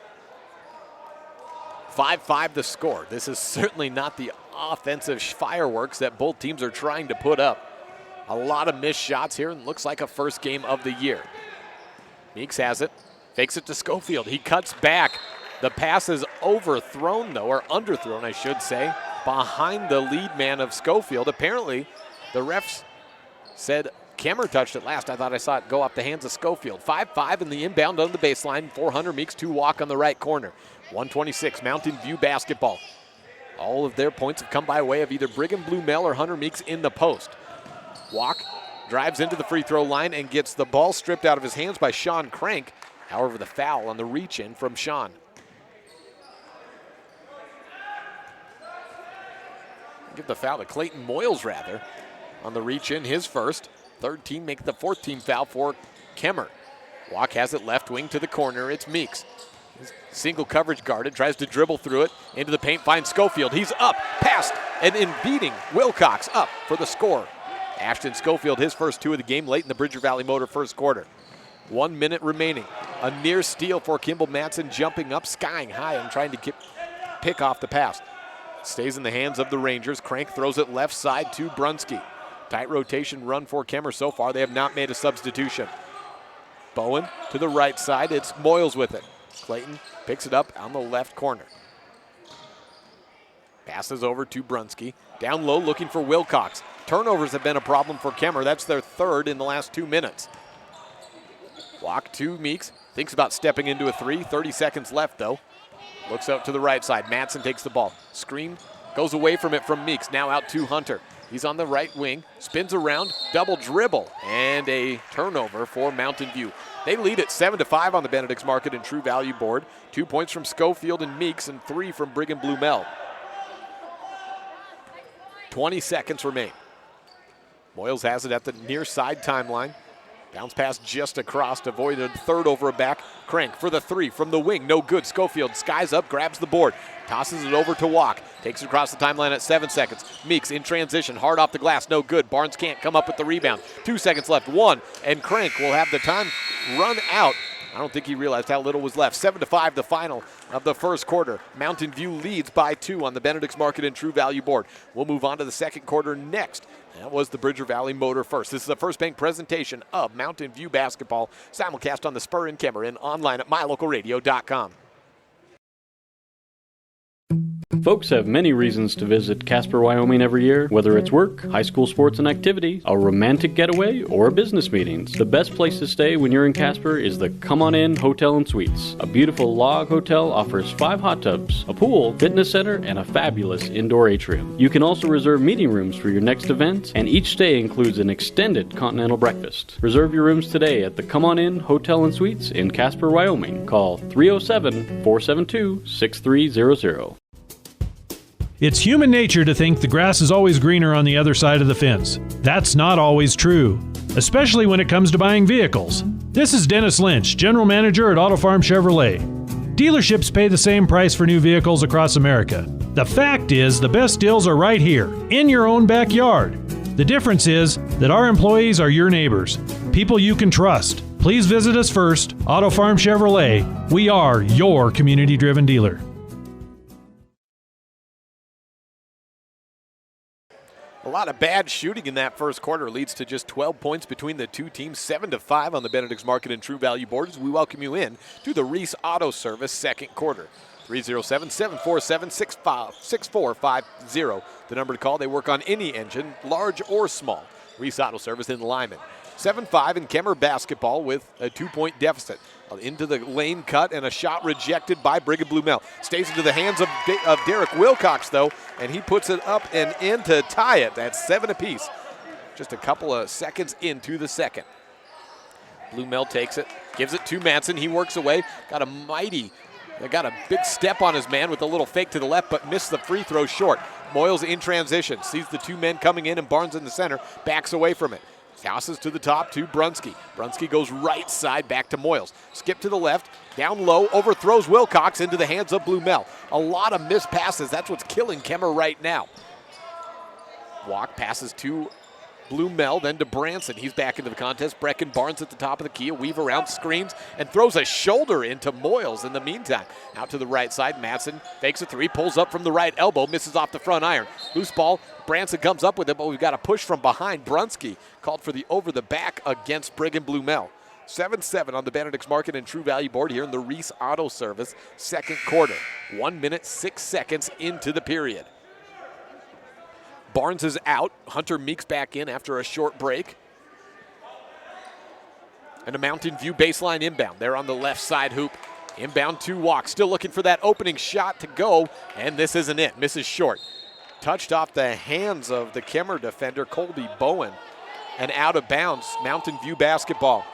5-5 the score. This is certainly not the offensive fireworks that both teams are trying to put up. A lot of missed shots here, and looks like a first game of the year. Meeks has it, fakes it to Schofield. He cuts back. The pass is overthrown, though, or underthrown, I should say, behind the lead man of Schofield. Apparently, the refs said Kemmerer touched it last. I thought I saw it go off the hands of Schofield. 5-5 in the inbound on the baseline. 400 Meeks to Walk on the right corner. 1:26, Mountain View basketball. All of their points have come by way of either Brigham Blumel or Hunter Meeks in the post. Walk drives into the free throw line and gets the ball stripped out of his hands by Sean Crank. However, the foul on the reach in from Sean. Give the foul to Clayton Moyles, rather, on the reach in, his first. Third team make the fourth team foul for Kemmerer. Walk has it left wing to the corner. It's Meeks. Single coverage guarded, tries to dribble through it, into the paint, finds Schofield. He's up, past, and in beating Wilcox up for the score. Ashton Schofield, his first two of the game late in the Bridger Valley Motor first quarter. 1 minute remaining. A near steal for Kimball Madsen, jumping up, skying high and trying to pick off the pass. Stays in the hands of the Rangers. Crank throws it left side to Brunsky. Tight rotation run for Kemmerer so far. They have not made a substitution. Bowen to the right side. It's Moyles with it. Clayton picks it up on the left corner. Passes over to Brunski. Down low looking for Wilcox. Turnovers have been a problem for Kemmerer. That's their third in the last 2 minutes. Walk to Meeks. Thinks about stepping into a three. 30 seconds left though. Looks out to the right side. Matson takes the ball. Screen goes away from it from Meeks. Now out to Hunter. He's on the right wing. Spins around. Double dribble. And a turnover for Mountain View. They lead at 7-5 on the Benedict's Market and True Value board. 2 points from Schofield and Meeks and 3 from Brigham Blumel. 20 seconds remain. Moyles has it at the near side timeline. Bounce pass just across, avoided third over a back. Crank for the three from the wing, no good. Schofield skies up, grabs the board, tosses it over to Walk. Takes it across the timeline at 7 seconds. Meeks in transition, hard off the glass, no good. Barnes can't come up with the rebound. 2 seconds left, one, and Crank will have the time run out. I don't think he realized how little was left. 7-5 the final of the first quarter. Mountain View leads by 2 on the Benedict's Market and True Value board. We'll move on to the second quarter next. That was the Bridger Valley Motor First. This is the First Bank presentation of Mountain View basketball. Simulcast on the Spur in Kemmerer and online at mylocalradio.com. Folks have many reasons to visit Casper, Wyoming every year, whether it's work, high school sports and activities, a romantic getaway, or business meetings. The best place to stay when you're in Casper is the Come On In Hotel and Suites. A beautiful log hotel offers 5 hot tubs, a pool, fitness center, and a fabulous indoor atrium. You can also reserve meeting rooms for your next event, and each stay includes an extended continental breakfast. Reserve your rooms today at the Come On In Hotel and Suites in Casper, Wyoming. Call 307-472-6300. It's human nature to think the grass is always greener on the other side of the fence. That's not always true, especially when it comes to buying vehicles. This is Dennis Lynch, General Manager at Auto Farm Chevrolet. Dealerships pay the same price for new vehicles across America. The fact is, the best deals are right here, in your own backyard. The difference is that our employees are your neighbors, people you can trust. Please visit us first, Auto Farm Chevrolet. We are your community-driven dealer. A lot of bad shooting in that first quarter leads to just 12 points between the two teams, 7-5 on the Benedict's Market and True Value board as we welcome you in to the Reese Auto Service second quarter. 307-747-6450, the number to call. They work on any engine, large or small. Reese Auto Service in Lyman. 7-5 in Kemmerer basketball with a 2-point deficit. Into the lane cut and a shot rejected by Brigham Blumel. Stays into the hands of Derek Wilcox, though, and he puts it up and in to tie it. That's 7 apiece. Just a couple of seconds into the second. Blumel takes it, gives it to Manson. He works away. Got a big step on his man with a little fake to the left, but missed the free throw short. Moyles in transition. Sees the two men coming in and Barnes in the center. Backs away from it. Tosses to the top to Brunski. Brunski goes right side back to Moyles. Skip to the left, down low, overthrows Wilcox into the hands of Blumel. A lot of missed passes. That's what's killing Kemmerer right now. Walk passes to Blumel, then to Branson. He's back into the contest. Brecken Barnes at the top of the key. A weave around, screens, and throws a shoulder into Moyles in the meantime. Out to the right side, Matson fakes a three, pulls up from the right elbow, misses off the front iron. Loose ball, Branson comes up with it, but we've got a push from behind. Brunski called for the over the back against Brigham Blumel. 7-7 on the Benedict's Market and True Value board here in the Reese Auto Service second quarter. 1 minute, 6 seconds into the period. Barnes is out. Hunter Meeks back in after a short break. And a Mountain View baseline inbound. They're on the left side hoop. Inbound to Walk. Still looking for that opening shot to go. And this isn't it. Misses short. Touched off the hands of the Kemmerer defender, Colby Bowen. And out of bounds. Mountain View basketball.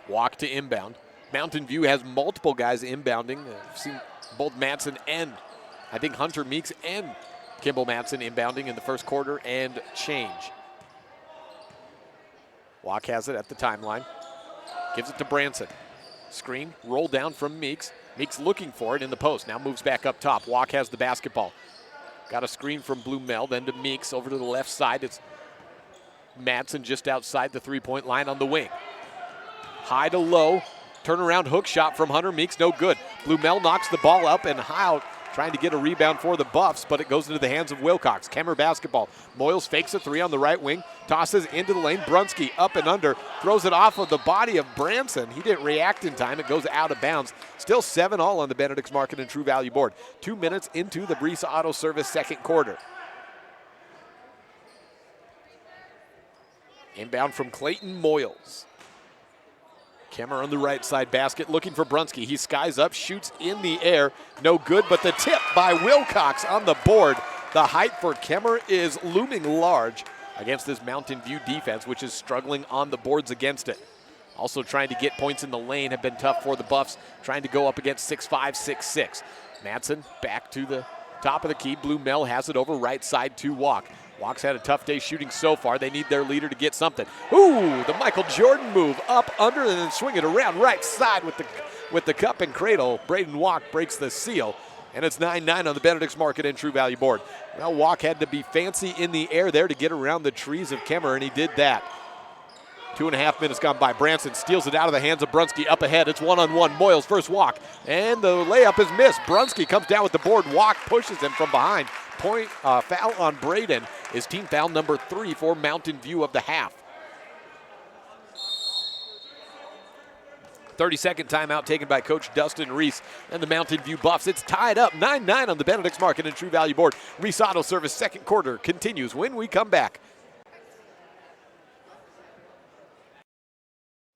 Walk to inbound. Mountain View has multiple guys inbounding. I've seen both Matson and I think Hunter Meeks and Kimball Matson inbounding in the first quarter and change. Walk has it at the timeline. Gives it to Branson. Screen, roll down from Meeks. Meeks looking for it in the post. Now moves back up top. Walk has the basketball. Got a screen from Blumel, then to Meeks over to the left side. It's Matson just outside the three-point line on the wing. High to low. Turnaround hook shot from Hunter Meeks, no good. Blumel knocks the ball up and out trying to get a rebound for the Buffs, but it goes into the hands of Wilcox. Kemmerer basketball. Moyles fakes a three on the right wing, tosses into the lane. Brunski up and under, throws it off of the body of Branson. He didn't react in time. It goes out of bounds. Still 7-all on the Benedict's Market and True Value board. 2 minutes into the Reese Auto Service second quarter. Inbound from Clayton Moyles. Kemmerer on the right side basket, looking for Brunski. He skies up, shoots in the air. No good, but the tip by Wilcox on the board. The height for Kemmerer is looming large against this Mountain View defense, which is struggling on the boards against it. Also trying to get points in the lane have been tough for the Buffs, trying to go up against 6'5", 6'6". Madsen back to the top of the key. Blue Mel has it over right side to Walk. Walk's had a tough day shooting so far. They need their leader to get something. Ooh, the Michael Jordan move, up, under, and then swing it around right side with the cup and cradle. Braden Walk breaks the seal, and it's 9-9 on the Benedict's Market and True Value board. Well, Walk had to be fancy in the air there to get around the trees of Kemmerer, and he did that. 2.5 minutes gone by. Branson steals it out of the hands of Brunski. Up ahead, it's one-on-one. Moyles first Walk, and the layup is missed. Brunski comes down with the board. Walk pushes him from behind. Point foul on Braden is team foul number 3 for Mountain View of the half. 30-second timeout taken by Coach Dustin Reese and the Mountain View Buffs. It's tied up 9-9 on the Benedict's Market and True Value board. Reese Auto Service second quarter continues when we come back.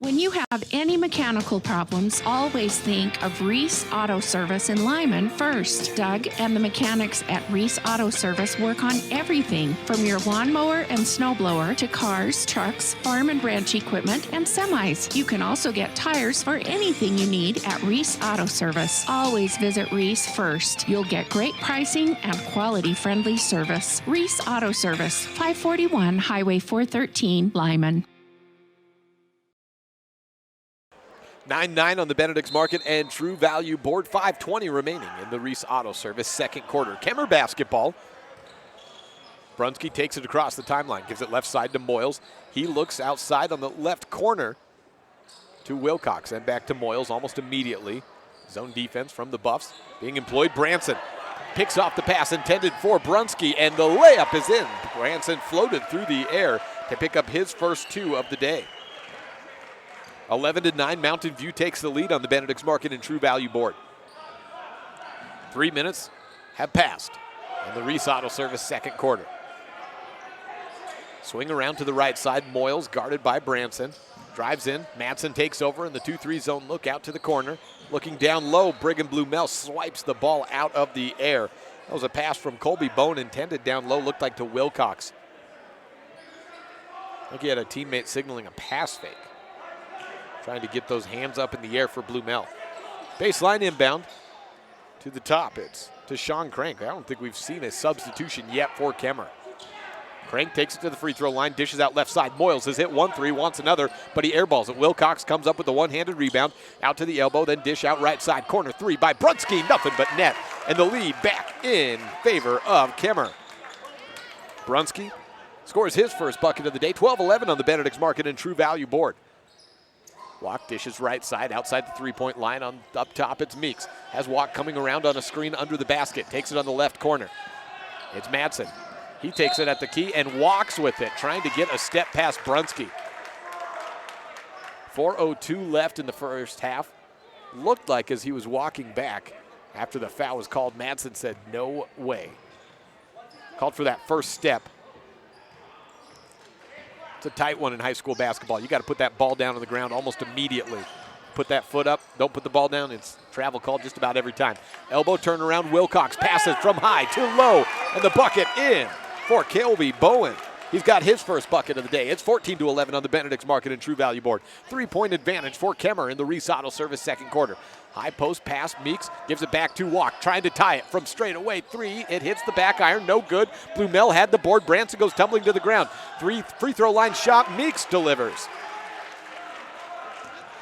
When you have any mechanical problems, always think of Reese Auto Service in Lyman first. Doug and the mechanics at Reese Auto Service work on everything from your lawnmower and snowblower to cars, trucks, farm and ranch equipment, and semis. You can also get tires for anything you need at Reese Auto Service. Always visit Reese first. You'll get great pricing and quality-friendly service. Reese Auto Service, 541 Highway 413, Lyman. 9-9 on the Benedict's Market and True Value board. 5:20 remaining in the Reese Auto Service second quarter. Kemmerer basketball. Brunski takes it across the timeline, gives it left side to Moyles. He looks outside on the left corner to Wilcox and back to Moyles almost immediately. Zone defense from the Buffs being employed. Branson picks off the pass intended for Brunski, and the layup is in. Branson floated through the air to pick up his first 2 of the day. 11-9, Mountain View takes the lead on the Benedict's Market and True Value board. 3 minutes have passed in the Reese Auto Service second quarter. Swing around to the right side. Moyles guarded by Branson. Drives in. Madsen takes over in the 2-3 zone. Look out to the corner. Looking down low, Brigham Blue Mel swipes the ball out of the air. That was a pass from Colby Bone intended down low, looked like to Wilcox. I think he had a teammate signaling a pass fake. Trying to get those hands up in the air for Blue Mel. Baseline inbound to the top. It's to Sean Crank. I don't think we've seen a substitution yet for Kemmerer. Crank takes it to the free throw line, dishes out left side. Moyles has hit 1-3, wants another, but he airballs it. Wilcox comes up with a one-handed rebound, out to the elbow, then dish out right side. Corner 3 by Brunski, nothing but net. And the lead back in favor of Kemmerer. Brunski scores his first bucket of the day. 12-11 on the Benedict's Market and True Value board. Walk dishes right side, outside the three-point line. On up top, it's Meeks. Has Walk coming around on a screen under the basket. Takes it on the left corner. It's Madsen. He takes it at the key and walks with it, trying to get a step past Brunski. 4:02 left in the first half. Looked like as he was walking back after the foul was called, Madsen said, no way. Called for that first step. It's a tight one in high school basketball. You got to put that ball down on the ground almost immediately. Put that foot up, don't put the ball down. It's travel call just about every time. Elbow turnaround, Wilcox passes from high to low, and the bucket in for Colby Bowen. He's got his first bucket of the day. It's 14-11 on the Benedict's Market and True Value board. 3-point advantage for Kemmerer in the Reese Auto Service second quarter. High post pass, Meeks gives it back to Walk, trying to tie it from straight away 3. It hits the back iron, no good. Blue Mel had the board. Branson goes tumbling to the ground. 3 free throw line shot, Meeks delivers.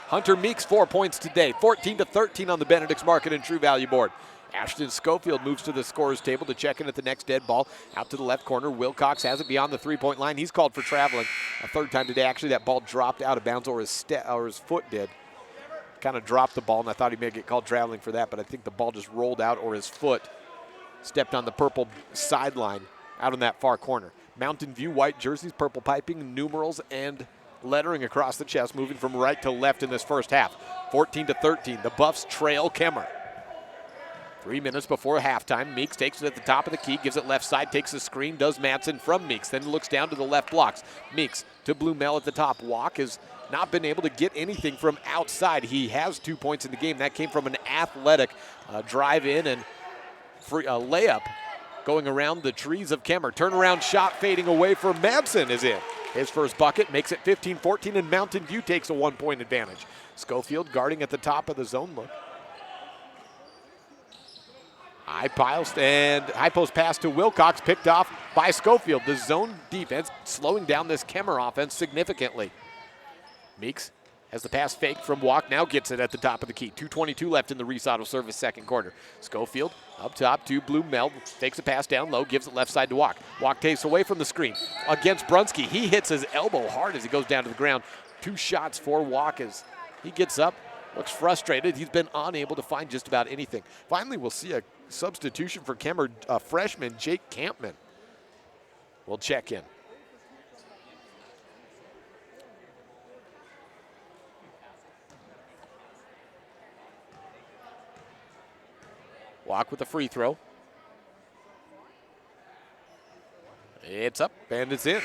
Hunter Meeks 4 points today. 14-13 on the Benedict's Market and True Value board. Ashton Schofield moves to the scorer's table to check in at the next dead ball. Out to the left corner. Wilcox has it beyond the three-point line. He's called for traveling a third time today. Actually, that ball dropped out of bounds, or his foot did. Kind of dropped the ball, and I thought he may get called traveling for that, but I think the ball just rolled out, or his foot stepped on the purple sideline out in that far corner. Mountain View white jerseys, purple piping, numerals, and lettering across the chest, moving from right to left in this first half. 14-13, the Buffs trail Kemmerer. 3 minutes before halftime, Meeks takes it at the top of the key, gives it left side, takes the screen, does Madsen from Meeks, then looks down to the left blocks. Meeks to Blumel at the top. Walk has not been able to get anything from outside. He has 2 points in the game. That came from an athletic drive in and layup going around the trees of Kemmerer. Turnaround shot fading away for Madsen is in. His first bucket makes it 15-14, and Mountain View takes a 1-point advantage. Schofield guarding at the top of the zone look. High post pass to Wilcox, picked off by Schofield. The zone defense slowing down this Kemmerer offense significantly. Meeks has the pass fake from Walk, now gets it at the top of the key. 2:22 left in the Reese Auto Service second quarter. Schofield up top to Blumel, takes a pass down low, gives it left side to Walk. Walk takes away from the screen against Brunski. He hits his elbow hard as he goes down to the ground. 2 shots for Walk as he gets up, looks frustrated. He's been unable to find just about anything. Finally, we'll see a substitution for Kemmerer, freshman Jake Campman will check in. Walk with a free throw. It's up and it's in.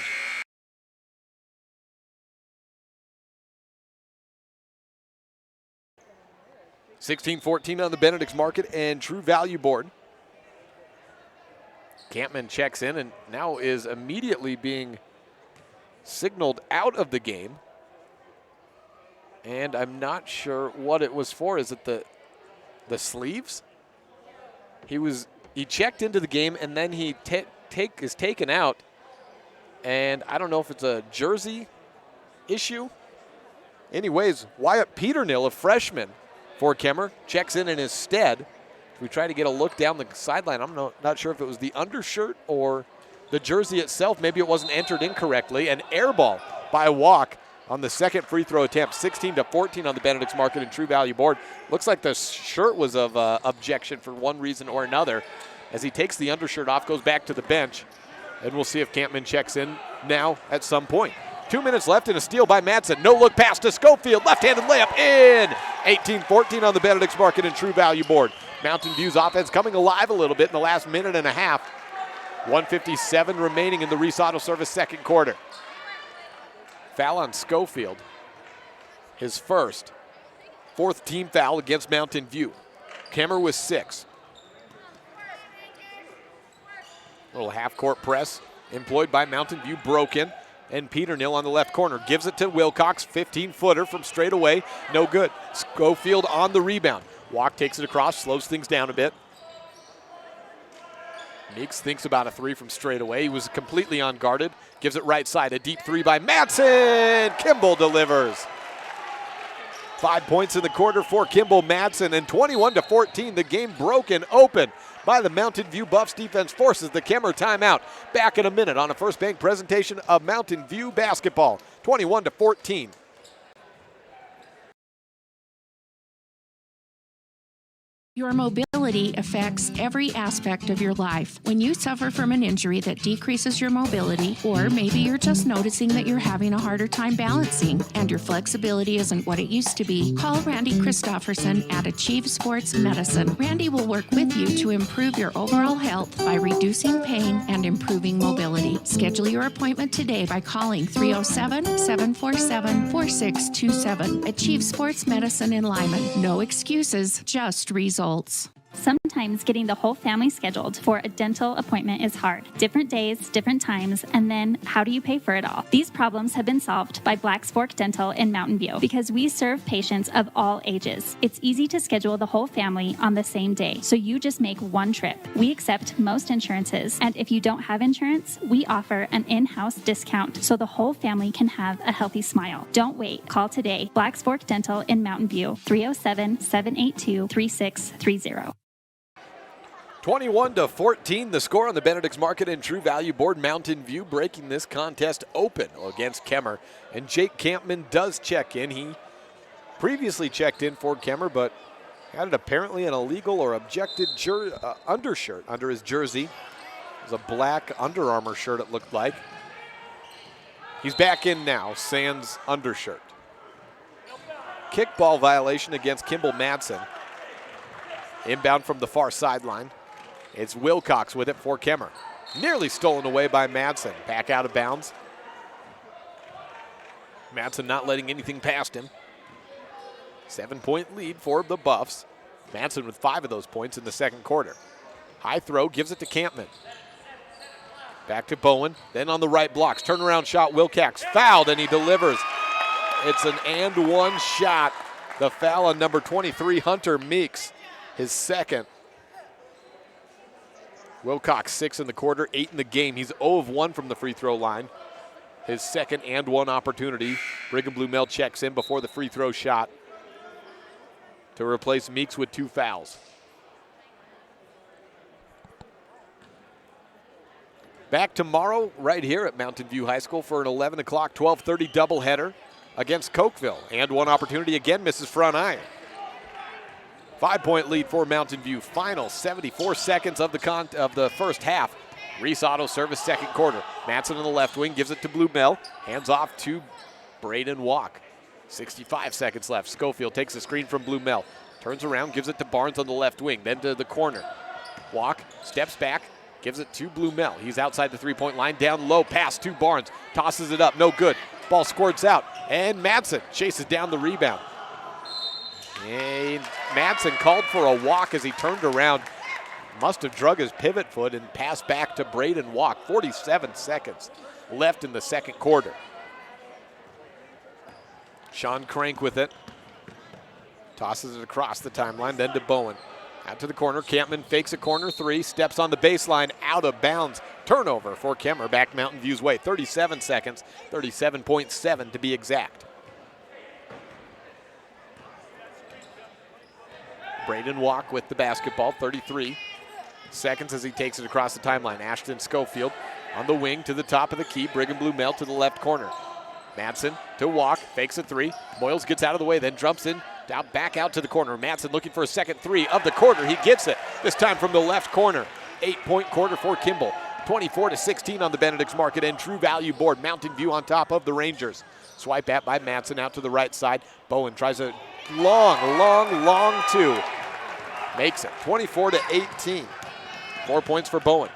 $16-14 on the Benedict's Market and True Value board. Campman checks in and now is immediately being signaled out of the game. And I'm not sure what it was for. Is it the sleeves? He checked into the game and then he is taken out. And I don't know if it's a jersey issue. Anyways, Wyatt Peternil, a freshman for Kemmerer, checks in his stead. We try to get a look down the sideline. I'm not sure if it was the undershirt or the jersey itself. Maybe it wasn't entered incorrectly. An air ball by Walk on the second free throw attempt. 16-14 on the Benedict's Market and True Value board. Looks like the shirt was of objection for one reason or another. As he takes the undershirt off, goes back to the bench. And we'll see if Campman checks in now at some point. 2 minutes left and a steal by Madsen. No look pass to Schofield. Left-handed layup in. 18-14 on the Benedict's Market and True Value board. Mountain View's offense coming alive a little bit in the last minute and a half. 1:57 remaining in the Reese Auto Service second quarter. Foul on Schofield. His first. 4th team foul against Mountain View. Kemmerer with 6. Little half-court press employed by Mountain View, broken. And Peternil on the left corner gives it to Wilcox, 15-footer from straight away, no good. Schofield on the rebound. Walk takes it across, slows things down a bit. Meeks thinks about a 3 from straight away. He was completely unguarded. Gives it right side, a deep 3 by Madsen. Kimball delivers. 5 points in the quarter for Kimball Madsen, and 21-14, the game broken open by the Mountain View Buffs. Defense forces the Kemmerer timeout. Back in a minute on a First Bank presentation of Mountain View basketball. 21-14. Your mobility affects every aspect of your life. When you suffer from an injury that decreases your mobility, or maybe you're just noticing that you're having a harder time balancing and your flexibility isn't what it used to be, call Randy Christofferson at Achieve Sports Medicine. Randy will work with you to improve your overall health by reducing pain and improving mobility. Schedule your appointment today by calling 307-747-4627. Achieve Sports Medicine in Lyman. No excuses, just results. Sometimes getting the whole family scheduled for a dental appointment is hard. Different days, different times, and then how do you pay for it all? These problems have been solved by Black's Fork Dental in Mountain View because we serve patients of all ages. It's easy to schedule the whole family on the same day, so you just make one trip. We accept most insurances, and if you don't have insurance, we offer an in-house discount so the whole family can have a healthy smile. Don't wait. Call today. Black's Fork Dental in Mountain View, 307-782-3630. 21-14, the score on the Benedict's Market and True Value board. Mountain View breaking this contest open against Kemmerer. And Jake Campman does check in. He previously checked in for Kemmerer, but Had apparently an illegal or objected undershirt under his jersey. It was a black Under Armour shirt, it looked like. He's back in now, sans undershirt. Kickball violation against Kimball Madsen. Inbound from the far sideline. It's Wilcox with it for Kemmerer. Nearly stolen away by Madsen. Back out of bounds. Madsen not letting anything past him. 7-point lead for the Buffs. Madsen with 5 of those points in the second quarter. High throw, gives it to Campman. Back to Bowen, then on the right blocks. Turnaround shot, Wilcox fouled, and he delivers. It's an and one shot. The foul on number 23, Hunter Meeks, his second. Wilcox 6 in the quarter, 8 in the game. He's 0 of 1 from the free throw line. His second and one opportunity. Brigham Blumel checks in before the free throw shot to replace Meeks with 2 fouls. Back tomorrow right here at Mountain View High School for an 11 o'clock, 12:30 doubleheader against Cokeville. And one opportunity again, misses front iron. 5-point lead for Mountain View. Final 74 seconds of the first half. Reese auto service second quarter. Madsen on the left wing gives it to Blumel. Hands off to Braden Walk. 65 seconds left. Schofield takes a screen from Blumel. Turns around, gives it to Barnes on the left wing, then to the corner. Walk, steps back, gives it to Blumel. He's outside the three-point line, down low, pass to Barnes. Tosses it up, no good. Ball squirts out, and Madsen chases down the rebound. And Madsen called for a walk as he turned around. Must have drug his pivot foot and passed back to Braden Walk. 47 seconds left in the second quarter. Sean Crank with it. Tosses it across the timeline, then to Bowen. Out to the corner, Campman fakes a corner three, steps on the baseline, out of bounds. Turnover for Kemmerer, back Mountain View's way. 37 seconds, 37.7 to be exact. Braden Walk with the basketball, 33 seconds as he takes it across the timeline. Ashton Schofield on the wing to the top of the key. Brigham Blumel to the left corner. Madsen to Walk, fakes a three. Moyles gets out of the way, then jumps in, back out to the corner. Madsen looking for a second three of the quarter. He gets it, this time from the left corner. 8-point quarter for Kimball. 24-16 on the Benedict's Market and True Value board. Mountain View on top of the Rangers. Swipe at by Madsen out to the right side. Bowen tries a long two. Makes it 24-18. 4 points for Bowen.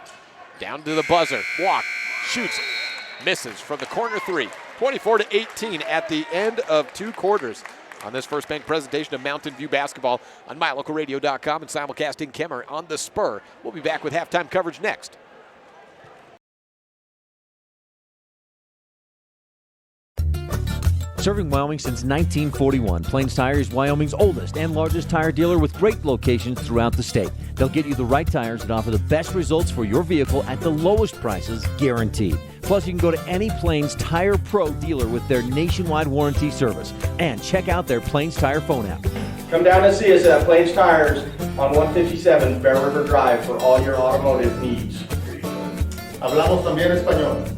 Down to the buzzer. Walk, shoots, misses from the corner three. 24-18 at the end of 2 quarters on this First Bank presentation of Mountain View basketball on MyLocalRadio.com and simulcasting Kemmerer on the Spur. We'll be back with halftime coverage next. Serving Wyoming since 1941, Plains Tire is Wyoming's oldest and largest tire dealer with great locations throughout the state. They'll get you the right tires that offer the best results for your vehicle at the lowest prices, guaranteed. Plus, you can go to any Plains Tire Pro dealer with their nationwide warranty service. And check out their Plains Tire phone app. Come down and see us at Plains Tires on 157 Bear River Drive for all your automotive needs. Hablamos también español.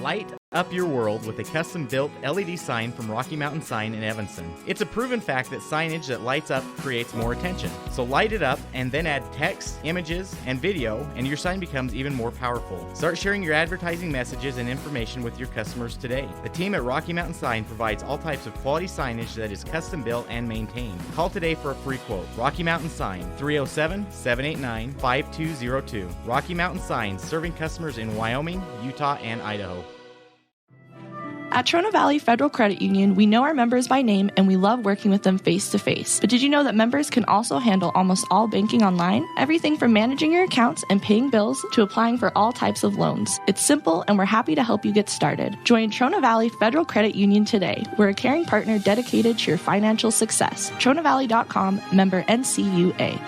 Light up your world with a custom-built LED sign from Rocky Mountain Sign in Evanston. It's a proven fact that signage that lights up creates more attention. So light it up and then add text, images, and video, and your sign becomes even more powerful. Start sharing your advertising messages and information with your customers today. The team at Rocky Mountain Sign provides all types of quality signage that is custom-built and maintained. Call today for a free quote. Rocky Mountain Sign, 307-789-5202. Rocky Mountain Sign, serving customers in Wyoming, Utah, and Idaho. At Trona Valley Federal Credit Union, we know our members by name and we love working with them face-to-face. But did you know that members can also handle almost all banking online? Everything from managing your accounts and paying bills to applying for all types of loans. It's simple and we're happy to help you get started. Join Trona Valley Federal Credit Union today. We're a caring partner dedicated to your financial success. TronaValley.com, member NCUA.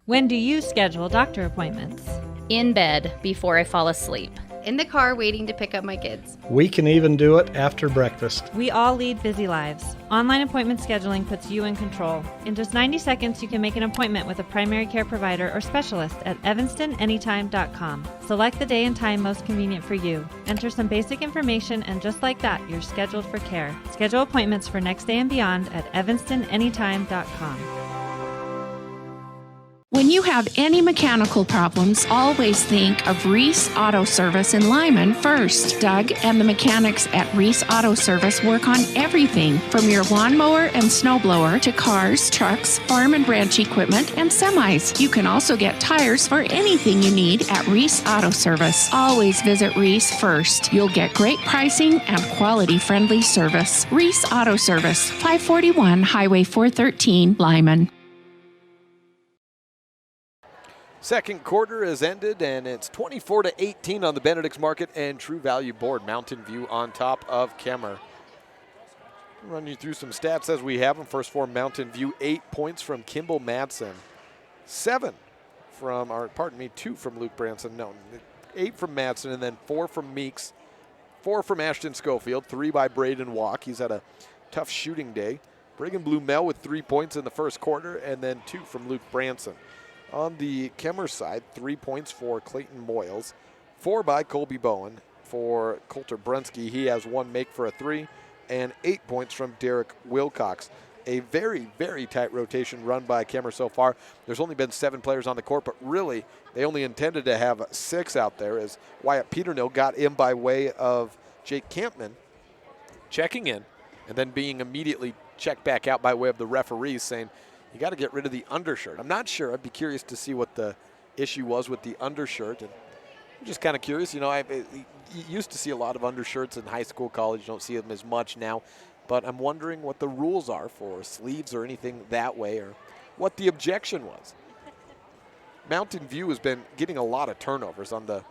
When do you schedule doctor appointments? In bed before I fall asleep. in the car waiting to pick up my kids. We can even do it after breakfast. We all lead busy lives. Online appointment scheduling puts you in control. In just 90 seconds, you can make an appointment with a primary care provider or specialist at evanstonanytime.com. Select the day and time most convenient for you. Enter some basic information, and just like that, you're scheduled for care. Schedule appointments for next day and beyond at evanstonanytime.com. When you have any mechanical problems, always think of Reese Auto Service in Lyman first. Doug and the mechanics at Reese Auto Service work on everything from your lawnmower and snowblower to cars, trucks, farm and ranch equipment, and semis. You can also get tires for anything you need at Reese Auto Service. Always visit Reese first. You'll get great pricing and quality-friendly service. Reese Auto Service, 541 Highway 413, Lyman. Second quarter has ended, and it's 24-18 on the Benedict's Market and True Value board. Mountain View on top of Kemmerer. I'll run you through some stats as we have them. First for Mountain View, 8 points from Kimball Madsen. 2 from Luke Branson. No, 8 from Madsen, and then 4 from Meeks. 4 from Ashton Schofield, 3 by Braden Walk. He's had a tough shooting day. Brigham Blumel with 3 points in the first quarter, and then 2 from Luke Branson. On the Kemmerer side, 3 points for Clayton Moyles, 4 by Colby Bowen. For Coulter Brunsky, he has 1 make for a 3, and 8 points from Derek Wilcox. A very, very tight rotation run by Kemmerer so far. There's only been 7 players on the court, but really they only intended to have 6 out there, as Wyatt Peterno got in by way of Jake Campman checking in and then being immediately checked back out by way of the referees, saying, you got to get rid of the undershirt. I'm not sure. I'd be curious to see what the issue was with the undershirt. And I'm just kind of curious. You know, I used to see a lot of undershirts in high school, college. Don't see them as much now. But I'm wondering what the rules are for sleeves or anything that way, or what the objection was. Mountain View has been getting a lot of turnovers. On the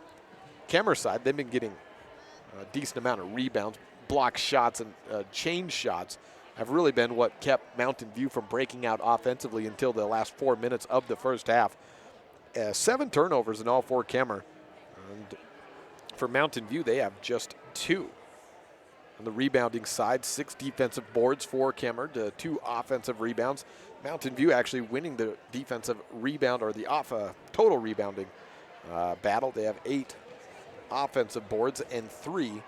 Kemmerer side, they've been getting a decent amount of rebounds, block shots, and change shots. Have really been what kept Mountain View from breaking out offensively until the last 4 minutes of the first half. 7 turnovers in all for Kemmerer. And for Mountain View, they have just 2. On the rebounding side, 6 defensive boards for Kemmerer to 2 offensive rebounds. Mountain View actually winning the defensive rebound, or the total rebounding battle. They have 8 offensive boards and 3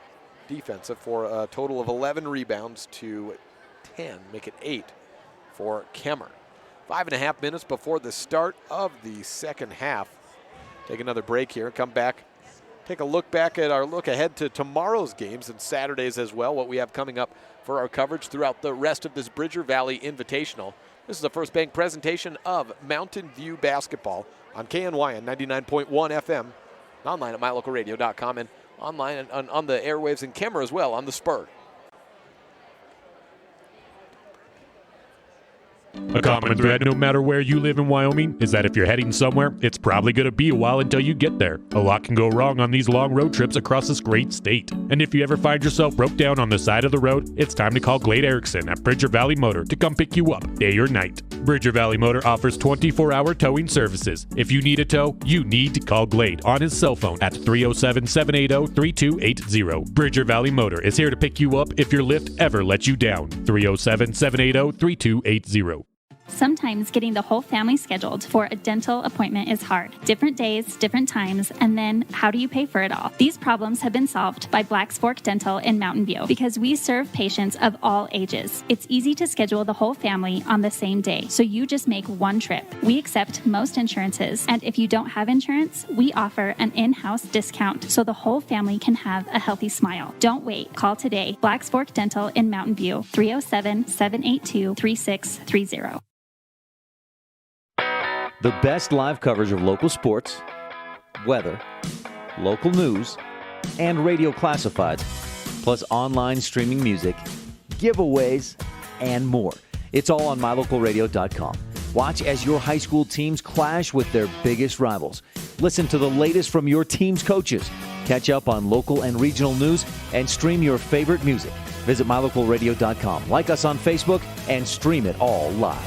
defensive for a total of 11 rebounds to 10, make it 8 for Kemmerer. 5.5 minutes before the start of the second half. Take another break here, come back, take a look back at our look ahead to tomorrow's games and Saturdays as well, what we have coming up for our coverage throughout the rest of this Bridger Valley Invitational. This is the First Bank presentation of Mountain View basketball on KNYN 99.1 FM, online at mylocalradio.com, and online on the airwaves in Kemmerer as well on the Spur. A common thread, no matter where you live in Wyoming, is that if you're heading somewhere, it's probably going to be a while until you get there. A lot can go wrong on these long road trips across this great state. And if you ever find yourself broke down on the side of the road, it's time to call Glade Erickson at Bridger Valley Motor to come pick you up, day or night. Bridger Valley Motor offers 24-hour towing services. If you need a tow, you need to call Glade on his cell phone at 307-780-3280. Bridger Valley Motor is here to pick you up if your lift ever lets you down. 307-780-3280. Sometimes getting the whole family scheduled for a dental appointment is hard. Different days, different times, and then how do you pay for it all? These problems have been solved by Black's Fork Dental in Mountain View because we serve patients of all ages. It's easy to schedule the whole family on the same day, so you just make one trip. We accept most insurances, and if you don't have insurance, we offer an in-house discount so the whole family can have a healthy smile. Don't wait. Call today. Black's Fork Dental in Mountain View, 307-782-3630. The best live coverage of local sports, weather, local news, and radio classifieds, plus online streaming music, giveaways, and more. It's all on mylocalradio.com. Watch as your high school teams clash with their biggest rivals. Listen to the latest from your team's coaches. Catch up on local and regional news and stream your favorite music. Visit mylocalradio.com. Like us on Facebook and stream it all live.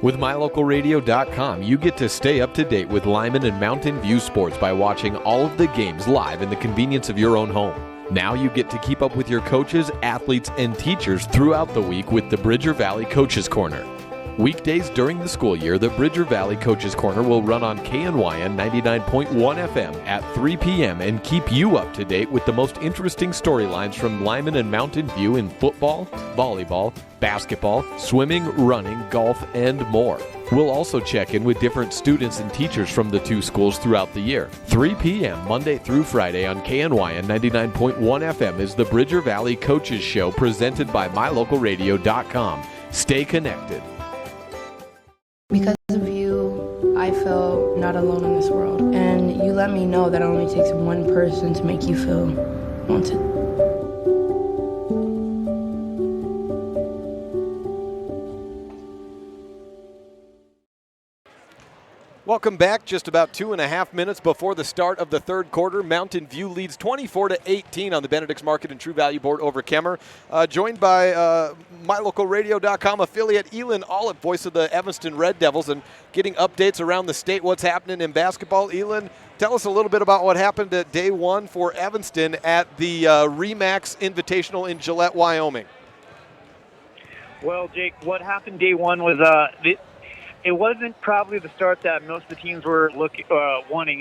With MyLocalRadio.com, you get to stay up to date with Lyman and Mountain View sports by watching all of the games live in the convenience of your own home. Now you get to keep up with your coaches, athletes, and teachers throughout the week with the Bridger Valley Coaches Corner. Weekdays during the school year, the Bridger Valley Coaches Corner will run on KNYN 99.1 FM at 3 p.m. and keep you up to date with the most interesting storylines from Lyman and Mountain View in football, volleyball, basketball, swimming, running, golf, and more. We'll also check in with different students and teachers from the two schools throughout the year. 3 p.m. Monday through Friday on KNYN 99.1 FM is the Bridger Valley Coaches Show presented by MyLocalRadio.com. Stay connected. Because of you, I felt not alone in this world. And you let me know that it only takes one person to make you feel wanted. Welcome back. Just about 2.5 minutes before the start of the third quarter. Mountain View leads 24-18 on the Benedict's Market and True Value Board over Kemmerer. Joined by MyLocalRadio.com affiliate Elin Olive, voice of the Evanston Red Devils, and getting updates around the state, what's happening in basketball. Elin, tell us a little bit about what happened at day one for Evanston at the REMAX Invitational in Gillette, Wyoming. Well, Jake, what happened day one was it wasn't probably the start that most of the teams were wanting.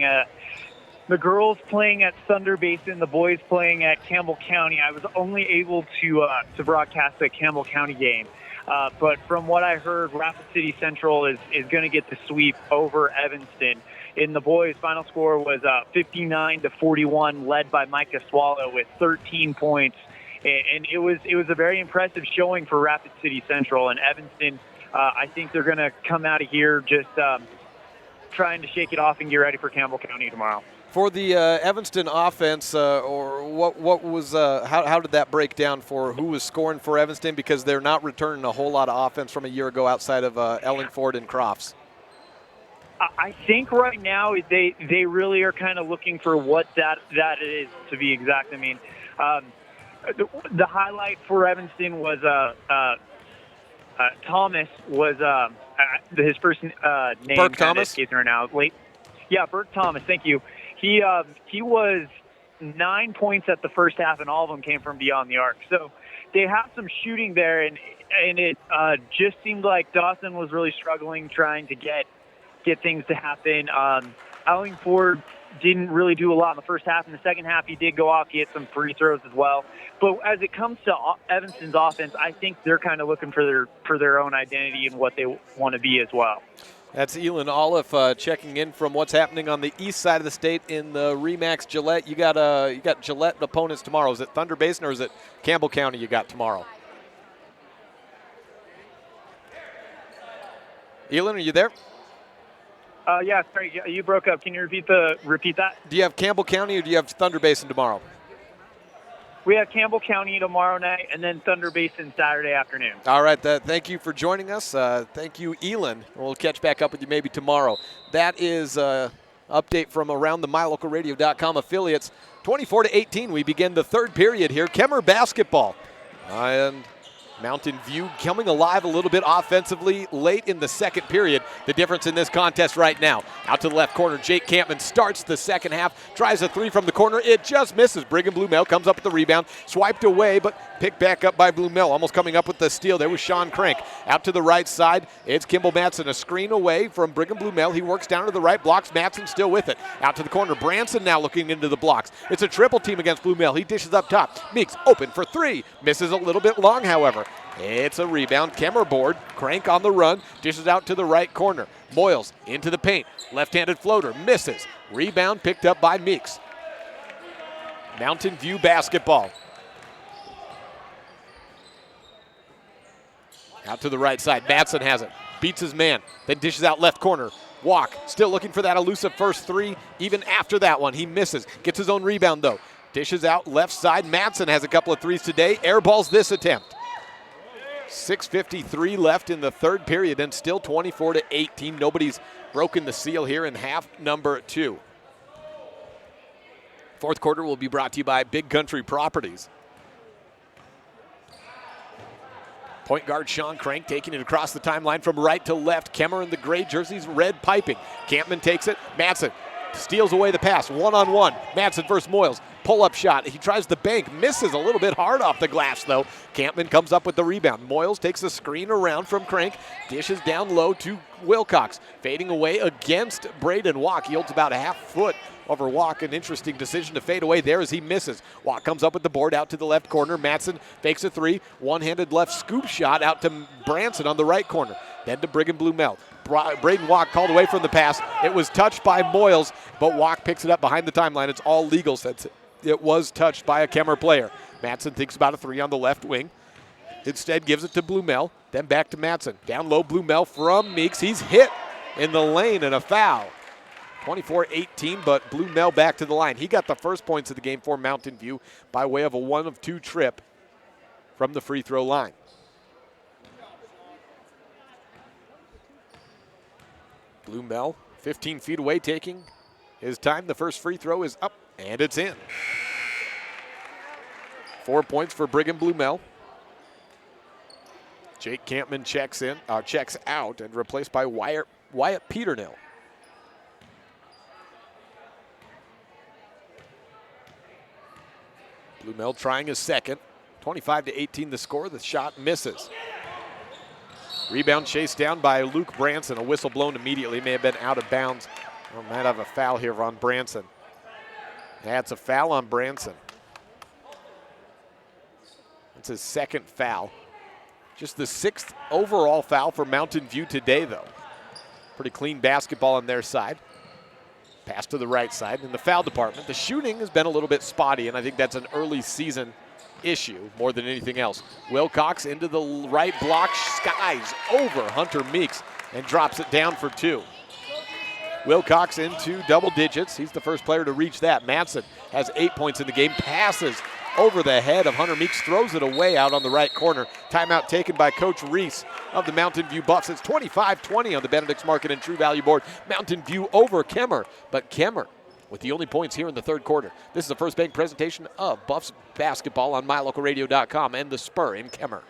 The girls playing at Thunder Basin, the boys playing at Campbell County. I was only able to broadcast the Campbell County game. But from what I heard, Rapid City Central is going to get the sweep over Evanston. In the boys, final score was 59-41, led by Micah Swallow with 13 points. And it was a very impressive showing for Rapid City Central. And Evanston, I think they're going to come out of here just trying to shake it off and get ready for Campbell County tomorrow. For the Evanston offense, or what was how did that break down for who was scoring for Evanston? Because they're not returning a whole lot of offense from a year ago outside of Ellingford and Crofts. I think right now they really are kind of looking for what that is, to be exact. I mean, the highlight for Evanston was Thomas was his first name. Burke Thomas? Right now. Yeah, Burke Thomas. Thank you. He was 9 points at the first half, and all of them came from beyond the arc. So they have some shooting there, and it just seemed like Dawson was really struggling trying to get things to happen. Ellingford didn't really do a lot in the first half. In the second half, he did go off. He hit some free throws as well. But as it comes to Evanston's offense, I think they're kind of looking for their own identity and what they want to be as well. That's Elin Olive checking in from what's happening on the east side of the state in the REMAX Gillette. You got Gillette opponents tomorrow. Is it Thunder Basin or is it Campbell County you got tomorrow? Elin, are you there? Yeah, sorry, you broke up. Can you repeat that? Do you have Campbell County or do you have Thunder Basin tomorrow? We have Campbell County tomorrow night and then Thunder Basin Saturday afternoon. All right, thank you for joining us. Thank you, Elin. We'll catch back up with you maybe tomorrow. That is update from around the MyLocalRadio.com affiliates. 24-18, we begin the third period here. Kemmerer basketball. And Mountain View coming alive a little bit offensively late in the second period. The difference in this contest right now. Out to the left corner, Jake Campman starts the second half, tries a three from the corner. It just misses. Brigham Blumel comes up with the rebound, swiped away, but picked back up by Blumel. Almost coming up with the steal. There was Sean Crank. Out to the right side, it's Kimball Matson. A screen away from Brigham Blumel. He works down to the right, blocks Matson still with it. Out to the corner, Branson now looking into the blocks. It's a triple team against Blumel. He dishes up top. Meeks open for three. Misses a little bit long, however. It's a rebound. Kemmerer board. Crank on the run. Dishes out to the right corner. Moyles into the paint. Left-handed floater. Misses. Rebound picked up by Meeks. Mountain View basketball. Out to the right side. Matson has it. Beats his man. Then dishes out left corner. Walk. Still looking for that elusive first three. Even after that one, he misses. Gets his own rebound, though. Dishes out left side. Matson has a couple of threes today. Airballs this attempt. 6:53 left in the third period and still 24-18. Nobody's broken the seal here in half number 2. Fourth quarter will be brought to you by Big Country Properties. Point guard Sean Crank taking it across the timeline from right to left. Kemmerer in the gray jerseys, red piping. Campman takes it. Madsen steals away the pass. One-on-one. Madsen versus Moyles. Pull-up shot. He tries the bank. Misses a little bit hard off the glass, though. Campman comes up with the rebound. Moyles takes the screen around from Crank. Dishes down low to Wilcox. Fading away against Braden Walk. He holds about a half foot over Walk. An interesting decision to fade away there as he misses. Walk comes up with the board out to the left corner. Madsen fakes a three. One-handed left scoop shot out to Branson on the right corner. Then to Brigham Blumel. Braden Walk called away from the pass. It was touched by Moyles, but Walk picks it up behind the timeline. It's all legal since it was touched by a Kemmerer player. Madsen thinks about a three on the left wing. Instead gives it to Blumel. Then back to Madsen. Down low, Blumel from Meeks. He's hit in the lane and a foul. 24-18, but Blumel back to the line. He got the first points of the game for Mountain View by way of a 1-of-2 trip from the free throw line. Blumel 15 feet away taking his time. The first free throw is up and it's in. 4 points for Brigham Blumel. Jake Campman checks out and replaced by Wyatt Peternell. Blumel trying his second. 25-18 the score. The shot misses. Rebound chased down by Luke Branson. A whistle blown immediately. May have been out of bounds. Oh, might have a foul here on Branson. That's a foul on Branson. That's his second foul. Just the 6th overall foul for Mountain View today, though. Pretty clean basketball on their side. Pass to the right side. In the foul department, the shooting has been a little bit spotty, and I think that's an early season issue more than anything else. Wilcox into the right block, skies over Hunter Meeks and drops it down for 2. Wilcox into double digits. He's the first player to reach that. Madsen has 8 points in the game, passes over the head of Hunter Meeks, throws it away out on the right corner. Timeout taken by Coach Reese of the Mountain View Buffs. It's 25-20 on the Benedict's Market and True Value board. Mountain View over Kemmerer, but Kemmerer with the only points here in the third quarter. This is the First Bank presentation of Buffs basketball on MyLocalRadio.com and the Spur in Kemmerer.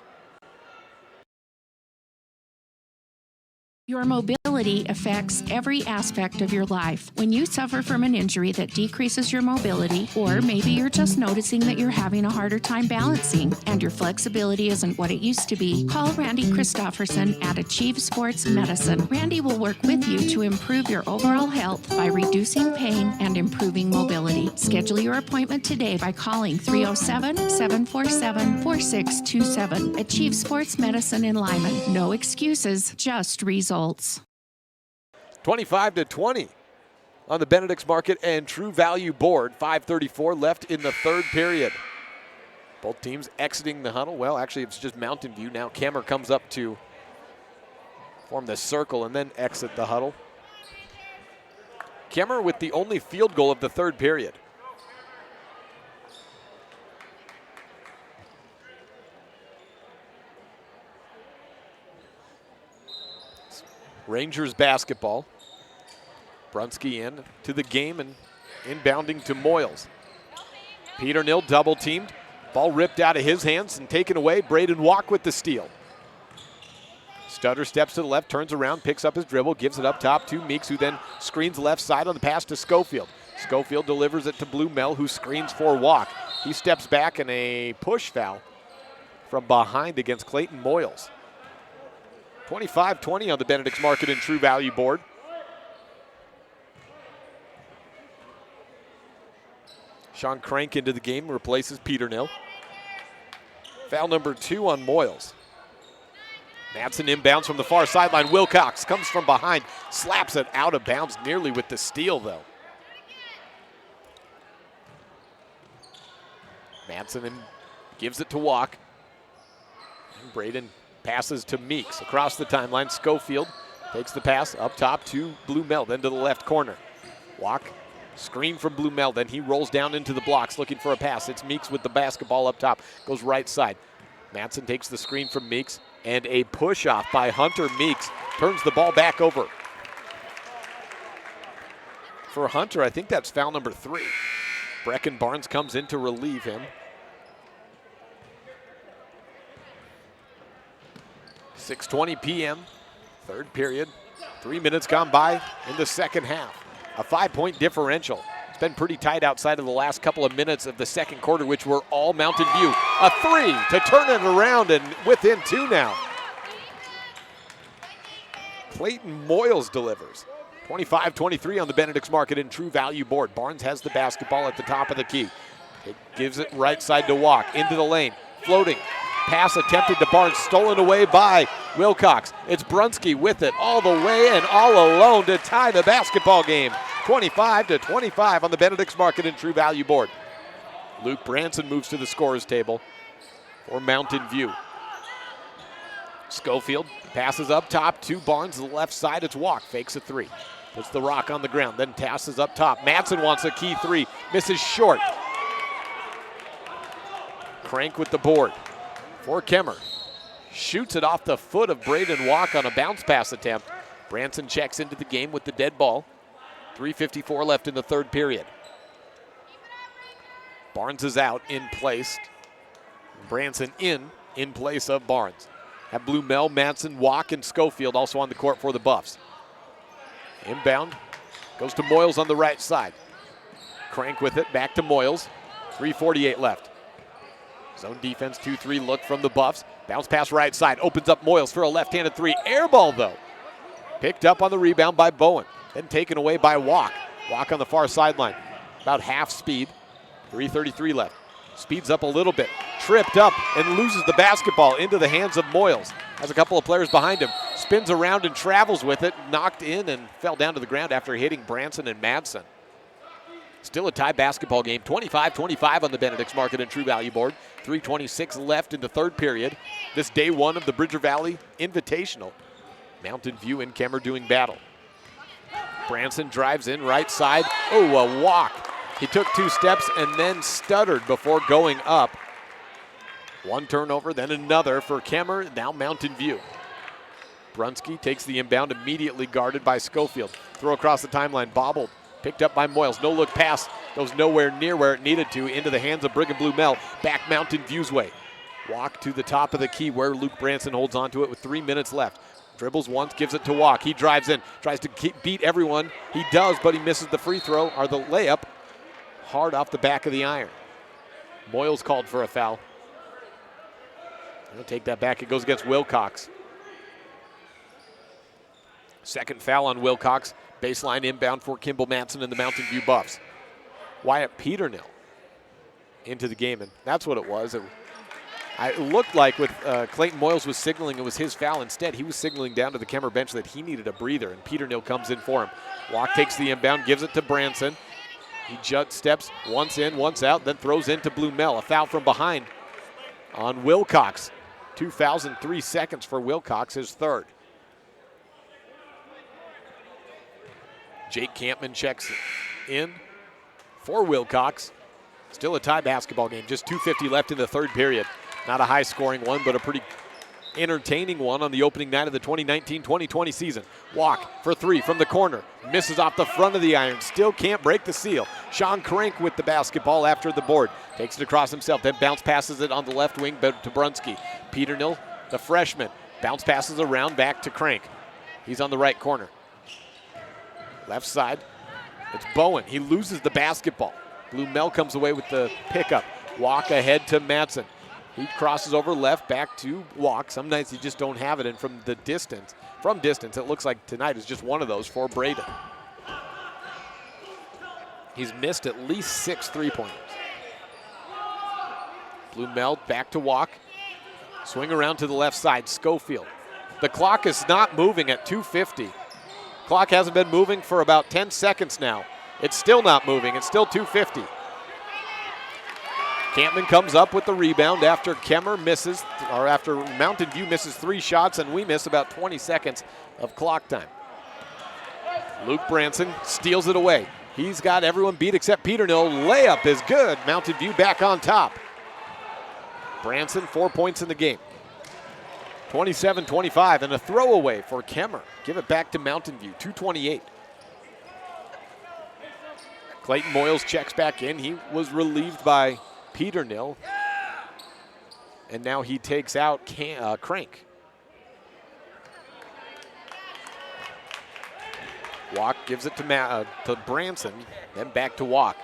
Your mobility affects every aspect of your life. When you suffer from an injury that decreases your mobility, or maybe you're just noticing that you're having a harder time balancing and your flexibility isn't what it used to be, call Randy Christofferson at Achieve Sports Medicine. Randy will work with you to improve your overall health by reducing pain and improving mobility. Schedule your appointment today by calling 307-747-4627. Achieve Sports Medicine in Lyman. No excuses, just results. 25-20 on the Benedict's Market and True Value board. 5:34 left in the third period. Both teams exiting the huddle. Well, actually, it's just Mountain View. Now Kemmerer comes up to form the circle and then exit the huddle. Kemmerer with the only field goal of the third period. Rangers basketball. Brunski in to the game and inbounding to Moyles. Peternell double teamed. Ball ripped out of his hands and taken away. Braden Walk with the steal. Stutter steps to the left, turns around, picks up his dribble, gives it up top to Meeks, who then screens left side on the pass to Schofield. Schofield delivers it to Blumel, who screens for Walk. He steps back and a push foul from behind against Clayton Moyles. 25-20 on the Benedict's Market and True Value board. Sean Crank into the game, replaces Peternell. Foul number 2 on Moyles. Madsen inbounds from the far sideline. Wilcox comes from behind, slaps it out of bounds, nearly with the steal though. Madsen gives it to Walk. And Braden passes to Meeks across the timeline. Schofield takes the pass up top to Blumel, then to the left corner. Walk, screen from Blumel, then he rolls down into the blocks looking for a pass. It's Meeks with the basketball up top, goes right side. Madsen takes the screen from Meeks, and a push off by Hunter Meeks turns the ball back over. For Hunter, I think that's foul number 3. Brecken Barnes comes in to relieve him. 6:20 p.m., third period. 3 minutes gone by in the second half. A 5-point differential. It's been pretty tight outside of the last couple of minutes of the second quarter, which were all Mountain View. A three to turn it around and within two now. Clayton Moyles delivers. 25-23 on the Benedict's Market and True Value board. Barnes has the basketball at the top of the key. It gives it right side to Walk, into the lane, floating. Pass attempted to Barnes, stolen away by Wilcox. It's Brunski with it all the way and all alone to tie the basketball game. 25-25 on the Benedict's Market and True Value board. Luke Branson moves to the scorer's table for Mountain View. Schofield passes up top to Barnes, the left side. It's Walk, fakes a three. Puts the rock on the ground, then passes up top. Madsen wants a key three, misses short. Crank with the board for Kemmerer. Shoots it off the foot of Braden Walk on a bounce pass attempt. Branson checks into the game with the dead ball. 3:54 left in the third period. Barnes is out, in place. Branson in place of Barnes. Have Blumel, Madsen, Walk, and Schofield also on the court for the Buffs. Inbound goes to Moyles on the right side. Crank with it, back to Moyles. 3:48 left. Zone defense, 2-3 look from the Buffs. Bounce pass right side, opens up Moyles for a left-handed three. Air ball though. Picked up on the rebound by Bowen, then taken away by Walk. Walk on the far sideline, about half speed. 3:33 left. Speeds up a little bit, tripped up and loses the basketball into the hands of Moyles. Has a couple of players behind him, spins around and travels with it, knocked in and fell down to the ground after hitting Branson and Madsen. Still a tie basketball game, 25-25 on the Benedict's Market and True Value board. 3:26 left in the third period. This day one of the Bridger Valley Invitational. Mountain View and Kemmerer doing battle. Branson drives in right side. Oh, a walk. He took 2 steps and then stuttered before going up. One turnover, then another for Kemmerer, now Mountain View. Brunski takes the inbound, immediately guarded by Schofield. Throw across the timeline, bobbled, picked up by Moyles. No look pass, goes nowhere near where it needed to, into the hands of Brigham Blumel. Back Mountain View's way. Walk to the top of the key where Luke Branson holds onto it with 3 minutes left. Dribbles once, gives it to Walk. He drives in, tries to beat everyone. He does, but he misses the free throw, or the layup, hard off the back of the iron. Moyles called for a foul. He'll take that back. It goes against Wilcox. Second foul on Wilcox. Baseline inbound for Kimball Madsen and the Mountain View Buffs. Wyatt Peternell into the game, and that's what it was. It looked like with Clayton Moyles was signaling it was his foul. Instead, he was signaling down to the Kemmerer bench that he needed a breather, and Peternell comes in for him. Walk takes the inbound, gives it to Branson. He steps once in, once out, then throws into Blumel. A foul from behind on Wilcox. 2 fouls in 3 seconds for Wilcox, his third. Jake Campman checks in for Wilcox. Still a tie basketball game, just 2:50 left in the third period. Not a high-scoring one, but a pretty entertaining one on the opening night of the 2019-2020 season. Walk for three from the corner. Misses off the front of the iron. Still can't break the seal. Sean Crank with the basketball after the board. Takes it across himself, then bounce passes it on the left wing to Brunski. Peternell, the freshman, bounce passes around back to Crank. He's on the right corner. Left side, it's Bowen. He loses the basketball. Blumel comes away with the pickup. Walk ahead to Madsen. He crosses over left, back to Walk. Some nights you just don't have it, and from distance, it looks like tonight is just one of those for Braden. He's missed at least 6 3-pointers. Blumel back to Walk. Swing around to the left side, Schofield. The clock is not moving at 2:50. Clock hasn't been moving for about 10 seconds now. It's still not moving, it's still 2:50. Campman comes up with the rebound after after Mountain View misses 3 shots and we miss about 20 seconds of clock time. Luke Branson steals it away. He's got everyone beat except Peternell. Layup is good. Mountain View back on top. Branson 4 points in the game. 27-25 and a throwaway for Kemmerer. Give it back to Mountain View, 2:28. Clayton Moyles checks back in. He was relieved by Peternell. And now he takes out Crank. Walk gives it to Branson, then back to Walk.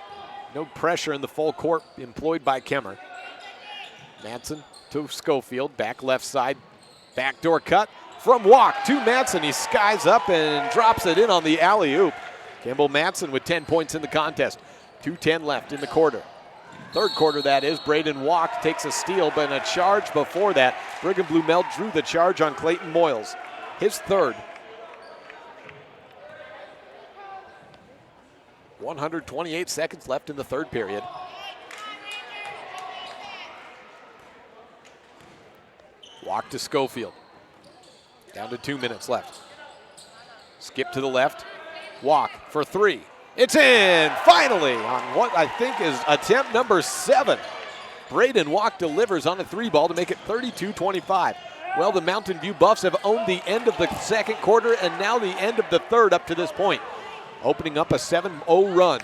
No pressure in the full court employed by Kemmerer. Madsen to Schofield, back left side, backdoor cut from Walk to Madsen. He skies up and drops it in on the alley-oop. Campbell Madsen with 10 points in the contest. 2:10 left in the quarter. Third quarter, that is. Braden Walk takes a steal, but in a charge before that, Brigham Blumel drew the charge on Clayton Moyles. His third. 128 seconds left in the third period. Walk to Schofield. Down to 2 minutes left. Skip to the left. Walk for three. It's in, finally, on what I think is attempt number 7. Braden Walk delivers on a 3 ball to make it 32-25. Well, the Mountain View Buffs have owned the end of the second quarter and now the end of the third up to this point, opening up a 7-0 run.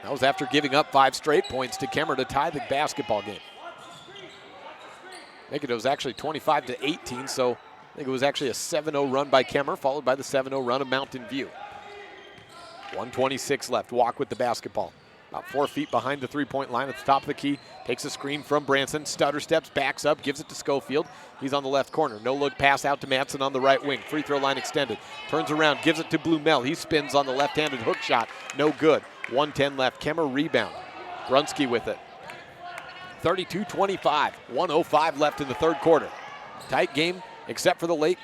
That was after giving up 5 straight points to Kemmerer to tie the basketball game. I think it was actually 25-18, so I think it was actually a 7-0 run by Kemmerer, followed by the 7-0 run of Mountain View. 1:26 left. Walk with the basketball. About 4 feet behind the three-point line at the top of the key. Takes a screen from Branson. Stutter steps, backs up, gives it to Schofield. He's on the left corner. No-look pass out to Madsen on the right wing. Free throw line extended. Turns around, gives it to Blumel. He spins on the left-handed hook shot. No good. 1:10 left. Kemmerer rebound. Brunski with it. 32-25. 1:05 left in the third quarter. Tight game, except for the late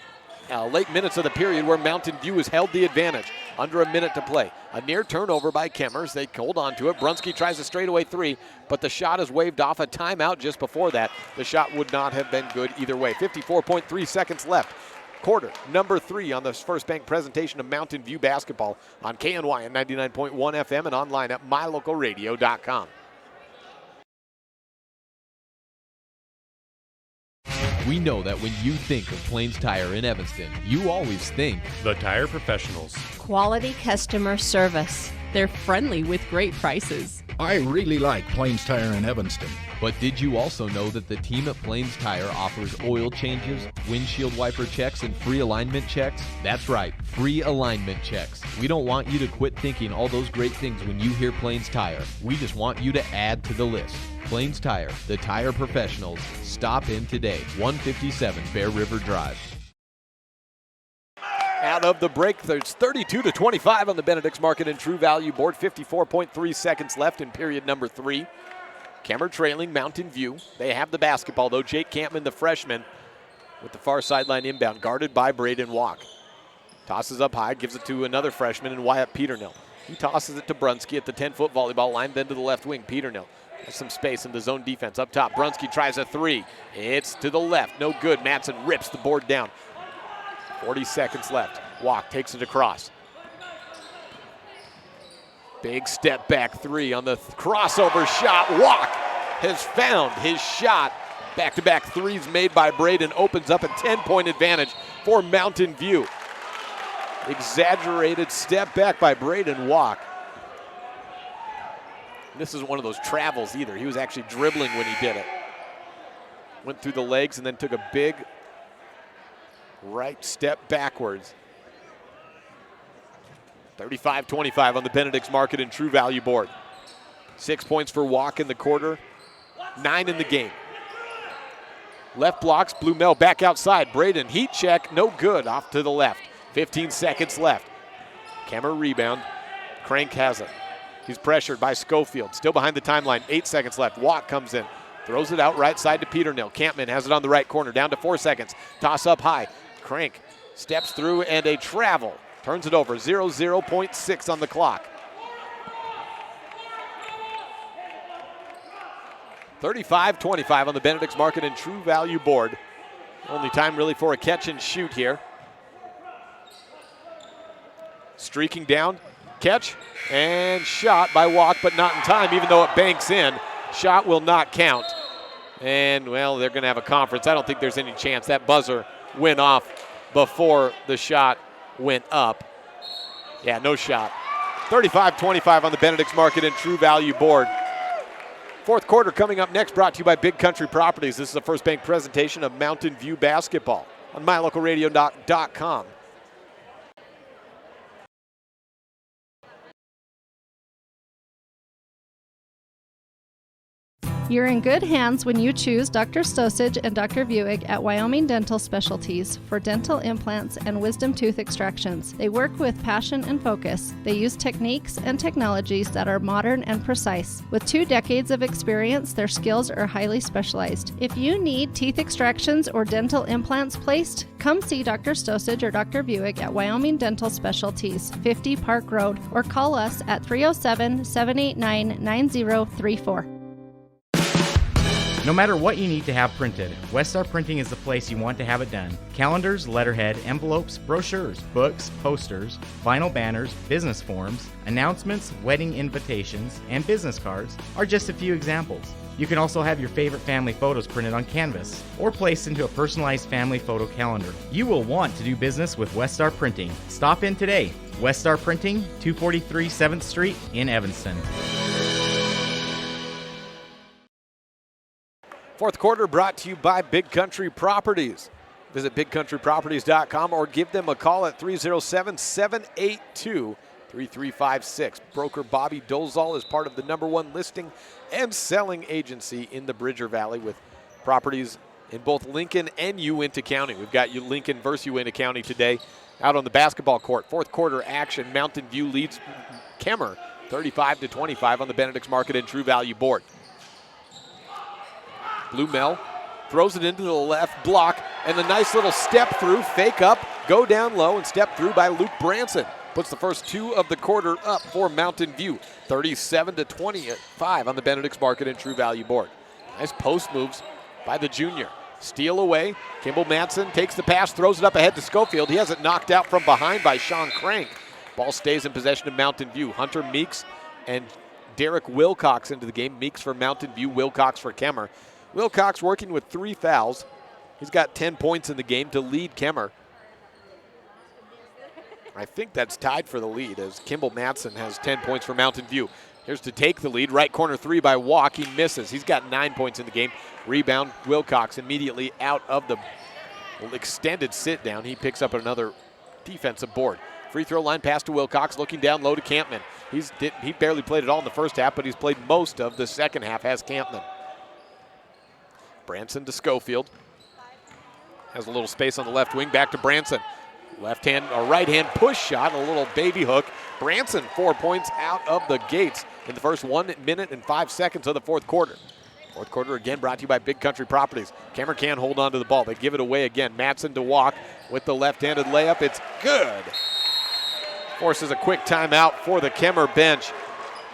minutes of the period where Mountain View has held the advantage. Under a minute to play. A near turnover by Kemmerer. They hold on to it. Brunski tries a straightaway 3, but the shot is waved off. A timeout just before that. The shot would not have been good either way. 54.3 seconds left. Quarter number 3 on this First Bank presentation of Mountain View basketball on KNY and 99.1 FM and online at mylocalradio.com. We know that when you think of Plains Tire in Evanston, you always think the Tire Professionals. Quality customer service. They're friendly with great prices. I really like Plains Tire in Evanston. But did you also know that the team at Plains Tire offers oil changes, windshield wiper checks, and free alignment checks? That's right, free alignment checks. We don't want you to quit thinking all those great things when you hear Plains Tire. We just want you to add to the list. Plains Tire, the tire professionals. Stop in today, 157 Bear River Drive. Out of the break, there's 32-25 on the Benedict's Market and True Value board. 54.3 seconds left in period number 3. Kemmerer trailing Mountain View. They have the basketball, though. Jake Campman, the freshman, with the far sideline inbound, guarded by Braden Walk. Tosses up high, gives it to another freshman in Wyatt Peternell. He tosses it to Brunski at the 10-foot volleyball line, then to the left wing. Peternell has some space in the zone defense. Up top, Brunski tries a 3. It's to the left, no good. Madsen rips the board down. 40 seconds left. Walk takes it across. Big step back 3 on the crossover shot. Walk has found his shot. Back-to-back 3s made by Braden opens up a 10-point advantage for Mountain View. Exaggerated step back by Braden Walk. This isn't one of those travels either. He was actually dribbling when he did it. Went through the legs and then took a big right step backwards. 35-25 on the Benedict's Market and True Value board. 6 points for Walk in the quarter, 9 in the game. Left blocks, Blumel back outside. Braden, heat check, no good, off to the left. 15 seconds left. Kemmerer rebound. Crank has it. He's pressured by Schofield. Still behind the timeline. 8 seconds left. Walk comes in. Throws it out right side to Peternell. Campman has it on the right corner. Down to 4 seconds. Toss up high. Crank steps through and a travel. Turns it over. 0.6 on the clock. 35-25 on the Benedict's Market and True Value board. Only time really for a catch and shoot here. Streaking down, catch, and shot by Walk, but not in time, even though it banks in. Shot will not count. And, well, they're going to have a conference. I don't think there's any chance. That buzzer went off before the shot went up. Yeah, no shot. 35-25 on the Benedict's Market and True Value board. Fourth quarter coming up next, brought to you by Big Country Properties. This is a First Bank presentation of Mountain View basketball on mylocalradio.com. You're in good hands when you choose Dr. Stosage and Dr. Buick at Wyoming Dental Specialties for dental implants and wisdom tooth extractions. They work with passion and focus. They use techniques and technologies that are modern and precise. With 2 decades of experience, their skills are highly specialized. If you need teeth extractions or dental implants placed, come see Dr. Stosage or Dr. Buick at Wyoming Dental Specialties, 50 Park Road, or call us at 307-789-9034. No matter what you need to have printed, Westar Printing is the place you want to have it done. Calendars, letterhead, envelopes, brochures, books, posters, vinyl banners, business forms, announcements, wedding invitations, and business cards are just a few examples. You can also have your favorite family photos printed on canvas or placed into a personalized family photo calendar. You will want to do business with Westar Printing. Stop in today. Westar Printing, 243 7th Street in Evanston. Fourth quarter brought to you by Big Country Properties. Visit bigcountryproperties.com or give them a call at 307-782-3356. Broker Bobby Dolezal is part of the #1 listing and selling agency in the Bridger Valley with properties in both Lincoln and Uinta County. We've got Lincoln versus Uinta County today out on the basketball court. Fourth quarter action. Mountain View leads Kemmerer 35-25 on the Benedict's Market and True Value board. Blue Mel throws it into the left block, and the nice little step through, fake up, go down low, and step through by Luke Branson. Puts the first 2 of the quarter up for Mountain View. 37-25 on the Benedict's Market and True Value board. Nice post moves by the junior. Steal away. Kimball Matson takes the pass, throws it up ahead to Schofield. He has it knocked out from behind by Sean Crank. Ball stays in possession of Mountain View. Hunter Meeks and Derek Wilcox into the game. Meeks for Mountain View, Wilcox for Kemmerer. Wilcox working with 3 fouls. He's got 10 points in the game to lead Kemmerer. I think that's tied for the lead as Kimball Matson has 10 points for Mountain View. Here's to take the lead. Right corner 3 by Walk. He misses. He's got 9 points in the game. Rebound, Wilcox immediately out of the extended sit down. He picks up another defensive board. Free throw line pass to Wilcox, looking down low to Campman. He barely played it all in the first half, but he's played most of the second half, has Campman. Branson to Schofield. Has a little space on the left wing, back to Branson. Left hand, or right hand push shot, a little baby hook. Branson 4 points out of the gates in the first 1 minute and 5 seconds of the fourth quarter. Fourth quarter again brought to you by Big Country Properties. Kemmerer can't hold on to the ball. They give it away again. Matson to Walk with the left-handed layup. It's good. Forces a quick timeout for the Kemmerer bench.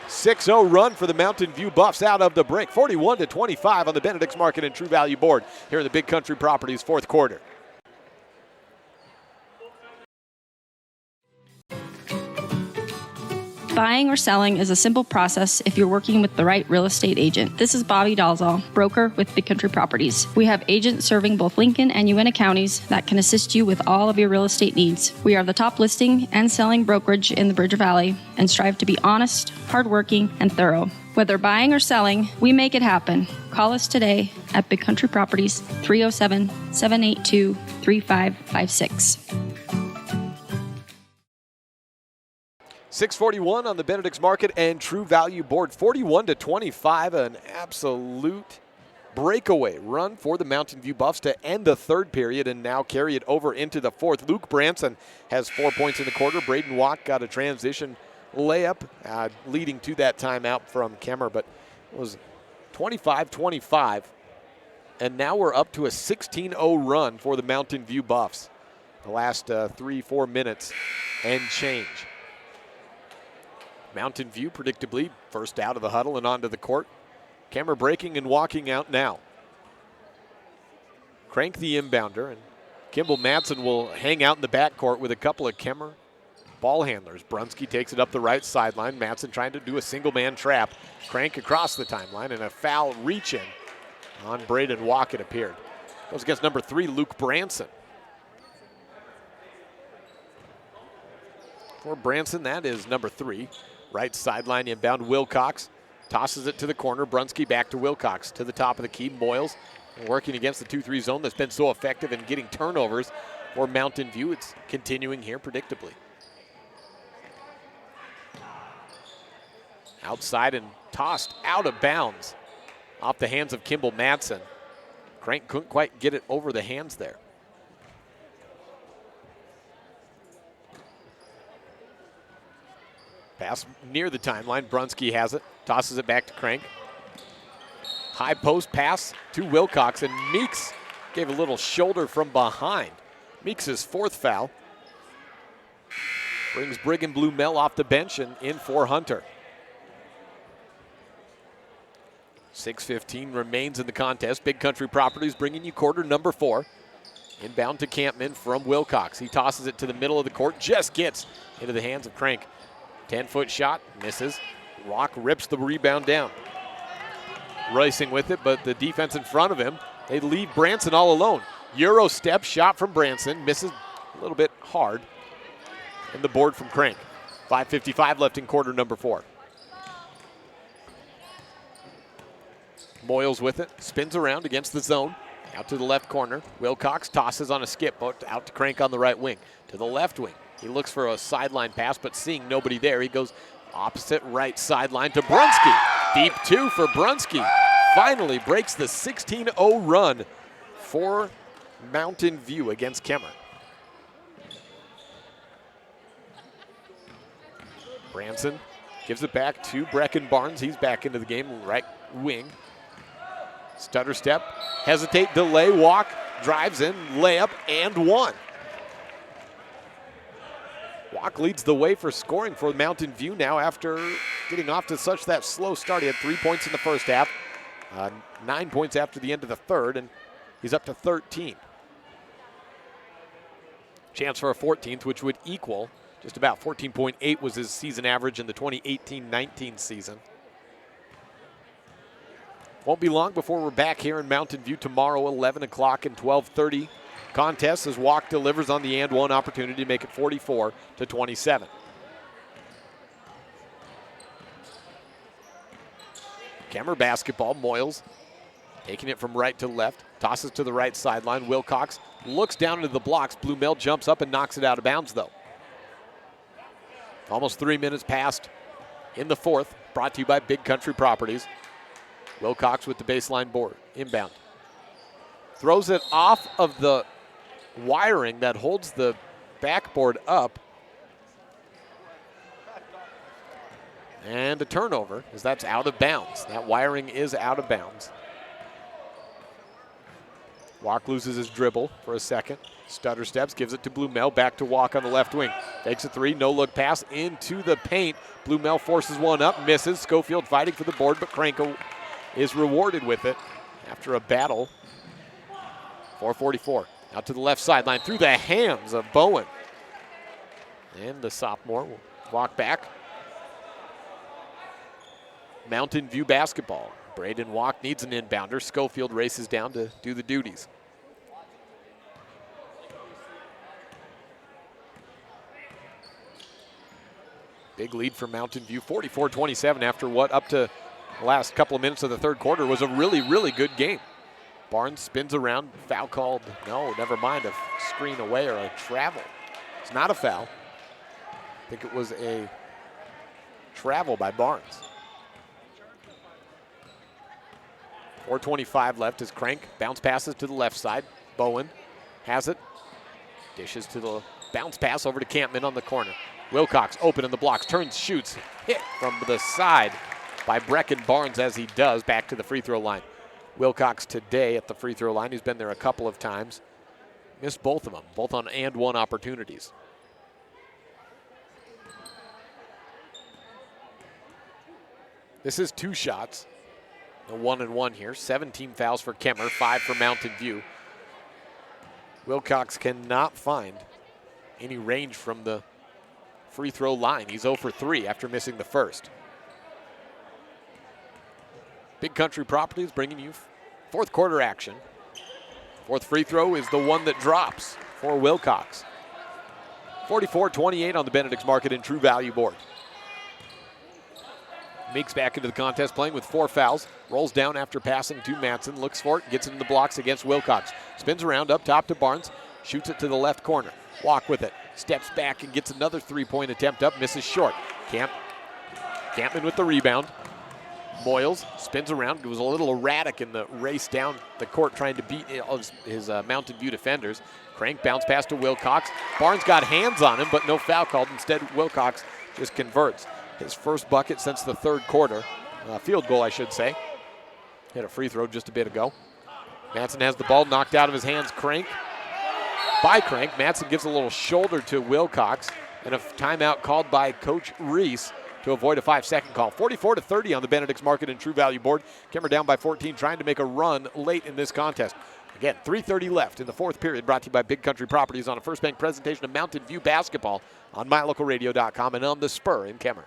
6-0 run for the Mountain View Buffs out of the break. 41-25 on the Benedict's Market and True Value board here in the Big Country Properties fourth quarter. Buying or selling is a simple process if you're working with the right real estate agent. This is Bobby Dolezal, broker with Big Country Properties. We have agents serving both Lincoln and Uinta counties that can assist you with all of your real estate needs. We are the top listing and selling brokerage in the Bridger Valley and strive to be honest, hardworking, and thorough. Whether buying or selling, we make it happen. Call us today at Big Country Properties, 307-782-3556. 6:41 on the Benedict's Market and True Value board. 41-25, an absolute breakaway run for the Mountain View Buffs to end the third period and now carry it over into the fourth. Luke Branson has 4 points in the quarter. Braden Watt got a transition layup leading to that timeout from Kemmerer, but it was 25-25, and now we're up to a 16-0 run for the Mountain View Buffs. The last 3-4 minutes and change. Mountain View, predictably, first out of the huddle and onto the court. Kemmerer breaking and walking out now. Crank the inbounder, and Kimball Matson will hang out in the backcourt with a couple of Kemmerer ball handlers. Brunski takes it up the right sideline. Matson trying to do a single-man trap. Crank across the timeline, and a foul reach-in on Braden Walk, it appeared. Goes against number 3, Luke Branson. For Branson, that is number 3. Right sideline inbound, Wilcox tosses it to the corner. Brunski back to Wilcox to the top of the key. Moyles working against the 2-3 zone that's been so effective in getting turnovers for Mountain View. It's continuing here predictably. Outside and tossed out of bounds. off the hands of Kimball Madsen. Crank couldn't quite get it over the hands there. Pass near the timeline. Brunski has it, tosses it back to Crank. High post pass to Wilcox, and Meeks gave a little shoulder from behind. Meeks' fourth foul. Brings Brigham Blue Mel off the bench and in for Hunter. 6:15 remains in the contest. Big Country Properties bringing you quarter number 4. Inbound to Campman from Wilcox. He tosses it to the middle of the court, just gets into the hands of Crank. 10-foot shot, misses. Rock rips the rebound down. Racing with it, but the defense in front of him, they leave Branson all alone. Euro step shot from Branson, misses a little bit hard. And the board from Crank. 5:55 left in quarter number 4. Moyles with it, spins around against the zone. Out to the left corner. Wilcox tosses on a skip, out to Crank on the right wing. To the left wing. He looks for a sideline pass, but seeing nobody there, he goes opposite right sideline to Brunski. Deep 2 for Brunski. Finally breaks the 16-0 run for Mountain View against Kemmerer. Branson gives it back to Brecken Barnes. He's back into the game, right wing. Stutter step, hesitate, delay, walk, drives in, layup, and one. Walk leads the way for scoring for Mountain View now after getting off to such that slow start. He had 3 points in the first half, 9 points after the end of the third, and he's up to 13. Chance for a 14th, which would equal just about 14.8 was his season average in the 2018-19 season. Won't be long before we're back here in Mountain View tomorrow, 11 o'clock and 12:30 contest as Walk delivers on the and one opportunity to make it 44-27. Kemmerer basketball. Moyles taking it from right to left, tosses to the right sideline. Wilcox looks down into the blocks. Blue Mel jumps up and knocks it out of bounds though. Almost 3 minutes passed in the fourth, brought to you by Big Country Properties. Wilcox with the baseline board, inbound. Throws it off of the wiring that holds the backboard up. And a turnover, as that's out of bounds. That wiring is out of bounds. Walk loses his dribble for a second. Stutter steps, gives it to Blue Mel, back to Walk on the left wing. Takes a three, no look pass into the paint. Blue Mel forces one up, misses. Schofield fighting for the board, but Cranko is rewarded with it after a battle. 4:44, out to the left sideline through the hands of Bowen. And the sophomore will walk back. Mountain View basketball. Braden Walk needs an inbounder. Schofield races down to do the duties. Big lead for Mountain View, 44-27 after what up to the last couple of minutes of the third quarter was a really, really good game. Barnes spins around, foul called, no, never mind, a screen away or a travel. It's not a foul. I think it was a travel by Barnes. 4:25 left as Crank bounce passes to the left side. Bowen has it, dishes to the bounce pass over to Campman on the corner. Wilcox open in the blocks, turns, shoots, hit from the side by Brecken Barnes as he does, back to the free throw line. Wilcox today at the free throw line, he's been there a couple of times. Missed both of them, both on and one opportunities. This is two shots, a 1-and-1 here. 17 fouls for Kemmerer, 5 for Mountain View. Wilcox cannot find any range from the free throw line. He's 0 for 3 after missing the first. Big Country Properties bringing you fourth quarter action. Fourth free throw is the one that drops for Wilcox. 44-28 on the Benedict's Market and True Value board. Meeks back into the contest playing with 4 fouls. Rolls down after passing to Madsen. Looks for it, gets into the blocks against Wilcox. Spins around up top to Barnes. Shoots it to the left corner. Walk with it. Steps back and gets another three-point attempt up. Misses short. Campman with the rebound. Moyles spins around, was a little erratic in the race down the court trying to beat his Mountain View defenders. Crank bounce pass to Wilcox. Barnes got hands on him, but no foul called. Instead, Wilcox just converts. His first bucket since the third quarter. Field goal, I should say. Hit a free throw just a bit ago. Matson has the ball knocked out of his hands. Crank. Matson gives a little shoulder to Wilcox, and a timeout called by Coach Reese to avoid a 5-second call. 44-30 on the Benedict's Market and True Value board. Kemmerer down by 14, trying to make a run late in this contest. Again, 3:30 left in the fourth period, brought to you by Big Country Properties on a First Bank presentation of Mountain View basketball on MyLocalRadio.com and on the Spur in Kemmerer.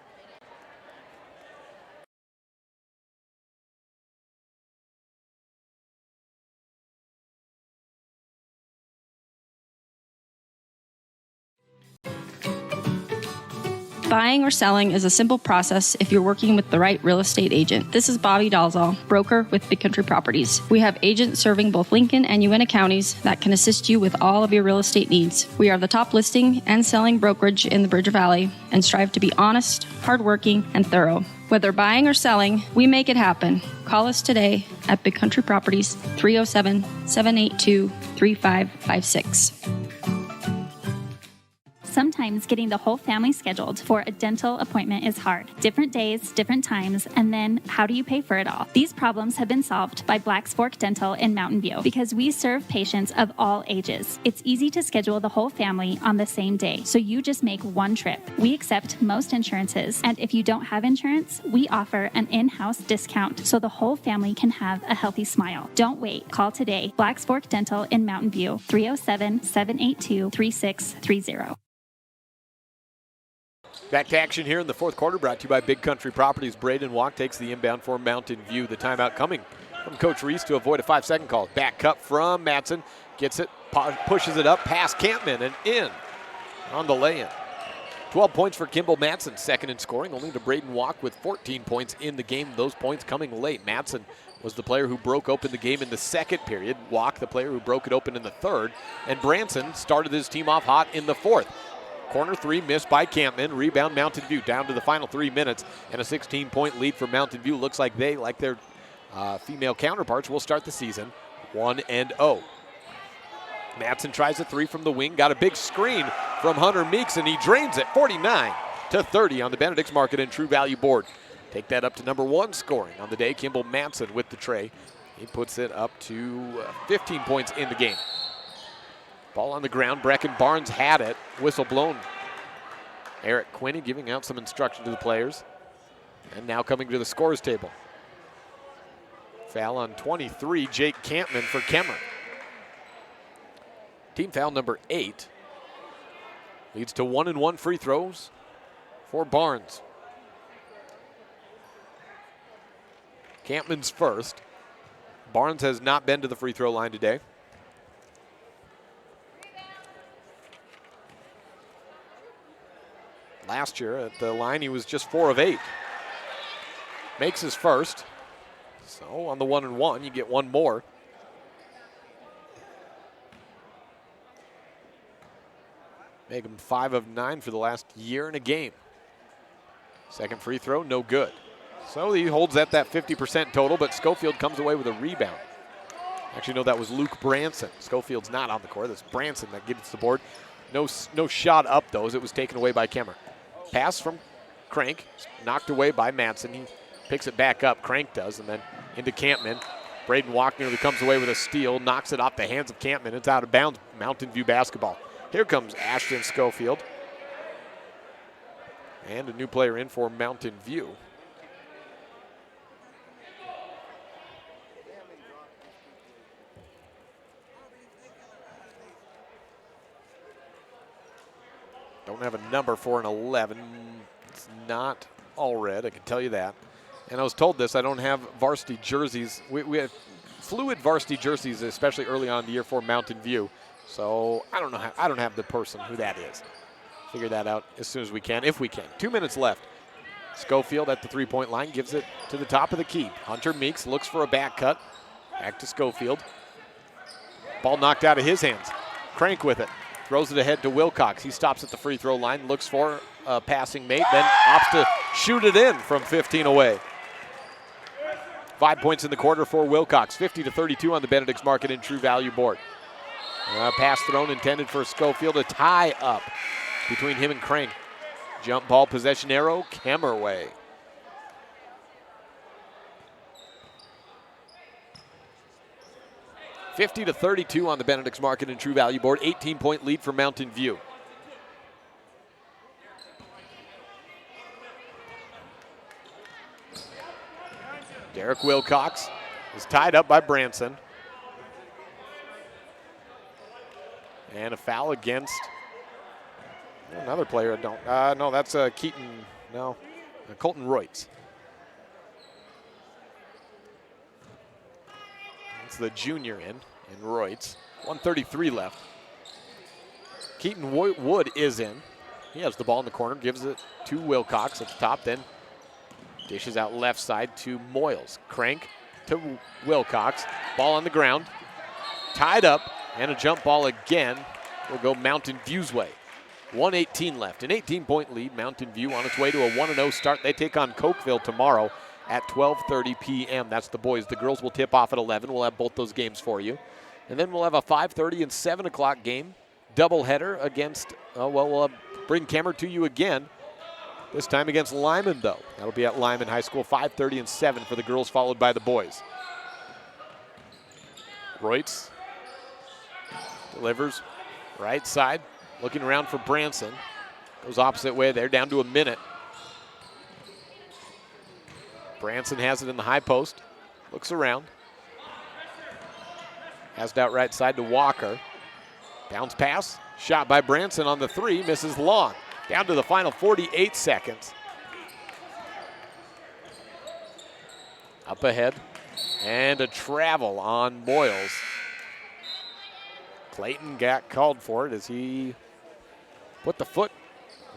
Buying or selling is a simple process if you're working with the right real estate agent. This is Bobby Dalzall, broker with Big Country Properties. We have agents serving both Lincoln and Uintah counties that can assist you with all of your real estate needs. We are the top listing and selling brokerage in the Bridger Valley and strive to be honest, hardworking, and thorough. Whether buying or selling, we make it happen. Call us today at Big Country Properties, 307-782-3556. Sometimes getting the whole family scheduled for a dental appointment is hard. Different days, different times, and then how do you pay for it all? These problems have been solved by Black's Fork Dental in Mountain View because we serve patients of all ages. It's easy to schedule the whole family on the same day, so you just make one trip. We accept most insurances, and if you don't have insurance, we offer an in-house discount so the whole family can have a healthy smile. Don't wait. Call today. Black's Fork Dental in Mountain View, 307-782-3630. Back to action here in the fourth quarter, brought to you by Big Country Properties. Braden Walk takes the inbound for Mountain View. The timeout coming from Coach Reese to avoid a 5-second call. Back cut from Matson. Gets it, pushes it up past Campman and in on the lay-in. 12 points for Kimball Matson, second in scoring, only to Braden Walk with 14 points in the game. Those points coming late. Matson was the player who broke open the game in the second period. Walk, the player who broke it open in the third. And Branson started his team off hot in the fourth. Corner three missed by Campman. Rebound Mountain View down to the final 3 minutes, and a 16-point lead for Mountain View. Looks like they, like their female counterparts, will start the season 1-0. Matson tries a three from the wing. Got a big screen from Hunter Meeks, and he drains it 49-30 on the Benedict's Market and True Value board. Take that up to number one scoring on the day. Kimball Matson with the tray. He puts it up to 15 points in the game. Ball on the ground. Brecken Barnes had it. Whistle blown. Eric Quinney giving out some instruction to the players. And now coming to the scores table. Foul on 23, Jake Campman for Kemmerer. Team foul number 8. Leads to 1-and-1 free throws for Barnes. Campman's first. Barnes has not been to the free throw line today. Last year at the line, he was just 4 of 8. Makes his first. So on the 1-and-1, you get one more. Make him 5 of 9 for the last year and a game. Second free throw, no good. So he holds at that 50% total, but Schofield comes away with a rebound. Actually, no, that was Luke Branson. Schofield's not on the court. That's Branson that gets the board. No shot up, though, as it was taken away by Kemmerer. Pass from Crank, knocked away by Matson. He picks it back up, Crank does, and then into Campman. Braden Walk nearly comes away with a steal, knocks it off the hands of Campman. It's out of bounds, Mountain View basketball. Here comes Ashton Schofield. And a new player in for Mountain View. Don't have a number for an 11. It's not Allred, I can tell you that. And I was told this, I don't have varsity jerseys. We have fluid varsity jerseys, especially early on in the year for Mountain View. So I don't know. I don't have the person who that is. Figure that out as soon as we can, if we can. 2 minutes left. Schofield at the three-point line gives it to the top of the key. Hunter Meeks looks for a back cut. Back to Schofield. Ball knocked out of his hands. Crank with it. Throws it ahead to Wilcox. He stops at the free throw line, looks for a passing mate, then opts to shoot it in from 15 away. 5 points in the quarter for Wilcox. 50-32 on the Benedict's Market and True Value board. Pass thrown intended for Schofield. A tie up between him and Crank. Jump ball possession arrow, Kemmerer way. $50-32 on the Benedict's Market and True Value board. 18-point lead for Mountain View. Derek Wilcox is tied up by Branson. And a foul against another player. No, that's Keaton. No, Colton Reutz. That's the junior in Reutz. 1:33 left. Keaton Wood is in. He has the ball in the corner, gives it to Wilcox at the top, then dishes out left side to Moyles. Crank to Wilcox. Ball on the ground. Tied up, and a jump ball again will go Mountain View's way. 1:18 left. An 18-point lead. Mountain View on its way to a 1-0 start. They take on Cokeville tomorrow at 12:30 p.m. That's the boys. The girls will tip off at 11. We'll have both those games for you. And then we'll have a 5:30 and 7 o'clock game. Doubleheader against, we'll bring Kemmerer to you again. This time against Lyman, though. That'll be at Lyman High School, 5:30 and 7 for the girls, followed by the boys. Reutz delivers right side, looking around for Branson. Goes opposite way there, down to a minute. Branson has it in the high post, looks around. Has it out right side to Walker. Bounce pass, shot by Branson on the three, misses long. Down to the final 48 seconds. Up ahead, and a travel on Moyles. Clayton got called for it as he put the foot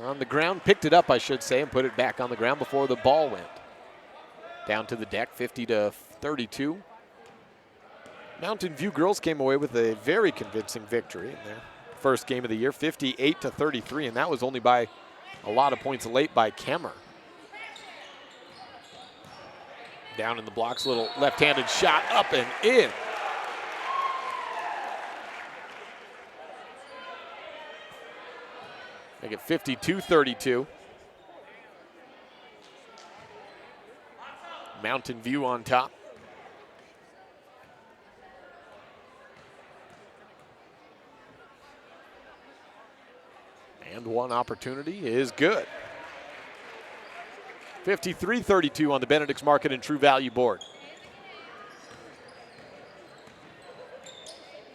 on the ground, picked it up, I should say, and put it back on the ground before the ball went. Down to the deck, 50-32. Mountain View girls came away with a very convincing victory in their first game of the year, 58-33, and that was only by a lot of points late by Kemmerer. Down in the blocks, little left-handed shot up and in. Make it 52-32. Mountain View on top. And one opportunity is good. 53-32 on the Benedict's Market and True Value board.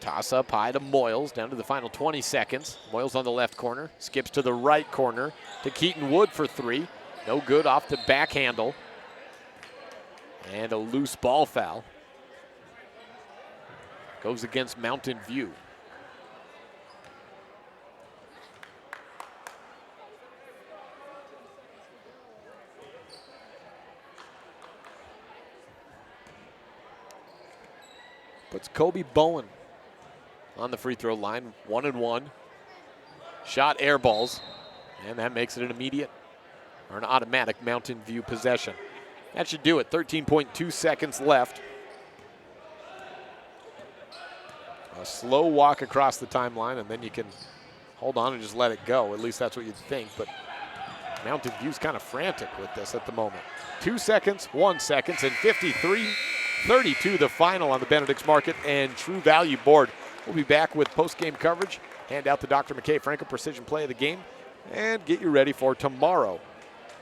Toss up high to Moyles, down to the final 20 seconds. Moyles on the left corner, skips to the right corner to Keaton Wood for three. No good off the back handle. And a loose ball foul. Goes against Mountain View. Puts Kobe Bowen on the free throw line, 1-1. Shot air balls, and that makes it an immediate or an automatic Mountain View possession. That should do it, 13.2 seconds left. A slow walk across the timeline, and then you can hold on and just let it go. At least that's what you'd think, but Mountain View's kind of frantic with this at the moment. 2 seconds, 1 second, and 53-32 the final on the Benedict's Market and True Value board. We'll be back with post-game coverage, hand out the Dr. McKay Franco Precision Play of the game, and get you ready for tomorrow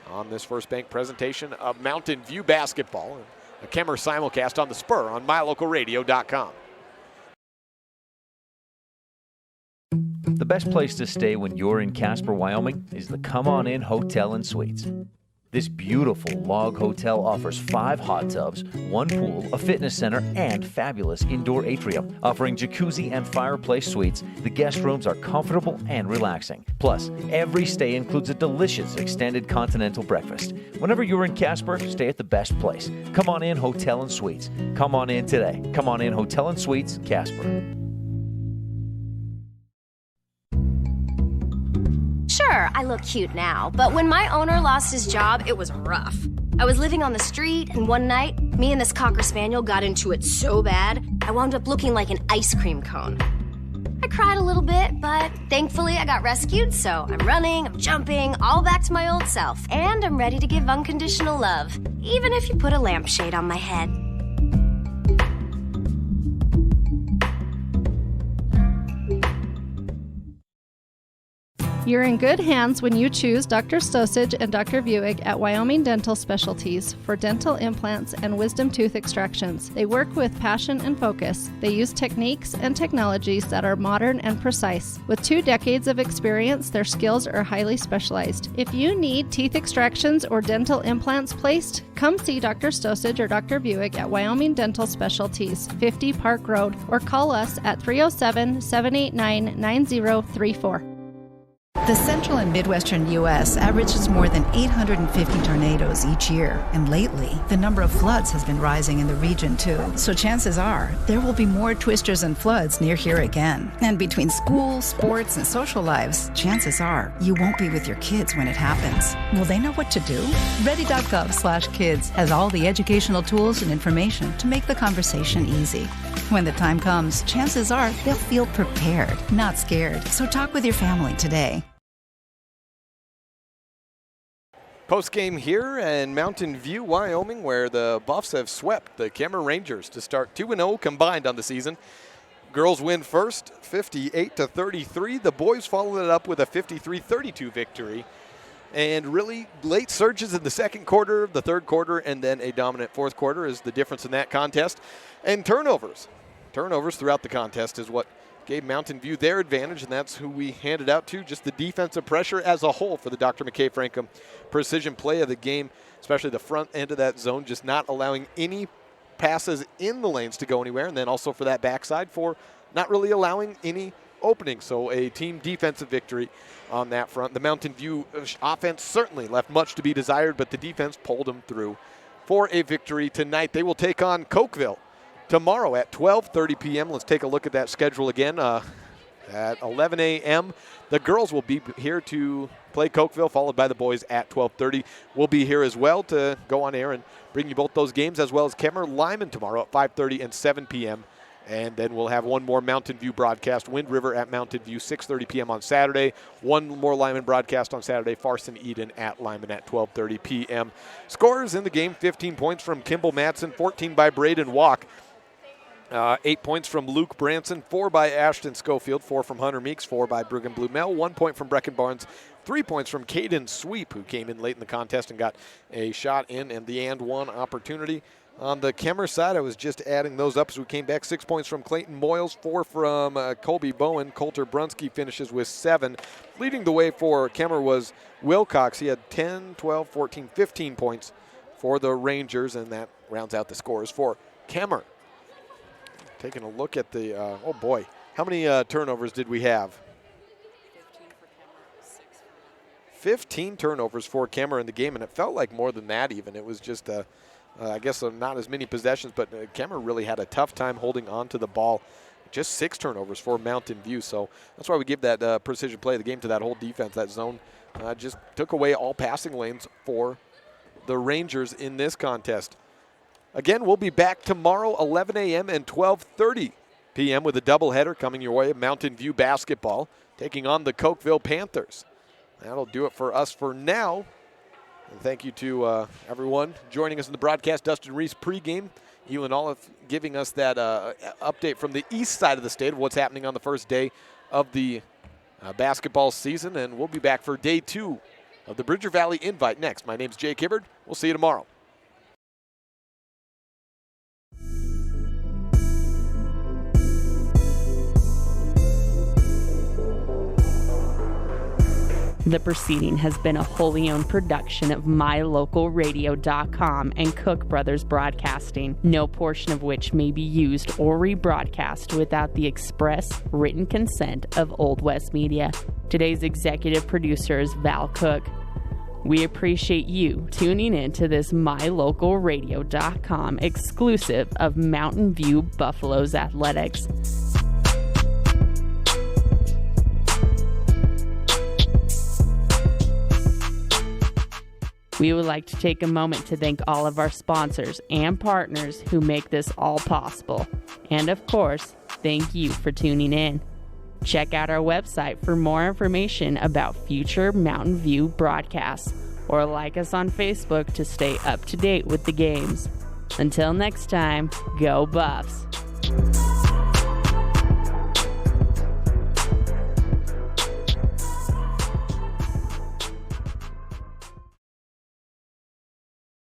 on this First Bank presentation of Mountain View basketball. And a Kemmerer simulcast on the Spur on mylocalradio.com. The best place to stay when you're in Casper, Wyoming is the Come On In Hotel and Suites. This beautiful log hotel offers 5 hot tubs, 1 pool, a fitness center, and fabulous indoor atrium. Offering jacuzzi and fireplace suites, the guest rooms are comfortable and relaxing. Plus, every stay includes a delicious extended continental breakfast. Whenever you're in Casper, stay at the best place. Come On In Hotel and Suites. Come on in today. Come On In Hotel and Suites, Casper. Sure, I look cute now, but when my owner lost his job, it was rough. I was living on the street, and one night, me and this Cocker Spaniel got into it so bad, I wound up looking like an ice cream cone. I cried a little bit, but thankfully I got rescued, so I'm running, I'm jumping, all back to my old self, and I'm ready to give unconditional love, even if you put a lampshade on my head. You're in good hands when you choose Dr. Stosage and Dr. Buick at Wyoming Dental Specialties for dental implants and wisdom tooth extractions. They work with passion and focus. They use techniques and technologies that are modern and precise. With 2 decades of experience, their skills are highly specialized. If you need teeth extractions or dental implants placed, come see Dr. Stosage or Dr. Buick at Wyoming Dental Specialties, 50 Park Road, or call us at 307-789-9034. The central and midwestern U.S. averages more than 850 tornadoes each year, and lately, the number of floods has been rising in the region too. So chances are, there will be more twisters and floods near here again. And between school, sports, and social lives, chances are, you won't be with your kids when it happens. Will they know what to do? Ready.gov/kids has all the educational tools and information to make the conversation easy. When the time comes, chances are they'll feel prepared, not scared. So talk with your family today. Post-game here in Mountain View, Wyoming, where the Buffs have swept the Kemmerer Rangers to start 2-0 combined on the season. Girls win first, 58-33. The boys followed it up with a 53-32 victory. And really late surges in the second quarter, the third quarter, and then a dominant fourth quarter is the difference in that contest. And turnovers. Turnovers throughout the contest is what gave Mountain View their advantage, and that's who we handed out to. Just the defensive pressure as a whole for the Dr. McKay Frankham precision play of the game, especially the front end of that zone, just not allowing any passes in the lanes to go anywhere, and then also for that backside for not really allowing any opening. So a team defensive victory on that front. The Mountain View offense certainly left much to be desired, but the defense pulled them through for a victory tonight. They will take on Cokeville tomorrow at 12:30 p.m. Let's take a look at that schedule again. At 11 a.m., the girls will be here to play Cokeville, followed by the boys at 12:30. We'll be here as well to go on air and bring you both those games, as well as Kemmerer Lyman tomorrow at 5:30 and 7 p.m. And then we'll have one more Mountain View broadcast, Wind River at Mountain View, 6:30 p.m. on Saturday. One more Lyman broadcast on Saturday, Farson Eden at Lyman at 12:30 p.m. Scorers in the game, 15 points from Kimball Matson, 14 by Braden Walk. 8 points from Luke Branson, 4 by Ashton Schofield, 4 from Hunter Meeks, 4 by Brigham Blumell, 1 point from Brecken Barnes, 3 points from Caden Sweep, who came in late in the contest and got a shot in and the and one opportunity. On the Kemmerer side, I was just adding those up as we came back. 6 points from Clayton Moyles, 4 from Colby Bowen. Coulter Brunsky finishes with 7. Leading the way for Kemmerer was Wilcox. He had 10, 12, 14, 15 points for the Rangers, and that rounds out the scores for Kemmerer. Taking a look at the, oh boy, how many turnovers did we have? 15 turnovers for Kemmerer in the game, and it felt like more than that even. It was just, I guess, not as many possessions, but Kemmerer really had a tough time holding on to the ball. Just 6 turnovers for Mountain View, so that's why we give that precision play of the game to that whole defense. That zone just took away all passing lanes for the Rangers in this contest. Again, we'll be back tomorrow, 11 a.m. and 12:30 p.m. with a doubleheader coming your way. Mountain View basketball taking on the Cokeville Panthers. That'll do it for us for now. And thank you to everyone joining us in the broadcast. Dustin Reese pregame. Elin Olive giving us that update from the east side of the state of what's happening on the first day of the basketball season. And we'll be back for day 2 of the Bridger Valley Invite next. My name's Jake Hibbard. We'll see you tomorrow. The proceeding has been a wholly owned production of MyLocalRadio.com and Cook Brothers Broadcasting, no portion of which may be used or rebroadcast without the express written consent of Old West Media. Today's executive producer is Val Cook. We appreciate you tuning in to this MyLocalRadio.com exclusive of Mountain View Buffaloes Athletics. We would like to take a moment to thank all of our sponsors and partners who make this all possible. And of course, thank you for tuning in. Check out our website for more information about future Mountain View broadcasts, or like us on Facebook to stay up to date with the games. Until next time, go Buffs!